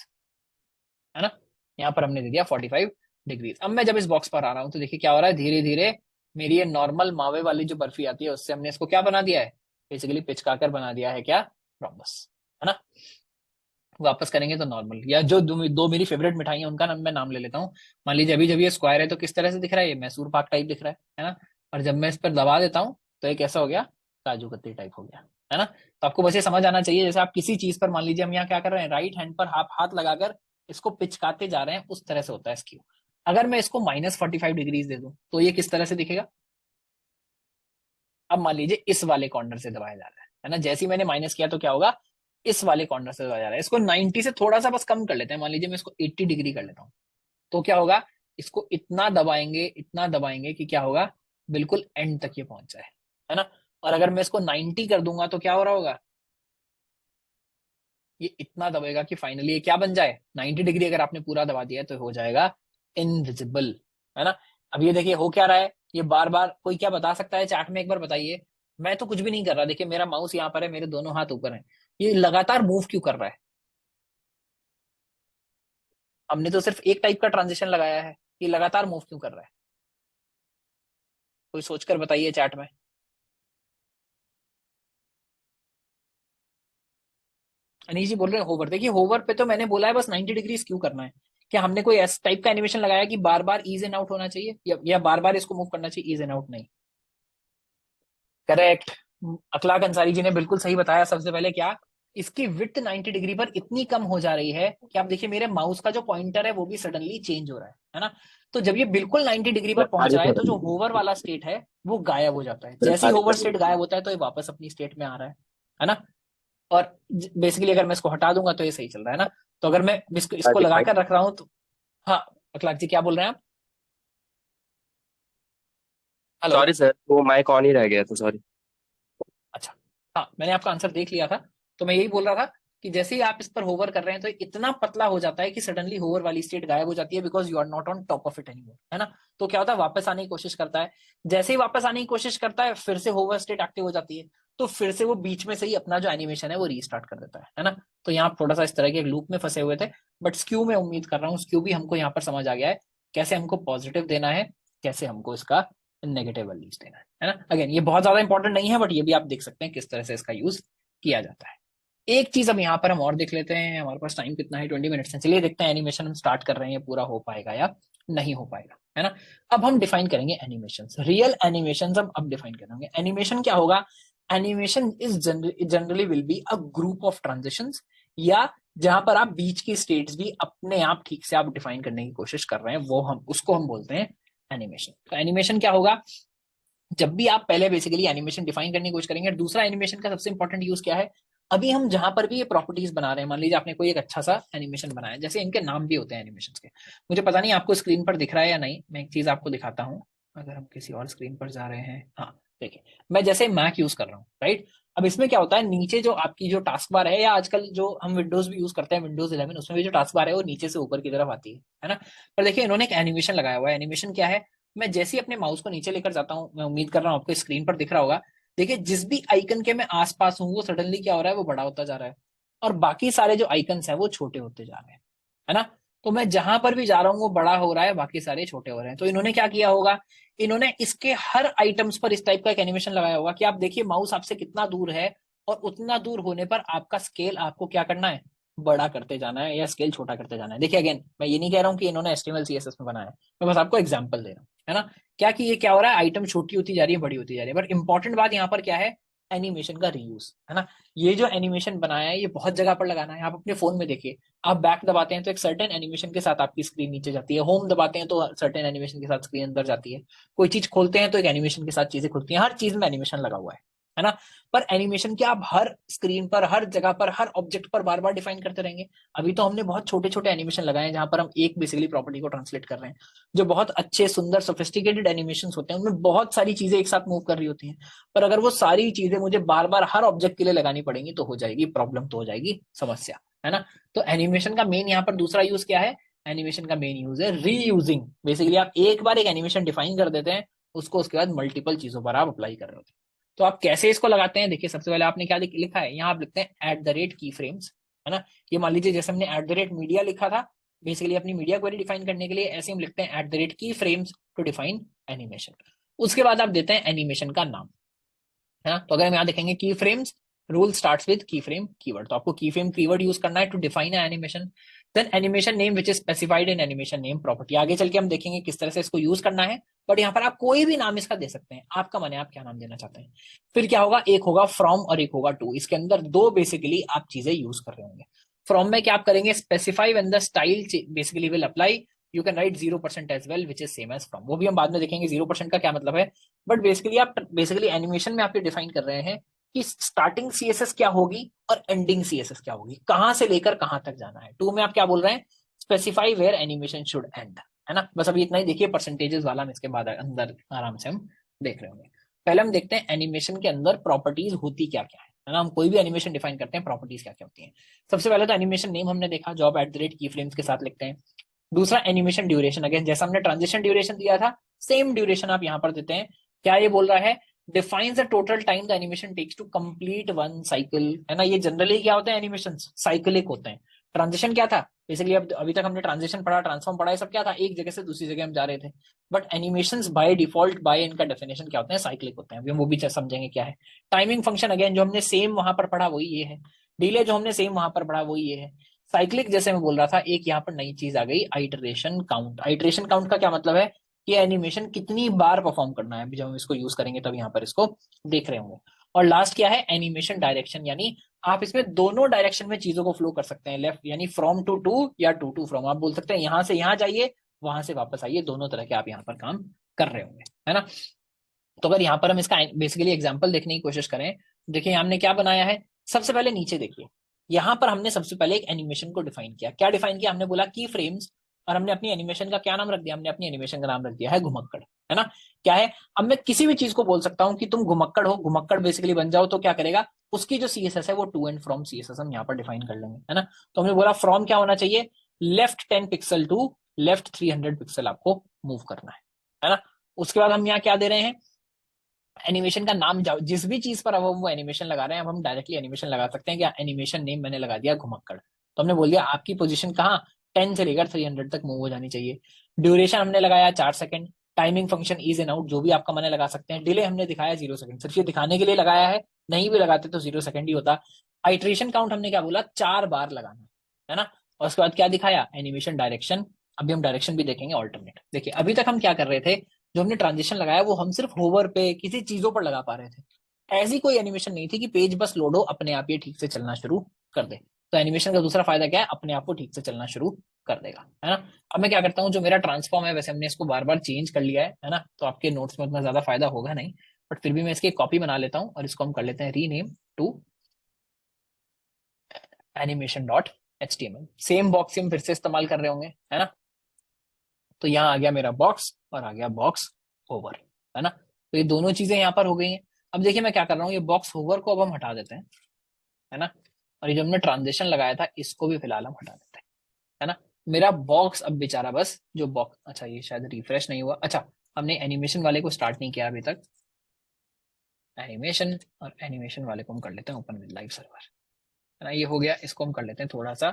S1: है ना? यहाँ पर हमने दे दिया 45 डिग्रीज। अब मैं जब इस बॉक्स पर आ रहा हूँ तो देखिए क्या हो रहा है, धीरे धीरे मेरी ये नॉर्मल मावे वाली जो बर्फी आती है उससे हमने इसको क्या बना दिया है, बेसिकली पिचकाकर बना दिया है क्या, रोम्बस, है ना? वापस करेंगे तो नॉर्मल, या जो दो मेरी फेवरेट मिठाई है उनका मैं नाम ले लेता हूँ। मान लीजिए अभी जब ये स्क्वायर है तो किस तरह से दिख रहा है, ये मैसूर पाक टाइप दिख रहा है ना? और जब मैं इस पर दबा देता हूँ तो ये कैसा हो गया, काजू कतली टाइप हो गया, है ना? तो आपको बस ये समझ आना चाहिए, जैसे आप किसी चीज पर मान लीजिए हम यहाँ क्या कर रहे हैं, राइट हैंड पर आप हाथ लगाकर इसको पिचकाते जा रहे हैं, उस तरह से होता है स्क्यू। अगर मैं इसको -45 डिग्रीज दे दूं तो ये किस तरह से दिखेगा, अब मान लीजिए इस वाले कॉर्नर से दबाया जा रहा है ना? जैसे ही मैंने माइनस किया तो क्या होगा, इस वाले कॉर्नर से दबाया जा रहा है। इसको 90 से थोड़ा सा बस कम कर लेते हैं, मान लीजिए मैं इसको 80 डिग्री कर लेता हूँ, तो क्या होगा, इसको इतना दबाएंगे कि क्या होगा, बिल्कुल एंड तक ये पहुंच जाए, है ना? और अगर मैं इसको 90 कर दूंगा तो क्या हो रहा होगा, ये इतना दबेगा कि फाइनली ये क्या बन जाए, 90 डिग्री अगर आपने पूरा दबा दिया तो हो जाएगा इनविजिबल, है ना? अब ये देखिए हो क्या रहा है, ये बार बार, कोई क्या बता सकता है चैट में, एक बार बताइए। मैं तो कुछ भी नहीं कर रहा, देखिए मेरा माउस यहाँ पर है, मेरे दोनों हाथ ऊपर हैं, ये लगातार मूव क्यों कर रहा है? हमने तो सिर्फ एक टाइप का ट्रांजिशन लगाया है, ये लगातार मूव क्यों कर रहा है? कोई सोचकर बताइए चैट में। अनीश जी बोल रहे हैं होवर, देखिए होवर पे तो मैंने बोला है बस 90 डिग्री क्यों करना है, क्या हमने कोई ऐसा टाइप का एनिमेशन लगाया कि बार बार ईज इन आउट होना चाहिए या बार बार इसको मूव करना चाहिए, ईज इन आउट नहीं। करेक्ट, अखलाक अंसारी जी ने बिल्कुल सही बताया। सबसे पहले क्या, इसकी विड्थ 90 डिग्री पर इतनी कम हो जा रही है कि आप देखिए मेरे माउस का जो पॉइंटर है वो भी सडनली चेंज हो रहा है ना। तो जब ये बिल्कुल 90 डिग्री पर पहुंच रहा है तो जो होवर वाला स्टेट है वो गायब हो जाता है। जैसे ही होवर स्टेट गायब होता है तो ये वापस अपनी स्टेट में आ रहा है ना। और बेसिकली अगर मैं इसको हटा दूंगा तो ये सही चल रहा है ना। तो अगर मैं इसको लगाकर रख रहा हूं तो हाँ अखलाक जी क्या बोल रहे हैं आप? हेलो।
S11: सॉरी सर, वो माइक ऑन ही रह गया था, सॉरी।
S1: अच्छा हाँ मैंने आपका आंसर देख लिया था। तो मैं यही बोल रहा था कि जैसे ही आप इस पर होवर कर रहे हैं तो इतना पतला हो जाता है कि सडनली होवर वाली स्टेट गायब हो जाती है because you are not on top of it anymore, है ना। तो क्या होता है वापस आने की कोशिश करता है। जैसे ही वापस आने की कोशिश करता है फिर से होवर स्टेट एक्टिव हो जाती है। तो फिर से वो बीच में से ही अपना जो एनिमेशन है वो रीस्टार्ट कर देता है ना। तो यहाँ आप थोड़ा सा इस तरह के लूप में फंसे हुए थे। बट स्क्यू में उम्मीद कर रहा हूँ स्क्यू भी हमको यहाँ पर समझ आ गया है कैसे हमको पॉजिटिव देना है, कैसे हमको इसका नेगेटिव वैल्यूज देना है ना। अगेन ये बहुत ज्यादा इंपॉर्टेंट नहीं है बट ये भी आप देख सकते हैं किस तरह से इसका यूज किया जाता है। एक चीज अब यहाँ पर हम और देख लेते हैं, हमारे पास टाइम कितना है 20 मिनट्स है। चलिए देखते हैं एनिमेशन हम स्टार्ट कर रहे हैं पूरा हो पाएगा या नहीं हो पाएगा, है ना। अब हम डिफाइन करेंगे एनिमेशन, रियल एनिमेशन हम अब डिफाइन करेंगे। एनिमेशन क्या होगा? Animation is generally will be a group of transitions, या जहां पर आप बीच की स्टेट्स भी अपने आप ठीक से आप डिफाइन करने की कोशिश कर रहे हैं वो हम उसको हम बोलते हैं एनिमेशन। तो एनिमेशन क्या होगा? जब भी आप पहले बेसिकली एनिमेशन डिफाइन करने की कोशिश करेंगे। दूसरा एनिमेशन का सबसे इंपॉर्टेंट यूज क्या है? अभी हम जहां पर भी ये प्रॉपर्टीज बना रहे हैं, मान लीजिए आपने कोई एक अच्छा सा एनिमेशन बनाया, जैसे इनके नाम भी होते हैं एनिमेशन के। मुझे पता नहीं आपको स्क्रीन पर दिख रहा है या नहीं, मैं एक चीज आपको दिखाता हूँ। अगर हम किसी और स्क्रीन पर जा रहे हैं, हाँ देखिए मैं जैसे मैक यूज कर रहा हूँ, राइट। अब इसमें क्या होता है, नीचे जो आपकी जो टास्क बार है, या आजकल जो हम विंडोज भी यूज करते हैं विंडोज 11, उसमें भी जो टास्क बार है वो नीचे से ऊपर की तरफ आती है ना। पर देखिए इन्होंने एक एनिमेशन लगाया हुआ है। एनिमेशन क्या है? मैं जैसे ही अपने माउस को नीचे लेकर जाता हूँ, मैं उम्मीद कर रहा हूँ आपको स्क्रीन पर दिख रहा होगा। देखिए जिस भी आइकन के मैं आसपास हूँ वो सडनली क्या हो रहा है, वो बड़ा होता जा रहा है और बाकी सारे जो आइकन्स हैं वो छोटे होते जा रहे हैं, है ना। तो मैं जहां पर भी जा रहा हूँ वो बड़ा हो रहा है, बाकी सारे छोटे हो रहे हैं। तो इन्होंने क्या किया होगा, इन्होंने इसके हर आइटम्स पर इस टाइप का एक एनिमेशन लगाया होगा कि आप देखिए माउस आपसे कितना दूर है और उतना दूर होने पर आपका स्केल आपको क्या करना है, बड़ा करते जाना है या स्केल छोटा करते जाना है। देखिए अगेन मैं ये नहीं कह रहा हूँ कि इन्होंने HTML CSS में बनाया है, मैं बस आपको एग्जांपल दे रहा हूँ, है ना। क्या कि ये क्या हो रहा है, आइटम छोटी होती जा रही है, बड़ी होती जा रही है। बट इंपॉर्टेंट बात यहाँ पर क्या है, एनिमेशन का रीयूज, है ना। ये जो एनिमेशन बनाया है ये बहुत जगह पर लगाना है। आप अपने फोन में देखिए, आप बैक दबाते हैं तो एक सर्टेन एनिमेशन के साथ आपकी स्क्रीन नीचे जाती है, होम दबाते हैं तो सर्टेन एनिमेशन के साथ स्क्रीन अंदर जाती है, कोई चीज खोलते हैं तो एक एनिमेशन के साथ चीजें खुलती हैं, हर चीज में एनिमेशन लगा हुआ है ना। पर एनिमेशन क्या आप हर स्क्रीन पर, हर जगह पर, हर ऑब्जेक्ट पर बार बार डिफाइन करते रहेंगे? अभी तो हमने बहुत छोटे छोटे एनिमेशन लगाए हैं जहां पर हम एक बेसिकली प्रॉपर्टी को ट्रांसलेट कर रहे हैं। जो बहुत अच्छे सुंदर सोफिस्टिकेटेड एनिमेशन होते हैं उनमें बहुत सारी चीजें एक साथ मूव कर रही होती हैं। पर अगर वो सारी चीजें मुझे बार बार हर ऑब्जेक्ट के लिए लगानी पड़ेंगी तो हो जाएगी प्रॉब्लम, तो हो जाएगी समस्या, है ना। तो एनिमेशन का मेन यहाँ पर दूसरा यूज क्या है, एनिमेशन का मेन यूज है रीयूजिंग। बेसिकली आप एक बार एक एनिमेशन डिफाइन कर देते हैं, उसको उसके बाद मल्टीपल चीजों पर आप अप्लाई कर रहे होते हैं। तो आप कैसे इसको लगाते हैं, देखिए सबसे पहले आपने क्या लिखा है, यहाँ आप लिखते हैं @की फ्रेम्स, है ना। ये मान लीजिए जैसे हमने @मीडिया लिखा था बेसिकली अपनी मीडिया क्वेरी डिफाइन करने के लिए, ऐसे हम लिखते हैं @की फ्रेम्स टू डिफाइन एनिमेशन। उसके बाद आप देते हैं एनिमेशन का नाम, है ना। तो अगर हम यहाँ देखेंगे keyframes, rule starts with keyframe keyword, तो आपको की फ्रेम कीवर्ड यूज करना है to define animation. Then animation name which is specified in animation name property. आगे चल के हम देखेंगे किस तरह से इसको यूज करना है, बट यहाँ पर आप कोई भी नाम इसका दे सकते हैं, आपका मन है आप क्या नाम देना चाहते हैं। फिर क्या होगा, एक होगा फ्रॉम और एक होगा टू। इसके अंदर दो बेसिकली आप चीजें यूज कर रहे होंगे। फ्रॉम में क्या आप करेंगे, specify when the style basically will apply, you can write 0% as well which is same as from. वो भी हम बाद में देखेंगे 0% का क्या मतलब है। बट बेसिकली आप एनिमेशन में आप ये डिफाइन कर रहे हैं कि स्टार्टिंग CSS क्या होगी और एंडिंग CSS क्या होगी, कहां से लेकर कहां तक जाना है। टू में आप क्या बोल रहे हैं, specify where animation should end, है ना। बस अभी इतना ही देखिए, परसेंटेजेस वाला हम इसके बाद अंदर आराम से हम देख रहे होंगे। पहले हम देखते हैं एनिमेशन के अंदर प्रॉपर्टीज होती क्या क्या है ना। हम कोई भी एनिमेशन डिफाइन करते हैं, प्रॉपर्टीज क्या क्या होती हैं। सबसे पहले तो एनिमेशन नेम हमने देखा, जॉब @ कीफ्रेम्स के साथ लिखते हैं। दूसरा एनिमेशन ड्यूरेशन, अगेन जैसा हमने ट्रांजिशन ड्यूरेशन दिया था सेम ड्यूरेशन आप यहाँ पर देते हैं। क्या ये बोल रहा है, defines the total time the animation takes to complete one cycle, है ना। ये जनरली क्या होते हैं, एनिमेशन साइक्लिक होते हैं। ट्रांजिशन क्या था बेसिकली, अब अभी तक हमने ट्रांजिशन पढ़ा, ट्रांसफॉर्म पढ़ा, ये सब क्या था, एक जगह से दूसरी जगह हम जा रहे थे। But animations by default by इनका डेफिनेशन क्या होते हैं, साइक्लिक होते हैं। अभी हम वो भी समझेंगे क्या है। टाइमिंग फंक्शन अगेन जो हमने सेम वहां पर पढ़ा वही ये है। डिले जो हमने सेम वहां पर पढ़ा वही ये है। साइक्लिक जैसे मैं बोल रहा था, एक यहाँ पर नई चीज आ गई, आइटरेशन काउंट। आइटरेशन काउंट का क्या मतलब है कि एनिमेशन कितनी बार परफॉर्म करना है। जब हम इसको यूज करेंगे तब यहाँ पर इसको देख रहे होंगे। और लास्ट क्या है, एनिमेशन डायरेक्शन, यानी आप इसमें दोनों डायरेक्शन में चीजों को फ्लो कर सकते हैं, लेफ्ट यानी फ्रॉम टू या टू फ्रॉम। आप बोल सकते हैं यहां से यहां जाइए, वहां से वापस आइए, दोनों तरह के आप यहाँ पर काम कर रहे होंगे, है ना। तो अगर यहाँ पर हम इसका बेसिकली एग्जांपल देखने की कोशिश करें, देखिए हमने क्या बनाया है। सबसे पहले नीचे देखिए, यहाँ पर हमने सबसे पहले एक एनिमेशन को डिफाइन किया। क्या डिफाइन किया, हमने बोला की फ्रेम्स, और हमने अपनी एनिमेशन का क्या नाम रख दिया, हमने अपनी एनिमेशन का नाम रख दिया है घुमक्कड़, है ना। क्या है, अब मैं किसी भी चीज को बोल सकता हूँ कि तुम घुमक्कड़ हो, घुमक्कड़ बेसिकली बन जाओ, तो क्या करेगा, उसकी जो सीएसएस है वो टू एंड फ्रॉम सीएसएस हम यहाँ पर डिफाइन कर लेंगे, है ना। तो हमने बोला फ्रॉम क्या होना चाहिए, left 10 pixel to left 300 pixel आपको मूव करना है ना। उसके बाद हम यहाँ क्या दे रहे हैं, एनिमेशन का नाम, जिस भी चीज पर अब हम वो एनिमेशन लगा रहे हैं, अब हम डायरेक्टली एनिमेशन लगा सकते हैं। क्या, एनिमेशन नेम मैंने लगा दिया घुमक्कड़, तो हमने बोल दिया आपकी पोजीशन कहाँ, 10 से लेकर 300 तक मूव हो जानी चाहिए। ड्यूरेशन हमने लगाया 4 second. Timing function is in out, जो भी आपका मन लगा सकते हैं। डिले हमने दिखाया 0 सेकंड, सिर्फ ये दिखाने के लिए लगाया है, नहीं भी लगाते तो 0 सेकंड ही होता। आइट्रेशन काउंट हमने क्या बोला, 4 बार लगाना है ना। और उसके बाद क्या दिखाया, एनिमेशन डायरेक्शन। अभी हम डायरेक्शन भी देखेंगे ऑल्टरनेट। देखिए अभी तक हम क्या कर रहे थे, जो हमने ट्रांजिशन लगाया वो हम सिर्फ होवर पे किसी चीजों पर लगा पा रहे थे। ऐसी कोई एनिमेशन नहीं थी कि पेज बस लोड हो, अपने आप ये ठीक से चलना शुरू कर दे। तो एनिमेशन का दूसरा फायदा क्या है, अपने आप को ठीक से चलना शुरू कर देगा, है ना। अब मैं क्या करता हूँ, जो मेरा ट्रांसफॉर्म है, वैसे हमने इसको बार बार चेंज कर लिया है ना, तो आपके नोट्स में उतना ज्यादा फायदा होगा नहीं, बट फिर भी मैं इसकी कॉपी बना लेता हूँ और इसको हम कर लेते हैं rename to animation dot HTML। Same box हम फिर से इस्तेमाल कर रहे होंगे, है ना। तो यहाँ आ गया मेरा बॉक्स और आ गया बॉक्स होवर, है ना। तो ये दोनों चीजें यहाँ पर हो गई हैं। अब देखिए मैं क्या कर रहा हूँ, ये बॉक्स होवर को अब हम हटा देते हैं, है ना। और ये जो हमने ट्रांजिशन लगाया था इसको भी फिलहाल हम हटा देते हैं, है ना। मेरा बॉक्स अब बेचारा बस जो बॉक्स, अच्छा ये शायद रिफ्रेश नहीं हुआ, अच्छा हमने एनिमेशन वाले को स्टार्ट नहीं किया अभी तक। एनिमेशन और एनिमेशन वाले को हम कर लेते हैं ओपन विद लाइव सर्वर, है ना। ये हो गया, इसको हम कर लेते हैं थोड़ा सा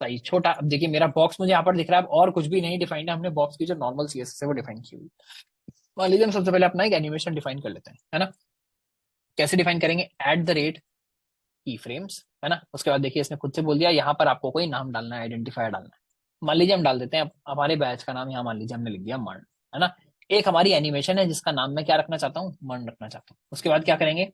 S1: साइज छोटा। अब देखिए मेरा बॉक्स मुझे यहाँ पर दिख रहा है, और कुछ भी नहीं डिफाइंड है, हमने बॉक्स की जो नॉर्मल सीएसएस है वो डिफाइन की हुई। मान लीजिए हम सबसे पहले अपना एक एनिमेशन डिफाइन कर लेते हैं, है ना। कैसे डिफाइन करेंगे, @ की फ्रेम्स, है ना। उसके बाद देखिए इसने खुद से बोल दिया यहाँ पर आपको कोई नाम डालना है, आइडेंटिफायर डालना है। मान लीजिए हम डाल देते हैं हमारे बैच का नाम, यहाँ मान लीजिए हमने लिख दिया मर्न, है ना। एक हमारी एनिमेशन है जिसका नाम मैं क्या रखना चाहता हूँ, मर्न रखना चाहता हूँ। उसके बाद क्या करेंगे,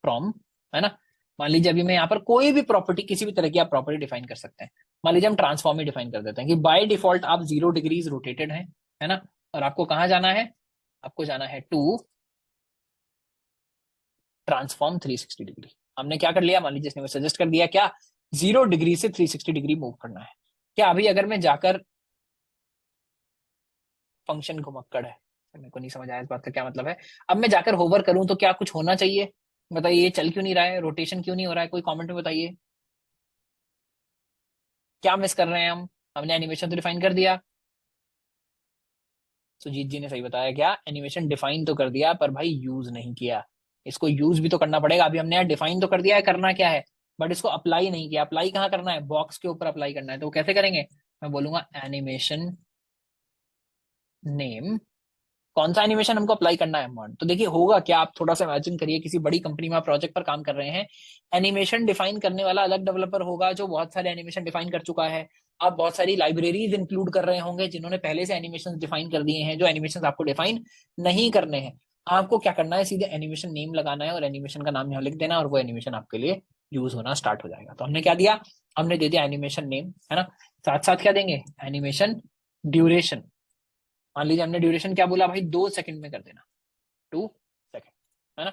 S1: फ्रॉम, है ना। मान लीजिए अभी मैं यहाँ पर कोई भी प्रॉपर्टी, किसी भी तरह की आप प्रॉपर्टी डिफाइन कर सकते हैं। मान लीजिए हम ट्रांसफॉर्म ही डिफाइन कर देते हैं कि बाय डिफॉल्ट आप 0 डिग्रीज रोटेटेड है ना। और आपको कहाँ जाना है, आपको जाना है टू ट्रांसफॉर्म 360 डिग्री। हमने क्या कर लिया, मान लीजिए इसने सजेस्ट कर दिया क्या, 0 डिग्री से 360 डिग्री मूव करना है। क्या अभी अगर मैं जाकर, फंक्शन घुमक्कड़ है, मेरे को नहीं समझ आया इस बात का क्या मतलब है। अब मैं जाकर होवर करूं तो क्या कुछ होना चाहिए, बताइए। ये चल क्यों नहीं रहा है, रोटेशन क्यों नहीं हो रहा है, कोई कमेंट में बताइए। क्या मिस कर रहे हैं हम, हमने एनिमेशन तो डिफाइन कर दिया। सुजीत जी ने सही बताया, क्या एनिमेशन डिफाइन तो कर दिया पर भाई यूज नहीं किया। इसको यूज भी तो करना पड़ेगा। अभी हमने डिफाइन तो कर दिया है करना क्या है, बट इसको अप्लाई नहीं किया। अप्लाई कहाँ करना है, बॉक्स के ऊपर अप्लाई करना है। तो कैसे करेंगे, मैं बोलूंगा एनिमेशन नेम, कौन सा एनिमेशन हमको अप्लाई करना है मॉड। तो देखिए होगा क्या, आप थोड़ा सा इमेजिन करिए, किसी बड़ी कंपनी में आप प्रोजेक्ट पर काम कर रहे हैं, एनिमेशन डिफाइन करने वाला अलग डेवलपर होगा जो बहुत सारे एनिमेशन डिफाइन कर चुका है। आप बहुत सारी लाइब्रेरीज इंक्लूड कर रहे होंगे जिन्होंने पहले से एनिमेशन डिफाइन कर दिए हैं, जो एनिमेशन आपको डिफाइन नहीं करने हैं। आपको क्या करना है, सीधे एनिमेशन नेम लगाना है और एनिमेशन का नाम यहाँ लिख देना, और वो एनिमेशन आपके लिए यूज होना स्टार्ट हो जाएगा। तो हमने क्या दिया, हमने दे दिया एनिमेशन नेम, है ना। साथ साथ क्या देंगे, एनिमेशन ड्यूरेशन। मान लीजिए हमने ड्यूरेशन क्या बोला भाई, 2 सेकंड में कर देना, 2 सेकंड, है ना।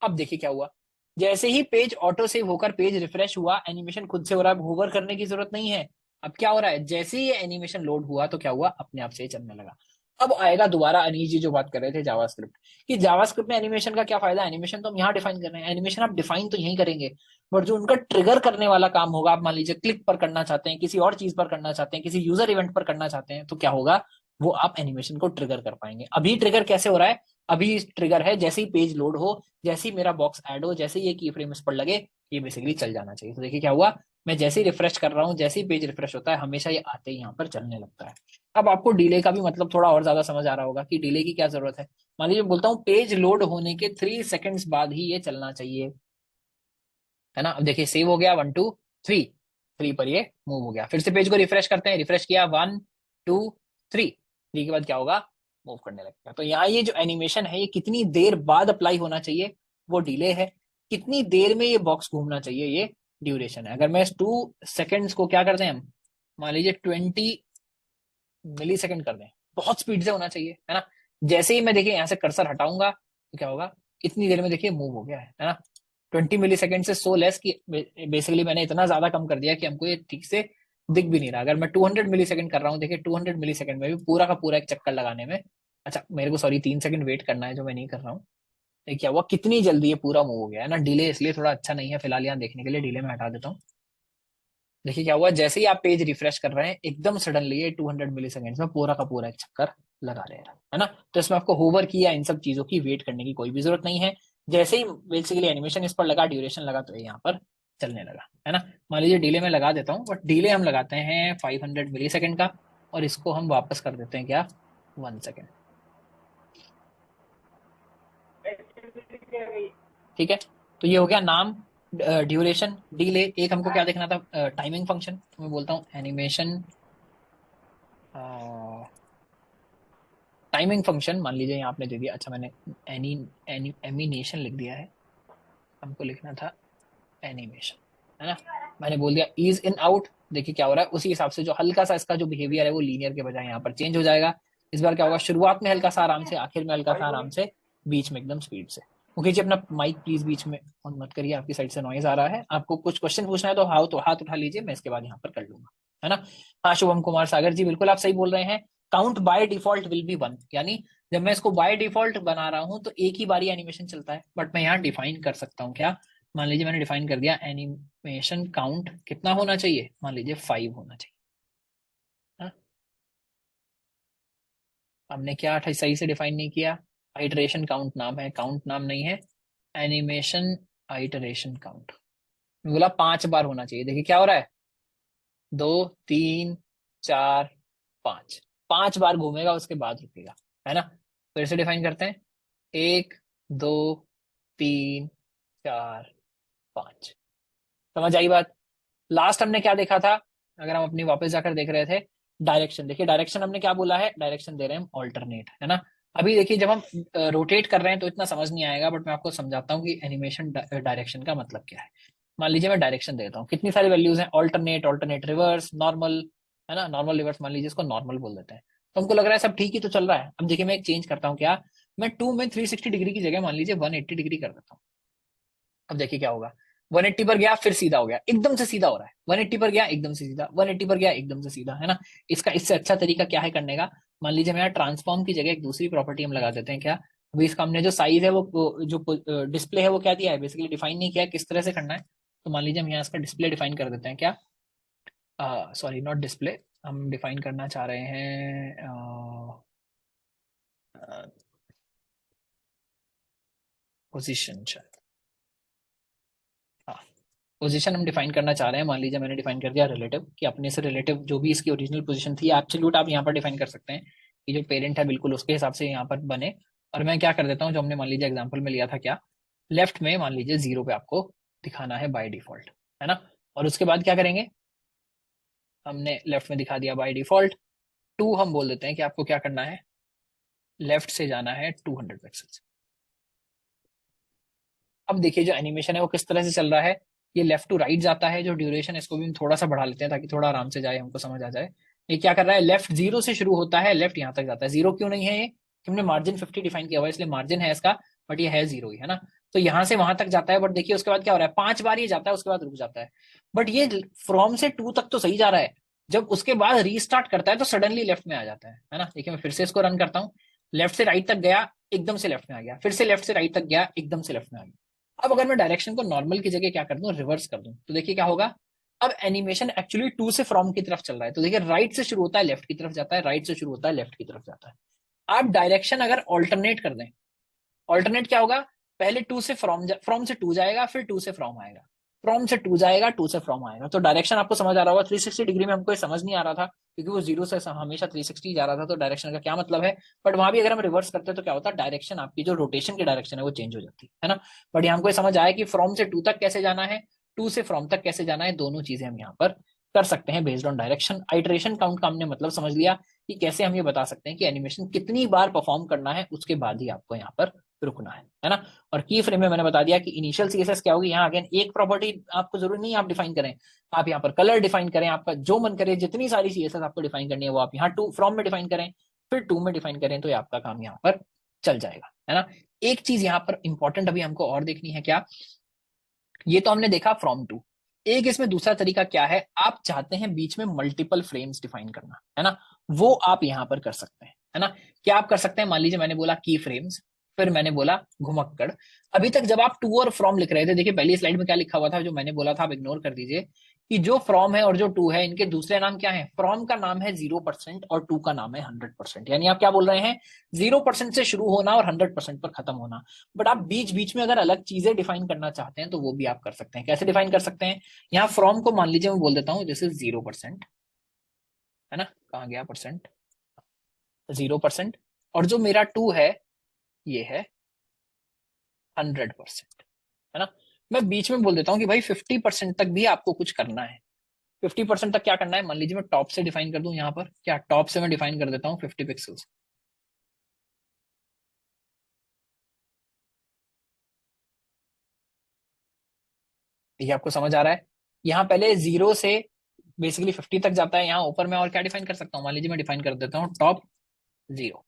S1: अब देखिए क्या हुआ, जैसे ही पेज ऑटो सेव होकर पेज रिफ्रेश हुआ, एनिमेशन खुद से हो रहा है, होवर करने की जरूरत नहीं है। अब क्या हो रहा है, जैसे ही ये एनिमेशन लोड हुआ तो क्या हुआ, अपने आप से ही चलने लगा। अब आएगा दोबारा अनीश जी जो बात कर रहे थे जावास्क्रिप्ट कि जावास्क्रिप्ट में एनिमेशन का क्या फायदा है। एनिमेशन तो हम यहाँ डिफाइन कर रहे हैं, एनिमेशन आप डिफाइन तो यही करेंगे, बट जो उनका ट्रिगर करने वाला काम होगा, आप मान लीजिए क्लिक पर करना चाहते हैं, किसी और चीज पर करना चाहते हैं, किसी यूजर इवेंट पर करना चाहते हैं, तो क्या होगा, वो आप एनिमेशन को ट्रिगर कर पाएंगे। अभी ट्रिगर कैसे हो रहा है, अभी ट्रिगर है जैसे ही पेज लोड हो, जैसे ही मेरा बॉक्स ऐड हो, जैसे ही ये की फ्रेम इस पर लगे, ये बेसिकली चल जाना चाहिए। तो देखिए क्या हुआ, मैं जैसे ही रिफ्रेश कर रहा हूँ, जैसे ही पेज रिफ्रेश होता है, हमेशा ये आते ही यहाँ पर चलने लगता है। अब आपको डिले का भी मतलब थोड़ा और ज्यादा समझ आ रहा होगा कि डिले की क्या जरूरत है। मान लीजिए बोलता हूँ पेज लोड होने के 3 सेकंड्स बाद ही ये चलना चाहिए, है ना। अब देखिए सेव हो गया, 1 2 3, 3 पर ये मूव हो गया। फिर से पेज को रिफ्रेश करते हैं, रिफ्रेश किया 1 2 3, 3 के बाद क्या होगा, मूव करने लगेगा। तो यहाँ ये जो एनिमेशन है ये कितनी देर बाद अप्लाई होना चाहिए, वो डिले है। कितनी देर में ये बॉक्स घूमना चाहिए, ये ड्यूरेशन है। अगर मैं 2 सेकेंड्स को क्या कर दें हम, मान लीजिए 20 मिली सेकेंड कर दें, बहुत स्पीड से होना चाहिए, है ना। जैसे ही मैं देखिए यहाँ से कर्सर हटाऊंगा तो क्या होगा, इतनी देर में देखिए मूव हो गया है ना। 20 मिली सेकेंड से सो लेस की बेसिकली मैंने इतना ज्यादा कम कर दिया कि हमको ये ठीक से दिख भी नहीं रहा। अगर मैं 200 मिली सेकेंड कर रहा हूँ, देखिए 200 मिली सेकेंड में भी पूरा का पूरा एक चक्कर लगाने में, अच्छा मेरे को सॉरी 3 सेकंड वेट करना है जो मैं नहीं कर रहा हूँ। क्या हुआ, कितनी जल्दी ये पूरा मूव हो गया है ना। डिले इसलिए थोड़ा अच्छा नहीं है फिलहाल यहाँ देखने के लिए, डिले में हटा देता हूँ। देखिए क्या हुआ, जैसे ही आप पेज रिफ्रेश कर रहे हैं एकदम सडनली ये 200 मिली सेकेंड में पूरा का पूरा एक चक्कर लगा ले रहा है ना। तो इसमें आपको होवर किया इन सब चीजों की वेट करने की कोई भी जरूरत नहीं है। जैसे ही बेसिकली एनिमेशन इस पर लगा, ड्यूरेशन लगा, तो ये यहाँ पर चलने लगा, है ना। मान लीजिए डिले में लगा देता हूँ, बट डिले हम लगाते हैं 500 मिली सेकेंड का, और इसको हम वापस कर देते हैं क्या, 1 सेकेंड। ठीक है, तो ये हो गया नाम, ड्यूरेशन, डिले। एक हमको क्या देखना था, टाइमिंग फंक्शन। तो मैं बोलता हूँ एनिमेशन टाइमिंग फंक्शन, मान लीजिए यहाँ आपने दे दिया, अच्छा मैंने एनिमेशन लिख दिया है, हमको लिखना था एनिमेशन, है ना। मैंने बोल दिया इज इन आउट, देखिए क्या हो रहा है, उसी हिसाब से जो हल्का सा इसका जो बिहेवियर है वो लीनियर के बजाय यहाँ पर चेंज हो जाएगा। इस बार क्या होगा, शुरुआत में हल्का सा आराम से, आखिर में हल्का सा आराम से, बीच में एकदम स्पीड से। ओके जी, अपना माइक प्लीज बीच में ऑन मत करिए, आपकी साइड से नॉइज आ रहा है। आपको कुछ क्वेश्चन पूछना है तो हाथ उठा लीजिए, मैं इसके बाद यहाँ पर कर लूंगा, है ना। हाँ शुभम कुमार सागर जी, बिल्कुल आप सही बोल रहे हैं। Count by default will be 1, यानी जब मैं इसको बाय डिफॉल्ट बना रहा हूं तो एक ही बारी एनिमेशन चलता है, बट मैं यहाँ डिफाइन कर सकता हूँ क्या, मान लीजिए मैंने डिफाइन कर दिया एनिमेशन काउंट कितना होना चाहिए, मान लीजिए 5 होना चाहिए। हाँ? हमने क्या सही से डिफाइन नहीं किया, आइटरेशन काउंट नाम है, काउंट नाम नहीं है, एनिमेशन आइटरेशन काउंट। बोला 5 बार होना चाहिए, देखिए क्या हो रहा है, 2 3 4 5, 5 बार घूमेगा उसके बाद रुकेगा, है ना। फिर से डिफाइन करते हैं, 1 2 3 4 5, समझ आई बात। लास्ट हमने क्या देखा था, अगर हम अपनी वापस जाकर देख रहे थे, डायरेक्शन। देखिए डायरेक्शन हमने क्या बोला है, डायरेक्शन दे रहे हैं हम ऑल्टरनेट, है ना। अभी देखिए जब हम रोटेट कर रहे हैं तो इतना समझ नहीं आएगा, बट मैं आपको समझाता हूँ कि एनिमेशन डायरेक्शन का मतलब क्या है। मान लीजिए मैं डायरेक्शन देता हूँ, कितनी सारी वैल्यूज हैं, ऑल्टरनेट, ऑल्टरनेट रिवर्स, नॉर्मल, है ना, नॉर्मल रिवर्स, मान लीजिए इसको नॉर्मल बोल देते हैं। तो हमको लग रहा है सब ठीक ही तो चल रहा है। अब देखिए मैं एक चेंज करता हूँ, क्या, मैं 2 में 360 डिग्री की जगह मान लीजिए 180 डिग्री कर देता हूँ। अब देखिए क्या होगा, 180 पर गया फिर सीधा हो गया, एकदम से सीधा हो रहा है, 180 पर गया एकदम से सीधा, 180 पर गया एकदम से सीधा, है ना। इसका इससे अच्छा तरीका क्या है करने का, मान लीजिए मैं यहाँ ट्रांसफॉर्म की जगह एक दूसरी प्रॉपर्टी हम लगा देते हैं, क्या, अभी इसका हमने जो साइज है वो जो डिस्प्ले है वो क्या दिया है, बेसिकली डिफाइन नहीं किया है किस तरह से करना है। तो मान लीजिए हम यहाँ इसका डिस्प्ले डिफाइन कर देते हैं, क्या, सॉरी नॉट डिस्प्ले, हम डिफाइन करना चाह रहे हैं पोजिशन, पोजीशन हम डिफाइन करना चाह रहे हैं। मान लीजिए मैंने डिफाइन कर दिया रिलेटिव, कि अपने से रिलेटिव जो भी इसकी ओरिजिनल पोजीशन थी, एब्सोल्यूट आप यहाँ पर डिफाइन कर सकते हैं कि जो पेरेंट है बिल्कुल उसके हिसाब से यहाँ पर बने। और मैं क्या कर देता हूँ, जो हमने मान लीजिए एग्जाम्पल में लिया था, क्या, लेफ्ट में मान लीजिए 0 पे आपको दिखाना है बाय डिफॉल्ट, है ना। और उसके बाद क्या करेंगे, हमने लेफ्ट में दिखा दिया बाय डिफॉल्ट। 2 हम बोल देते हैं कि आपको क्या करना है, लेफ्ट से जाना है 200 पिक्सल। अब देखिए जो एनिमेशन है वो किस तरह से चल रहा है, ये लेफ्ट टू राइट जाता है। जो ड्यूरेशन है इसको भी हम थोड़ा सा बढ़ा लेते हैं ताकि थोड़ा आराम से जाए, हमको समझ आ जाए। ये क्या कर रहा है, लेफ्ट 0 से शुरू होता है, लेफ्ट यहाँ तक जाता है। 0 क्यों नहीं है, ये हमने मार्जिन 50 डिफाइन किया हुआ है इसलिए मार्जिन है इसका, बट ये है 0 ही, है ना। तो यहाँ से वहां तक जाता है, बट देखिए उसके बाद क्या हो रहा है, 5 बार ये जाता है उसके बाद रुक जाता है। बट ये फ्रॉम से 2 तक तो सही जा रहा है, जब उसके बाद रीस्टार्ट करता है तो सडनली लेफ्ट में आ जाता है ना। देखिए मैं फिर से इसको रन करता हूँ, लेफ्ट से राइट तक गया एकदम से लेफ्ट में आ गया, फिर से लेफ्ट से राइट तक गया एकदम से लेफ्ट में आ गया। अब अगर मैं डायरेक्शन को नॉर्मल की जगह क्या कर दूं, रिवर्स कर दूं, तो देखिए क्या होगा, अब एनिमेशन एक्चुअली 2 से फ्रॉम की तरफ चल रहा है। तो देखिए राइट से शुरू होता है लेफ्ट की तरफ जाता है, राइट से शुरू होता है लेफ्ट की तरफ जाता है। आप डायरेक्शन अगर ऑल्टरनेट कर दें, ऑल्टरनेट क्या होगा, पहले 2 से फ्रॉम से 2 जाएगा, फिर 2 से फ्रॉम आएगा, फ्रॉम से 2 जाएगा, 2 से फ्रॉम आएगा। तो डायरेक्शन आपको समझ आ रहा होगा। 360 डिग्री में हमको ये समझ नहीं आ रहा था क्योंकि वो 0 से हमेशा 360 जा रहा था, तो डायरेक्शन का क्या मतलब है। बट वहां भी अगर हम रिवर्स करते हैं तो क्या होता है, डायरेक्शन आपकी जो रोटेशन की डायरेक्शन है वो चेंज हो जाती है ना। बट यहाँ हमको समझ आया कि फ्रॉम से 2 तक कैसे जाना है, 2 से फ्रॉम तक कैसे जाना है, दोनों चीजें हम यहाँ पर कर सकते हैं based on direction. Iteration count का हमने मतलब समझ लिया कि कैसे हम ये बता सकते हैं कि एनिमेशन कितनी बार परफॉर्म करना है, उसके बाद ही आपको यहाँ पर रुकना है ना। और की फ्रेम में मैंने बता दिया कि इनिशियल सीएसएस क्या होगी। यहाँ अगेन एक प्रॉपर्टी आपको जरूरी नहीं आप डिफाइन करें, आप यहाँ पर कलर डिफाइन करें, आपका जो मन करे, जितनी सारी सीएसएस आपको डिफाइन करनी है वो आप यहाँ टू फ्रॉम में डिफाइन करें, फिर टू में डिफाइन करें, तो ये आपका काम यहाँ पर चल जाएगा, है ना। एक चीज यहाँ पर इंपॉर्टेंट अभी हमको और देखनी है, क्या, ये तो हमने देखा फ्रॉम टू। एक इसमें दूसरा तरीका क्या है, आप चाहते हैं बीच में मल्टीपल फ्रेम्स डिफाइन करना, है ना, वो आप यहां पर कर सकते हैं, है ना। क्या आप कर सकते हैं, मान लीजिए मैंने बोला की फ्रेम्स, फिर मैंने बोला घुमक्कड़। अभी तक जब आप टू और फ्रॉम लिख रहे थे, देखिए पहली स्लाइड में क्या लिखा हुआ था, जो मैंने बोला था आप इग्नोर कर दीजिए, कि जो फ्रॉम है और जो टू है इनके दूसरे नाम क्या है। फ्रॉम का नाम है 0% और टू का नाम है 100%। यानी आप क्या बोल रहे हैं, 0% से शुरू होना और 100% पर खत्म होना। बट आप बीच बीच में अगर अलग चीजें डिफाइन करना चाहते हैं तो वो भी आप कर सकते हैं। कैसे डिफाइन कर सकते हैं, यहाँ फ्रॉम को मान लीजिए मैं बोल देता हूं जैसे 0%, है ना, कहाँ गया परसेंट, 0%, और जो मेरा टू है ये है 100%, है ना। मैं बीच में बोल देता हूँ कि भाई 50% तक भी आपको कुछ करना है। 50% तक क्या करना है, मान लीजिए मैं टॉप से डिफाइन कर दूं, यहाँ पर क्या टॉप से मैं डिफाइन कर देता हूँ 50 पिक्सल्स, ये आपको समझ आ रहा है। यहाँ पहले 0 से बेसिकली 50 तक जाता है, यहाँ ऊपर मैं और क्या डिफाइन कर सकता हूँ, मान लीजिए मैं डिफाइन कर देता हूँ टॉप 0,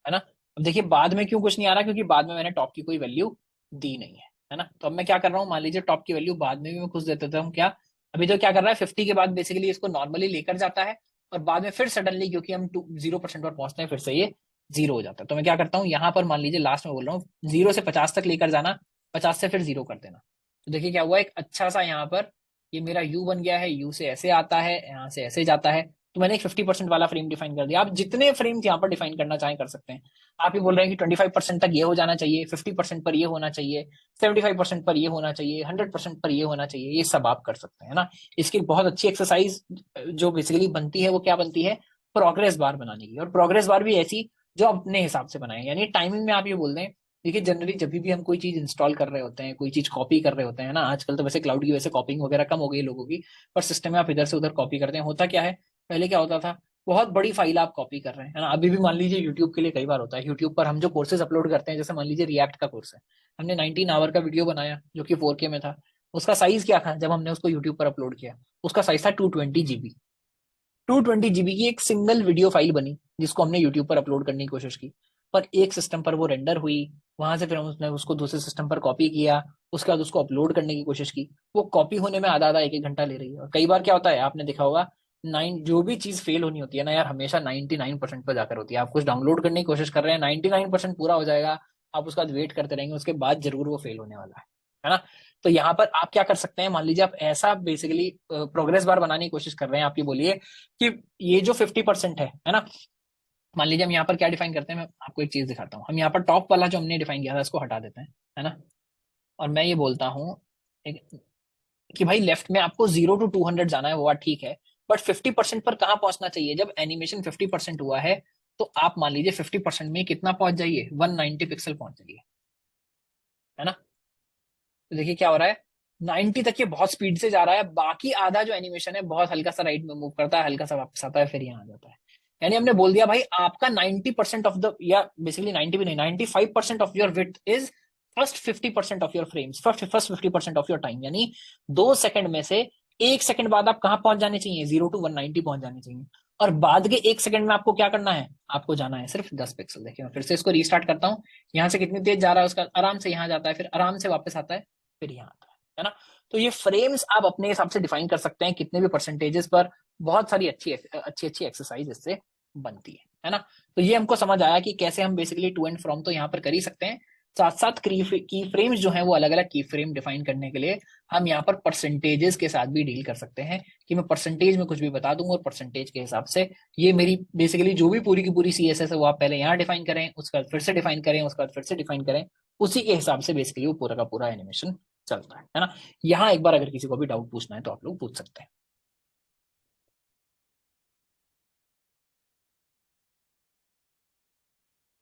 S1: है ना। अब देखिए बाद में क्यों कुछ नहीं आ रहा, क्योंकि बाद में मैंने टॉप की कोई वैल्यू दी नहीं है ना। तो अब मैं क्या कर रहा हूँ, मान लीजिए टॉप की वैल्यू बाद में भी मैं कुछ दे देता हूँ, क्या, अभी तो क्या कर रहा है 50 के बाद बेसिकली इसको नॉर्मली लेकर जाता है, और बाद में फिर सडनली क्योंकि हम 0% पर पहुंचते हैं फिर से ये 0 हो जाता है। तो मैं क्या करता हूँ, यहाँ पर मान लीजिए लास्ट में बोल रहा हूँ 0 से 50 तक लेकर जाना, 50 से फिर 0 कर देना। तो देखिए क्या हुआ, एक अच्छा सा यहाँ पर ये मेरा यू बन गया है, यू से ऐसे आता है, यहाँ से ऐसे जाता है, तो मैंने एक 50% वाला फ्रेम डिफाइन कर दिया। आप जितने फ्रेम यहाँ पर डिफाइन करना चाहें कर सकते हैं। आप ये बोल रहे हैं कि 25% तक ये हो जाना चाहिए, 50% पर ये होना चाहिए, 75% पर ये होना चाहिए, 100% पर ये होना चाहिए, ये सब आप कर सकते हैं ना। इसकी बहुत अच्छी एक्सरसाइज जो बेसिकली बनती है वो क्या बनती है, प्रोग्रेस बार बनाने की। और प्रोग्रेस बार भी ऐसी जो अपने हिसाब से बनाए, यानी टाइमिंग में आप ये बोल दें। देखिए जनरली जब भी हम कोई चीज इंस्टॉल कर रहे होते हैं, कोई चीज कॉपी कर रहे होते हैं ना, आजकल तो वैसे क्लाउड की वजह से कॉपिंग वगैरह कम हो गई लोगों की, पर सिस्टम में आप इधर से उधर कॉपी करते हैं। होता क्या है, पहले क्या होता था, बहुत बड़ी फाइल आप कॉपी कर रहे हैं, है ना। अभी भी मान लीजिए यूट्यूब के लिए कई बार होता है, यूट्यूब पर हम जो कोर्सेज अपलोड करते हैं, जैसे मान लीजिए रिएक्ट का कोर्स है, हमने 19 आवर का वीडियो बनाया जो कि 4K में था। उसका साइज क्या था जब हमने उसको यूट्यूब पर अपलोड किया, उसका साइज था 220 GB। 220 GB की एक सिंगल वीडियो फाइल बनी जिसको हमने यूट्यूब पर अपलोड करने की कोशिश की, पर एक सिस्टम पर वो रेंडर हुई, वहां से फिर हमने उसको दूसरे सिस्टम पर कॉपी किया, उसके बाद उसको अपलोड करने की कोशिश की। वो कॉपी होने में आधा आधा एक एक घंटा ले रही है। और कई बार क्या होता है, आपने देखा होगा, जो भी चीज फेल होनी होती है ना यार, हमेशा 99% पर जाकर होती है। आप कुछ डाउनलोड करने की कोशिश कर रहे हैं, 99% पूरा हो जाएगा, आप उसका वेट करते रहेंगे, उसके बाद जरूर वो फेल होने वाला है ना। तो यहाँ पर आप क्या कर सकते हैं, मान लीजिए आप ऐसा बेसिकली प्रोग्रेस बार बनाने की कोशिश कर रहे हैं, आप ये बोलिए कि ये जो 50% है ना, मान लीजिए हम यहाँ पर क्या डिफाइन करते हैं, मैं आपको एक चीज दिखाता हूँ। हम यहाँ पर टॉप वाला जो हमने डिफाइन किया था इसको हटा देते हैं, है ना। और मैं ये बोलता हूँ कि भाई लेफ्ट में आपको 0 to 200 जाना है, वो बात ठीक है, बट 50% पर कहाँ पहुंचना चाहिए। जब एनिमेशन 50% हुआ है तो आप मान लीजिए 50% में कितना पहुंच जाइए, 190 पिक्सल पहुंच जाइए, है ना। तो देखिए क्या हो रहा है, 90 तक ये बहुत स्पीड से जा रहा है, बाकी आधा जो एनिमेशन है बहुत हल्का सा राइट में मूव करता है, हल्का सा वापस आता है, फिर यहाँ आ जाता है। यानी हमने बोल दिया भाई आपका 90% ऑफ द, या बेसिकली 90 भी नहीं, 95% of your width is first 50% of your frames, first 50% of your time. यानी 2 सेकंड में से 1 सेकंड बाद आप कहाँ पहुंच जाने चाहिए, 0 to 190 पहुंच जाने चाहिए। और बाद के 1 सेकंड में आपको क्या करना है, आपको जाना है सिर्फ 10 पिक्सल। देखिए मैं फिर से इसको रीस्टार्ट करता हूँ, यहाँ से कितनी तेज जा रहा है उसका, आराम से यहाँ जाता है, फिर आराम से वापस आता है, फिर यहाँ आता है ना। तो ये फ्रेम्स आप अपने हिसाब से डिफाइन कर सकते हैं कितने भी परसेंटेजेस पर। बहुत सारी अच्छी अच्छी अच्छी एक्सरसाइज इससे बनती है ना। तो ये हमको समझ आया कि कैसे हम बेसिकली टू एंड फ्रॉम तो यहाँ पर कर ही सकते हैं, साथ साथ की फ्रेम्स जो है वो अलग अलग की फ्रेम डिफाइन करने के लिए हम यहाँ पर परसेंटेजेस के साथ भी डील कर सकते हैं, कि मैं परसेंटेज में कुछ भी बता दूंगा और परसेंटेज के हिसाब से ये मेरी बेसिकली जो भी पूरी की पूरी सीएसएस है वो आप पहले यहाँ डिफाइन करें, उसके बाद फिर से डिफाइन करें, उसके बाद फिर से डिफाइन करें, उसी के हिसाब से बेसिकली वो पूरा का पूरा एनिमेशन चलता है ना। यहाँ एक बार अगर किसी को भी डाउट पूछना है तो आप लोग पूछ सकते हैं।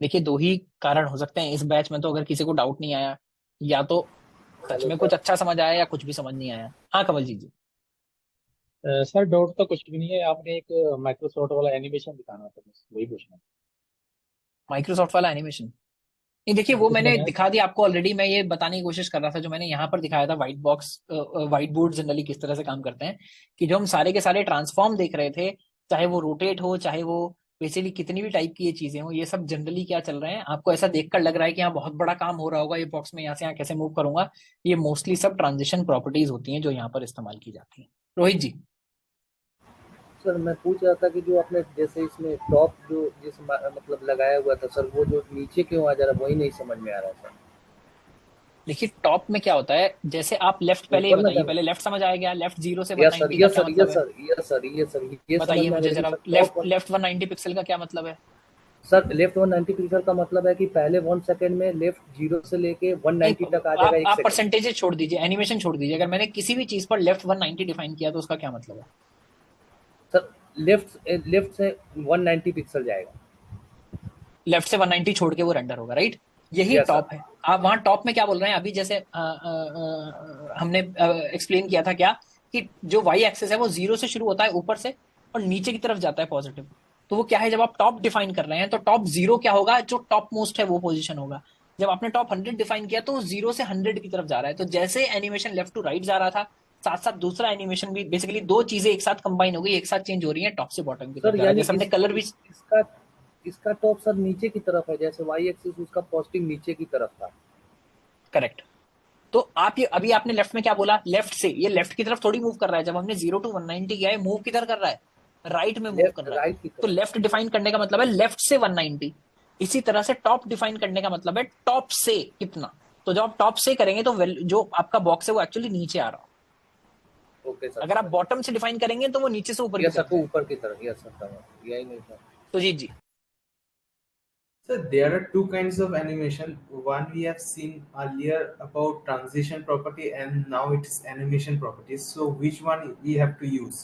S1: देखिए दो ही कारण हो सकते हैं इस बैच में, तो अगर किसी को डाउट नहीं आया, या तो सच में कुछ अच्छा समझ आया या कुछ भी समझ नहीं आया। हाँ कमल जी जी।
S5: सर डाउट तो कुछ भी नहीं है, आपने एक माइक्रोसॉफ्ट वाला एनिमेशन दिखाना था, बस वही पूछना।
S1: माइक्रोसॉफ्ट वाला एनिमेशन नहीं, देखिए वो
S5: कुछ
S1: मैंने
S5: बनाया
S1: दिखा दिया आपको ऑलरेडी। मैं ये बताने की कोशिश कर रहा था, जो मैंने यहाँ पर दिखाया था white box, white board generally किस तरह से काम करते हैं, कि जो हम सारे के सारे ट्रांसफॉर्म देख रहे थे, चाहे वो रोटेट हो, चाहे वो बेसिकली कितनी भी टाइप की ये चीजें हो, ये सब जनरली क्या चल रहे हैं, आपको ऐसा देखकर लग रहा है कि यहाँ बहुत बड़ा काम हो रहा होगा, ये बॉक्स में यहाँ से यहाँ कैसे मूव करूंगा। ये मोस्टली सब ट्रांजिशन प्रॉपर्टीज होती हैं जो यहाँ पर इस्तेमाल की जाती हैं। रोहित जी।
S12: सर मैं पूछ रहा था कि जो आपने जैसे इसमें टॉप जो मतलब लगाया हुआ था सर, वो जो नीचे क्यों आ जा रहा है वही नहीं समझ में आ रहा सर।
S1: देखिए टॉप में क्या होता है, जैसे आप लेफ्ट, पहले ये
S12: ऊपर ना
S1: बताइए,
S12: जब
S1: पहले लेफ्ट समझ आएगा, लेफ्ट 0 से
S12: यस सर
S1: 190 का
S12: यस
S1: क्या
S12: सर
S1: मतलब
S12: यस
S1: है?
S12: Sir yes sir yes sir ये समझ
S1: बताइए
S12: में आ
S1: मुझे
S12: रहा है
S1: जरा,
S12: sir
S1: left
S12: top
S1: left 190 pixel का क्या मतलब है?
S12: सर लेफ्ट 190 पिक्सल का मतलब है कि पहले 1 सेकंड में लेफ्ट 0 से लेके 190 तक आ जाएगा
S1: आप
S12: 1
S1: आप
S12: सेकंड।
S1: परसेंटेजेस छोड़ दीजिए, एनिमेशन छोड़ दीजिए, अगर मैंने किसी भी चीज पर लेफ्ट 190 डिफाइन किया तो उसका क्या मतलब है?
S12: सर लेफ्ट से 190 पिक्सल जाएगा।
S1: लेफ्ट से 190 छोड़ के वो रेंडर होगा, राइट? यही
S12: यस सर
S1: टॉप है। आप वहां टॉप में क्या बोल रहे हैं अभी, जैसे हमने एक्सप्लेन किया था क्या, कि जो वाई एक्सेस है वो 0 से शुरू होता है ऊपर से और नीचे की तरफ जाता है पॉजिटिव। तो वो क्या है, जब आप टॉप डिफाइन कर रहे हैं तो टॉप 0 क्या होगा, जो टॉप मोस्ट है वो पोजीशन होगा। जब आपने टॉप 100 डिफाइन किया तो 0 से 100 की तरफ जा रहा है। तो जैसे एनिमेशन लेफ्ट टू राइट जा रहा था, साथ साथ दूसरा एनिमेशन भी, बेसिकली दो चीजें एक साथ कंबाइन हो गई, एक साथ चेंज हो रही है, टॉप से बॉटम की तरफ
S12: सर
S1: जा रहा है।
S12: यानी
S1: जैसे हमने कलर भी,
S12: इसका टॉप सर नीचे की तरफ है, जैसे वाई एक्सिस उसका पॉजिटिव नीचे की तरफ था।
S1: करेक्ट। तो आप ये अभी आपने लेफ्ट में क्या बोला, लेफ्ट से ये लेफ्ट की तरफ थोड़ी मूव कर रहा है। जब हमने 0 to 190 किया है, मूव किधर कर रहा है, राइट में मूव कर रहा है।
S12: राइट की
S1: तो
S12: तरफ।
S1: लेफ्ट डिफाइन करने का मतलब है लेफ्ट से 190। इसी तरह से टॉप डिफाइन करने का मतलब है टॉप से कितना। तो जब आप टॉप से करेंगे तो जो आपका बॉक्स है वो एक्चुअली नीचे आ रहा हो।
S12: Okay sir.
S1: अगर आप बॉटम से डिफाइन करेंगे तो वो नीचे से ऊपर की
S12: यस सर,
S1: तरफ
S12: तो
S1: जाएगा।
S12: ऊपर की तरफ। यस सर, यही नहीं था।
S1: तो जी।
S4: So there are two kinds of animation. One we have seen earlier about transition property, and now it is animation properties. So which one we have to use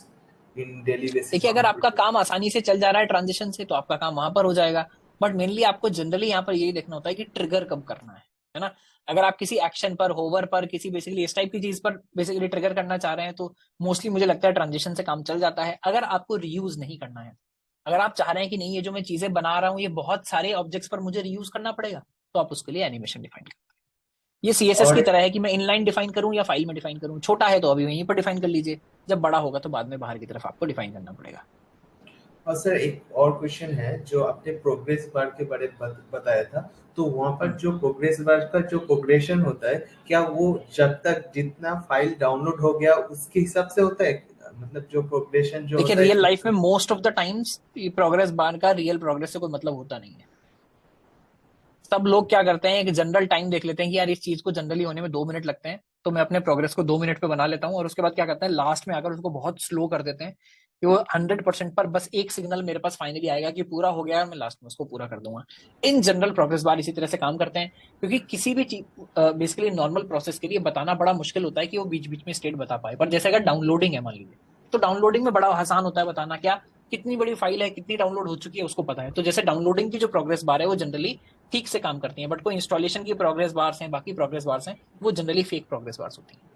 S4: in daily basis?
S1: देखिए अगर आपका काम आसानी से चल जा रहा है ट्रांजिशन से, तो आपका काम वहां पर हो जाएगा। बट मेनली आपको जनरली यहाँ पर यही देखना होता है कि ट्रिगर कब करना है ना। अगर आप किसी एक्शन पर, होवर पर, किसी बेसिकली इस टाइप की चीज पर बेसिकली ट्रिगर करना चाह रहे हैं, तो मोस्टली मुझे लगता है ट्रांजिशन से काम चल जाता है। अगर आपको रीयूज नहीं करना है, अगर आप चाह रहे हैं कि नहीं ये जो मैं चीजें बना रहा हूँ ये बहुत सारे ऑब्जेक्ट्स पर मुझे रीयूज करना पड़ेगा, तो आप उसके लिए एनिमेशन डिफाइन करें। ये सीएसएस की
S4: और
S1: तरह है कि मैं इनलाइन डिफाइन करूं या फाइल में डिफाइन करूं। छोटा है तो अभी वहीं पर डिफाइन कर लीजिए, जब बड़ा होगा तो बाद में बाहर की तरफ आपको डिफाइन करना पड़ेगा।
S4: और सर एक और क्वेश्चन है, जो आपने प्रोग्रेस बार के बारे में बताया था, तो वहां पर जो प्रोग्रेस बार का जो प्रोग्रेशन होता है, क्या वो जब तक जितना फाइल डाउनलोड हो गया उसके हिसाब से होता है? मतलब जो प्रोग्रेशन जो
S1: देखिए
S4: होता है
S1: रियल लाइफ में most of the times progress bar का रियल प्रोग्रेस से कोई मतलब होता नहीं है। सब लोग क्या करते हैं, एक जनरल टाइम देख लेते हैं कि यार इस चीज को जनरली होने में 2 मिनट लगते हैं, तो मैं अपने प्रोग्रेस को 2 मिनट पे बना लेता हूँ, और उसके बाद क्या करते हैं लास्ट में आकर उसको बहुत स्लो कर देते हैं कि वो 100% पर बस एक सिग्नल मेरे पास फाइनली आएगा कि पूरा हो गया है, मैं लास्ट में उसको पूरा कर दूंगा। इन जनरल प्रोग्रेस बार इसी तरह से काम करते हैं, क्योंकि किसी भी चीज बेसिकली नॉर्मल प्रोसेस के लिए बताना बड़ा मुश्किल होता है कि वो बीच बीच में स्टेट बता पाए। पर जैसे अगर डाउनलोडिंग है मान लीजिए, तो डाउनलोडिंग में बड़ा आसान होता है बताना, क्या कितनी बड़ी फाइल है, कितनी डाउनलोड हो चुकी है, उसको पता है। तो जैसे डाउनलोडिंग की जो प्रोग्रेस बार है वो जनरली ठीक से काम करती हैं, बट कोई इंस्टॉलेशन की प्रोग्रेस बार्स हैं, बाकी प्रोग्रेस बार्स हैं, वो जनरली फेक प्रोग्रेस बार्स होती हैं।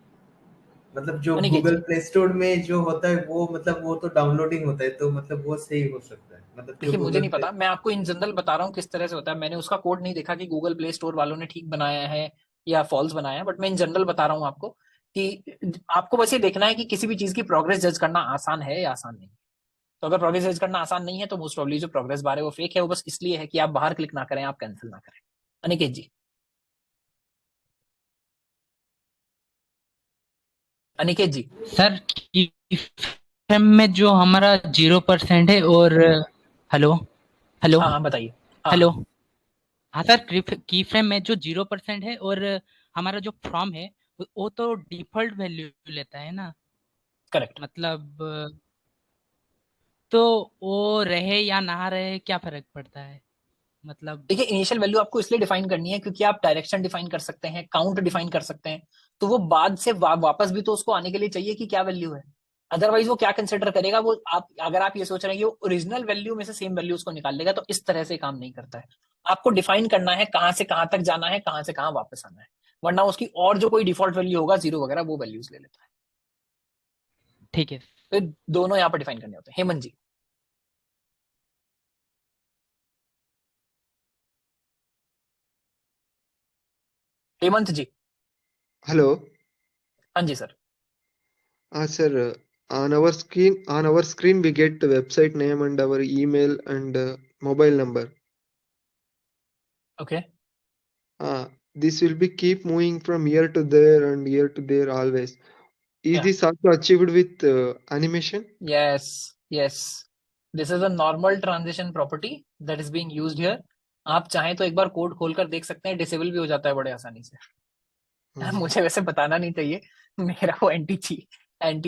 S4: मतलब जो गूगल प्ले स्टोर में जो होता है वो, मतलब वो तो डाउनलोडिंग होता है, तो मतलब वो सही हो सकता है। मतलब
S1: देखिए मुझे नहीं पता, मैं आपको इन जनरल बता रहा हूँ किस तरह से होता है। मैंने उसका कोड नहीं देखा कि गूगल प्ले स्टोर वालों ने ठीक बनाया है या फॉल्स बनाया है, बट मैं इन जनरल बता रहा हूँ आपको कि आपको बस ये देखना है कि किसी भी चीज की प्रोग्रेस जज करना आसान है या आसान नहीं। तो अगर प्रोग्रेस जज करना आसान नहीं है तो मोस्ट प्रॉब्ली जो प्रोग्रेस बार है वो फेक है। वो बस इसलिए है कि आप बाहर क्लिक ना करें, आप कैंसिल ना करें। अनिकेत जी। अनिकेत जी।
S13: सर फ्रेम में जो हमारा 0% है और हेलो हेलो
S1: हाँ बताइए।
S13: हेलो हाँ सर, की फ्रेम में जो 0% है और हमारा जो फ्रॉम है वो तो डिफॉल्ट वैल्यू लेता है ना।
S1: करेक्ट।
S13: मतलब तो वो रहे या ना रहे क्या फर्क पड़ता है? मतलब
S1: देखिए इनिशियल वैल्यू आपको इसलिए डिफाइन करनी है क्योंकि आप डायरेक्शन डिफाइन कर सकते हैं, काउंट डिफाइन कर सकते हैं, तो वो बाद से वापस भी तो उसको आने के लिए चाहिए कि क्या वैल्यू है। अदरवाइज वो क्या कंसिडर करेगा, वो आप अगर आप ये सोच रहे हैं कि वो ओरिजिनल वैल्यू में से सेम वैल्यू उसको निकाल लेगा, तो इस तरह से काम नहीं करता है। आपको डिफाइन करना है कहां से कहां तक जाना है, कहां से कहां वापस आना है, वरना उसकी और जो कोई डिफॉल्ट वैल्यू होगा 0 वगैरह वो वैल्यूज ले लेता है।
S13: ठीक है।
S1: तो दोनों यहाँ पर डिफाइन करने होते हैं। हेमंत जी। हेमंत जी।
S14: Hello.
S1: हाँ जी sir.
S14: Sir, on our screen we get the website name and our email and mobile number.
S1: Okay.
S14: This will be keep moving from here to there and here to there always. Is
S1: Yeah.
S14: this also achieved with animation?
S1: Yes. Yes. This is a normal transition property that is being used here. आप चाहें तो एक बार कोड खोलकर देख सकते हैं, डिसेबल भी हो जाता है बड़े आसानी से। मुझे वैसे बताना नहीं चाहिए, मेरा वो एंटी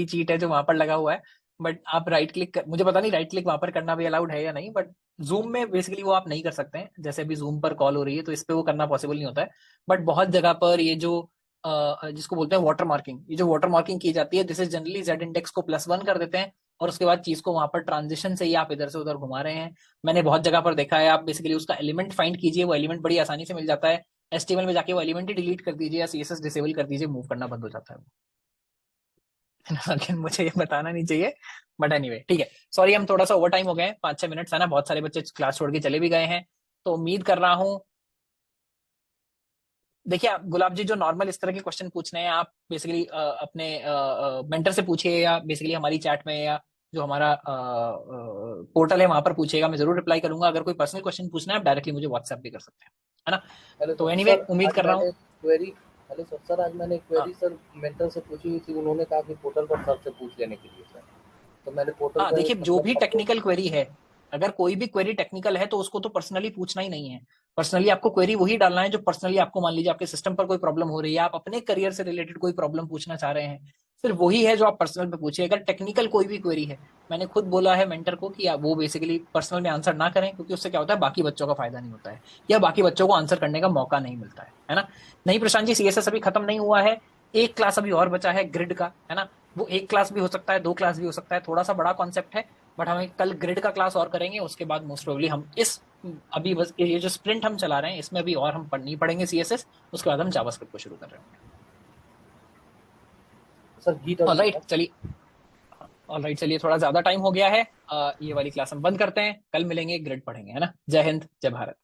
S1: चीट है जो वहां पर लगा हुआ है, बट आप राइट क्लिक मुझे पता नहीं राइट क्लिक वहां पर करना भी अलाउड है या नहीं, बट जूम में बेसिकली वो आप नहीं कर सकते हैं। जैसे अभी जूम पर कॉल हो रही है तो इस पे वो करना पॉसिबल नहीं होता है, बट बहुत जगह पर ये जो जिसको बोलते हैं वाटर मार्किंग, ये जो वाटर मार्किंग की जाती है, this is generally Z index को +1 कर देते हैं और उसके बाद चीज को वहां पर ट्रांजिशन से ही आप इधर से उधर घुमा रहे हैं। मैंने बहुत जगह पर देखा है, आप बेसिकली उसका एलिमेंट फाइंड कीजिए, वो एलिमेंट बड़ी आसानी से मिल जाता है, HTML में जाके वो एलिमेंट ही डिलीट कर दीजिए या CSS डिसेबल कर दीजिए, मूव करना बंद हो जाता है वो। अगेन मुझे ये बताना नहीं चाहिए, बट एनीवे ठीक है। सॉरी हम थोड़ा सा ओवर टाइम हो गए हैं, 5-6 मिनट है ना, बहुत सारे बच्चे क्लास छोड़ के चले भी गए हैं, तो उम्मीद कर रहा हूँ। देखिए आप गुलाब जी जो नॉर्मल इस तरह के क्वेश्चन पूछ रहे हैं, आप बेसिकली अपने मेंटर से पूछिए या बेसिकली हमारी चैट में या जो हमारा पोर्टल है वहां पर पूछिएगा, मैं जरूर रिप्लाई करूंगा। अगर कोई पर्सनल क्वेश्चन पूछना है आप डायरेक्टली मुझे व्हाट्सएप भी कर सकते हैं, है ना। तो एनीवे उम्मीद कर रहा हूँ।
S12: हेलो सर, आज मैंने क्वेरी सर मेंटर से पूछी हुई थी, उन्होंने कहा कि पोर्टल पर सर से पूछ लेने के लिए सर, तो मैंने पोर्टल
S1: देखिए जो भी टेक्निकल क्वेरी है, अगर कोई भी क्वेरी टेक्निकल है तो उसको तो पर्सनली पूछना ही नहीं है। पर्सनली आपको क्वेरी वही डालना है जो पर्सनली आपको, मान लीजिए आपके सिस्टम पर कोई प्रॉब्लम हो रही है, आप अपने करियर से रिलेटेड कोई प्रॉब्लम पूछना चाह रहे हैं, सिर्फ वही है जो आप पर्सनल पे पूछिए। अगर टेक्निकल कोई भी क्वेरी है, मैंने खुद बोला है मेंटर को कि वो बेसिकली पर्सनल में आंसर ना करें, क्योंकि उससे क्या होता है बाकी बच्चों का फायदा नहीं होता है या बाकी बच्चों को आंसर करने का मौका नहीं मिलता है ना। नहीं प्रशांत जी, CSS अभी खत्म नहीं हुआ है, एक क्लास अभी और बचा है ग्रिड का, है ना। वो एक क्लास भी हो सकता है, 2 क्लास भी हो सकता है, थोड़ा सा बड़ा कॉन्सेप्ट है, बट हम कल ग्रिड का क्लास और करेंगे। उसके बाद मोस्ट प्रोबेबली हम इस अभी बस ये जो स्प्रिंट हम चला रहे हैं इसमें अभी और हम नहीं पढ़ेंगे CSS, उसके बाद हम जावास्क्रिप्ट को शुरू कर रहे हैं
S12: सर।
S1: ऑलराइट चलिए थोड़ा ज्यादा टाइम हो गया है, ये वाली क्लास हम बंद करते हैं, कल मिलेंगे, ग्रिड पढ़ेंगे, है ना। जय हिंद, जय भारत।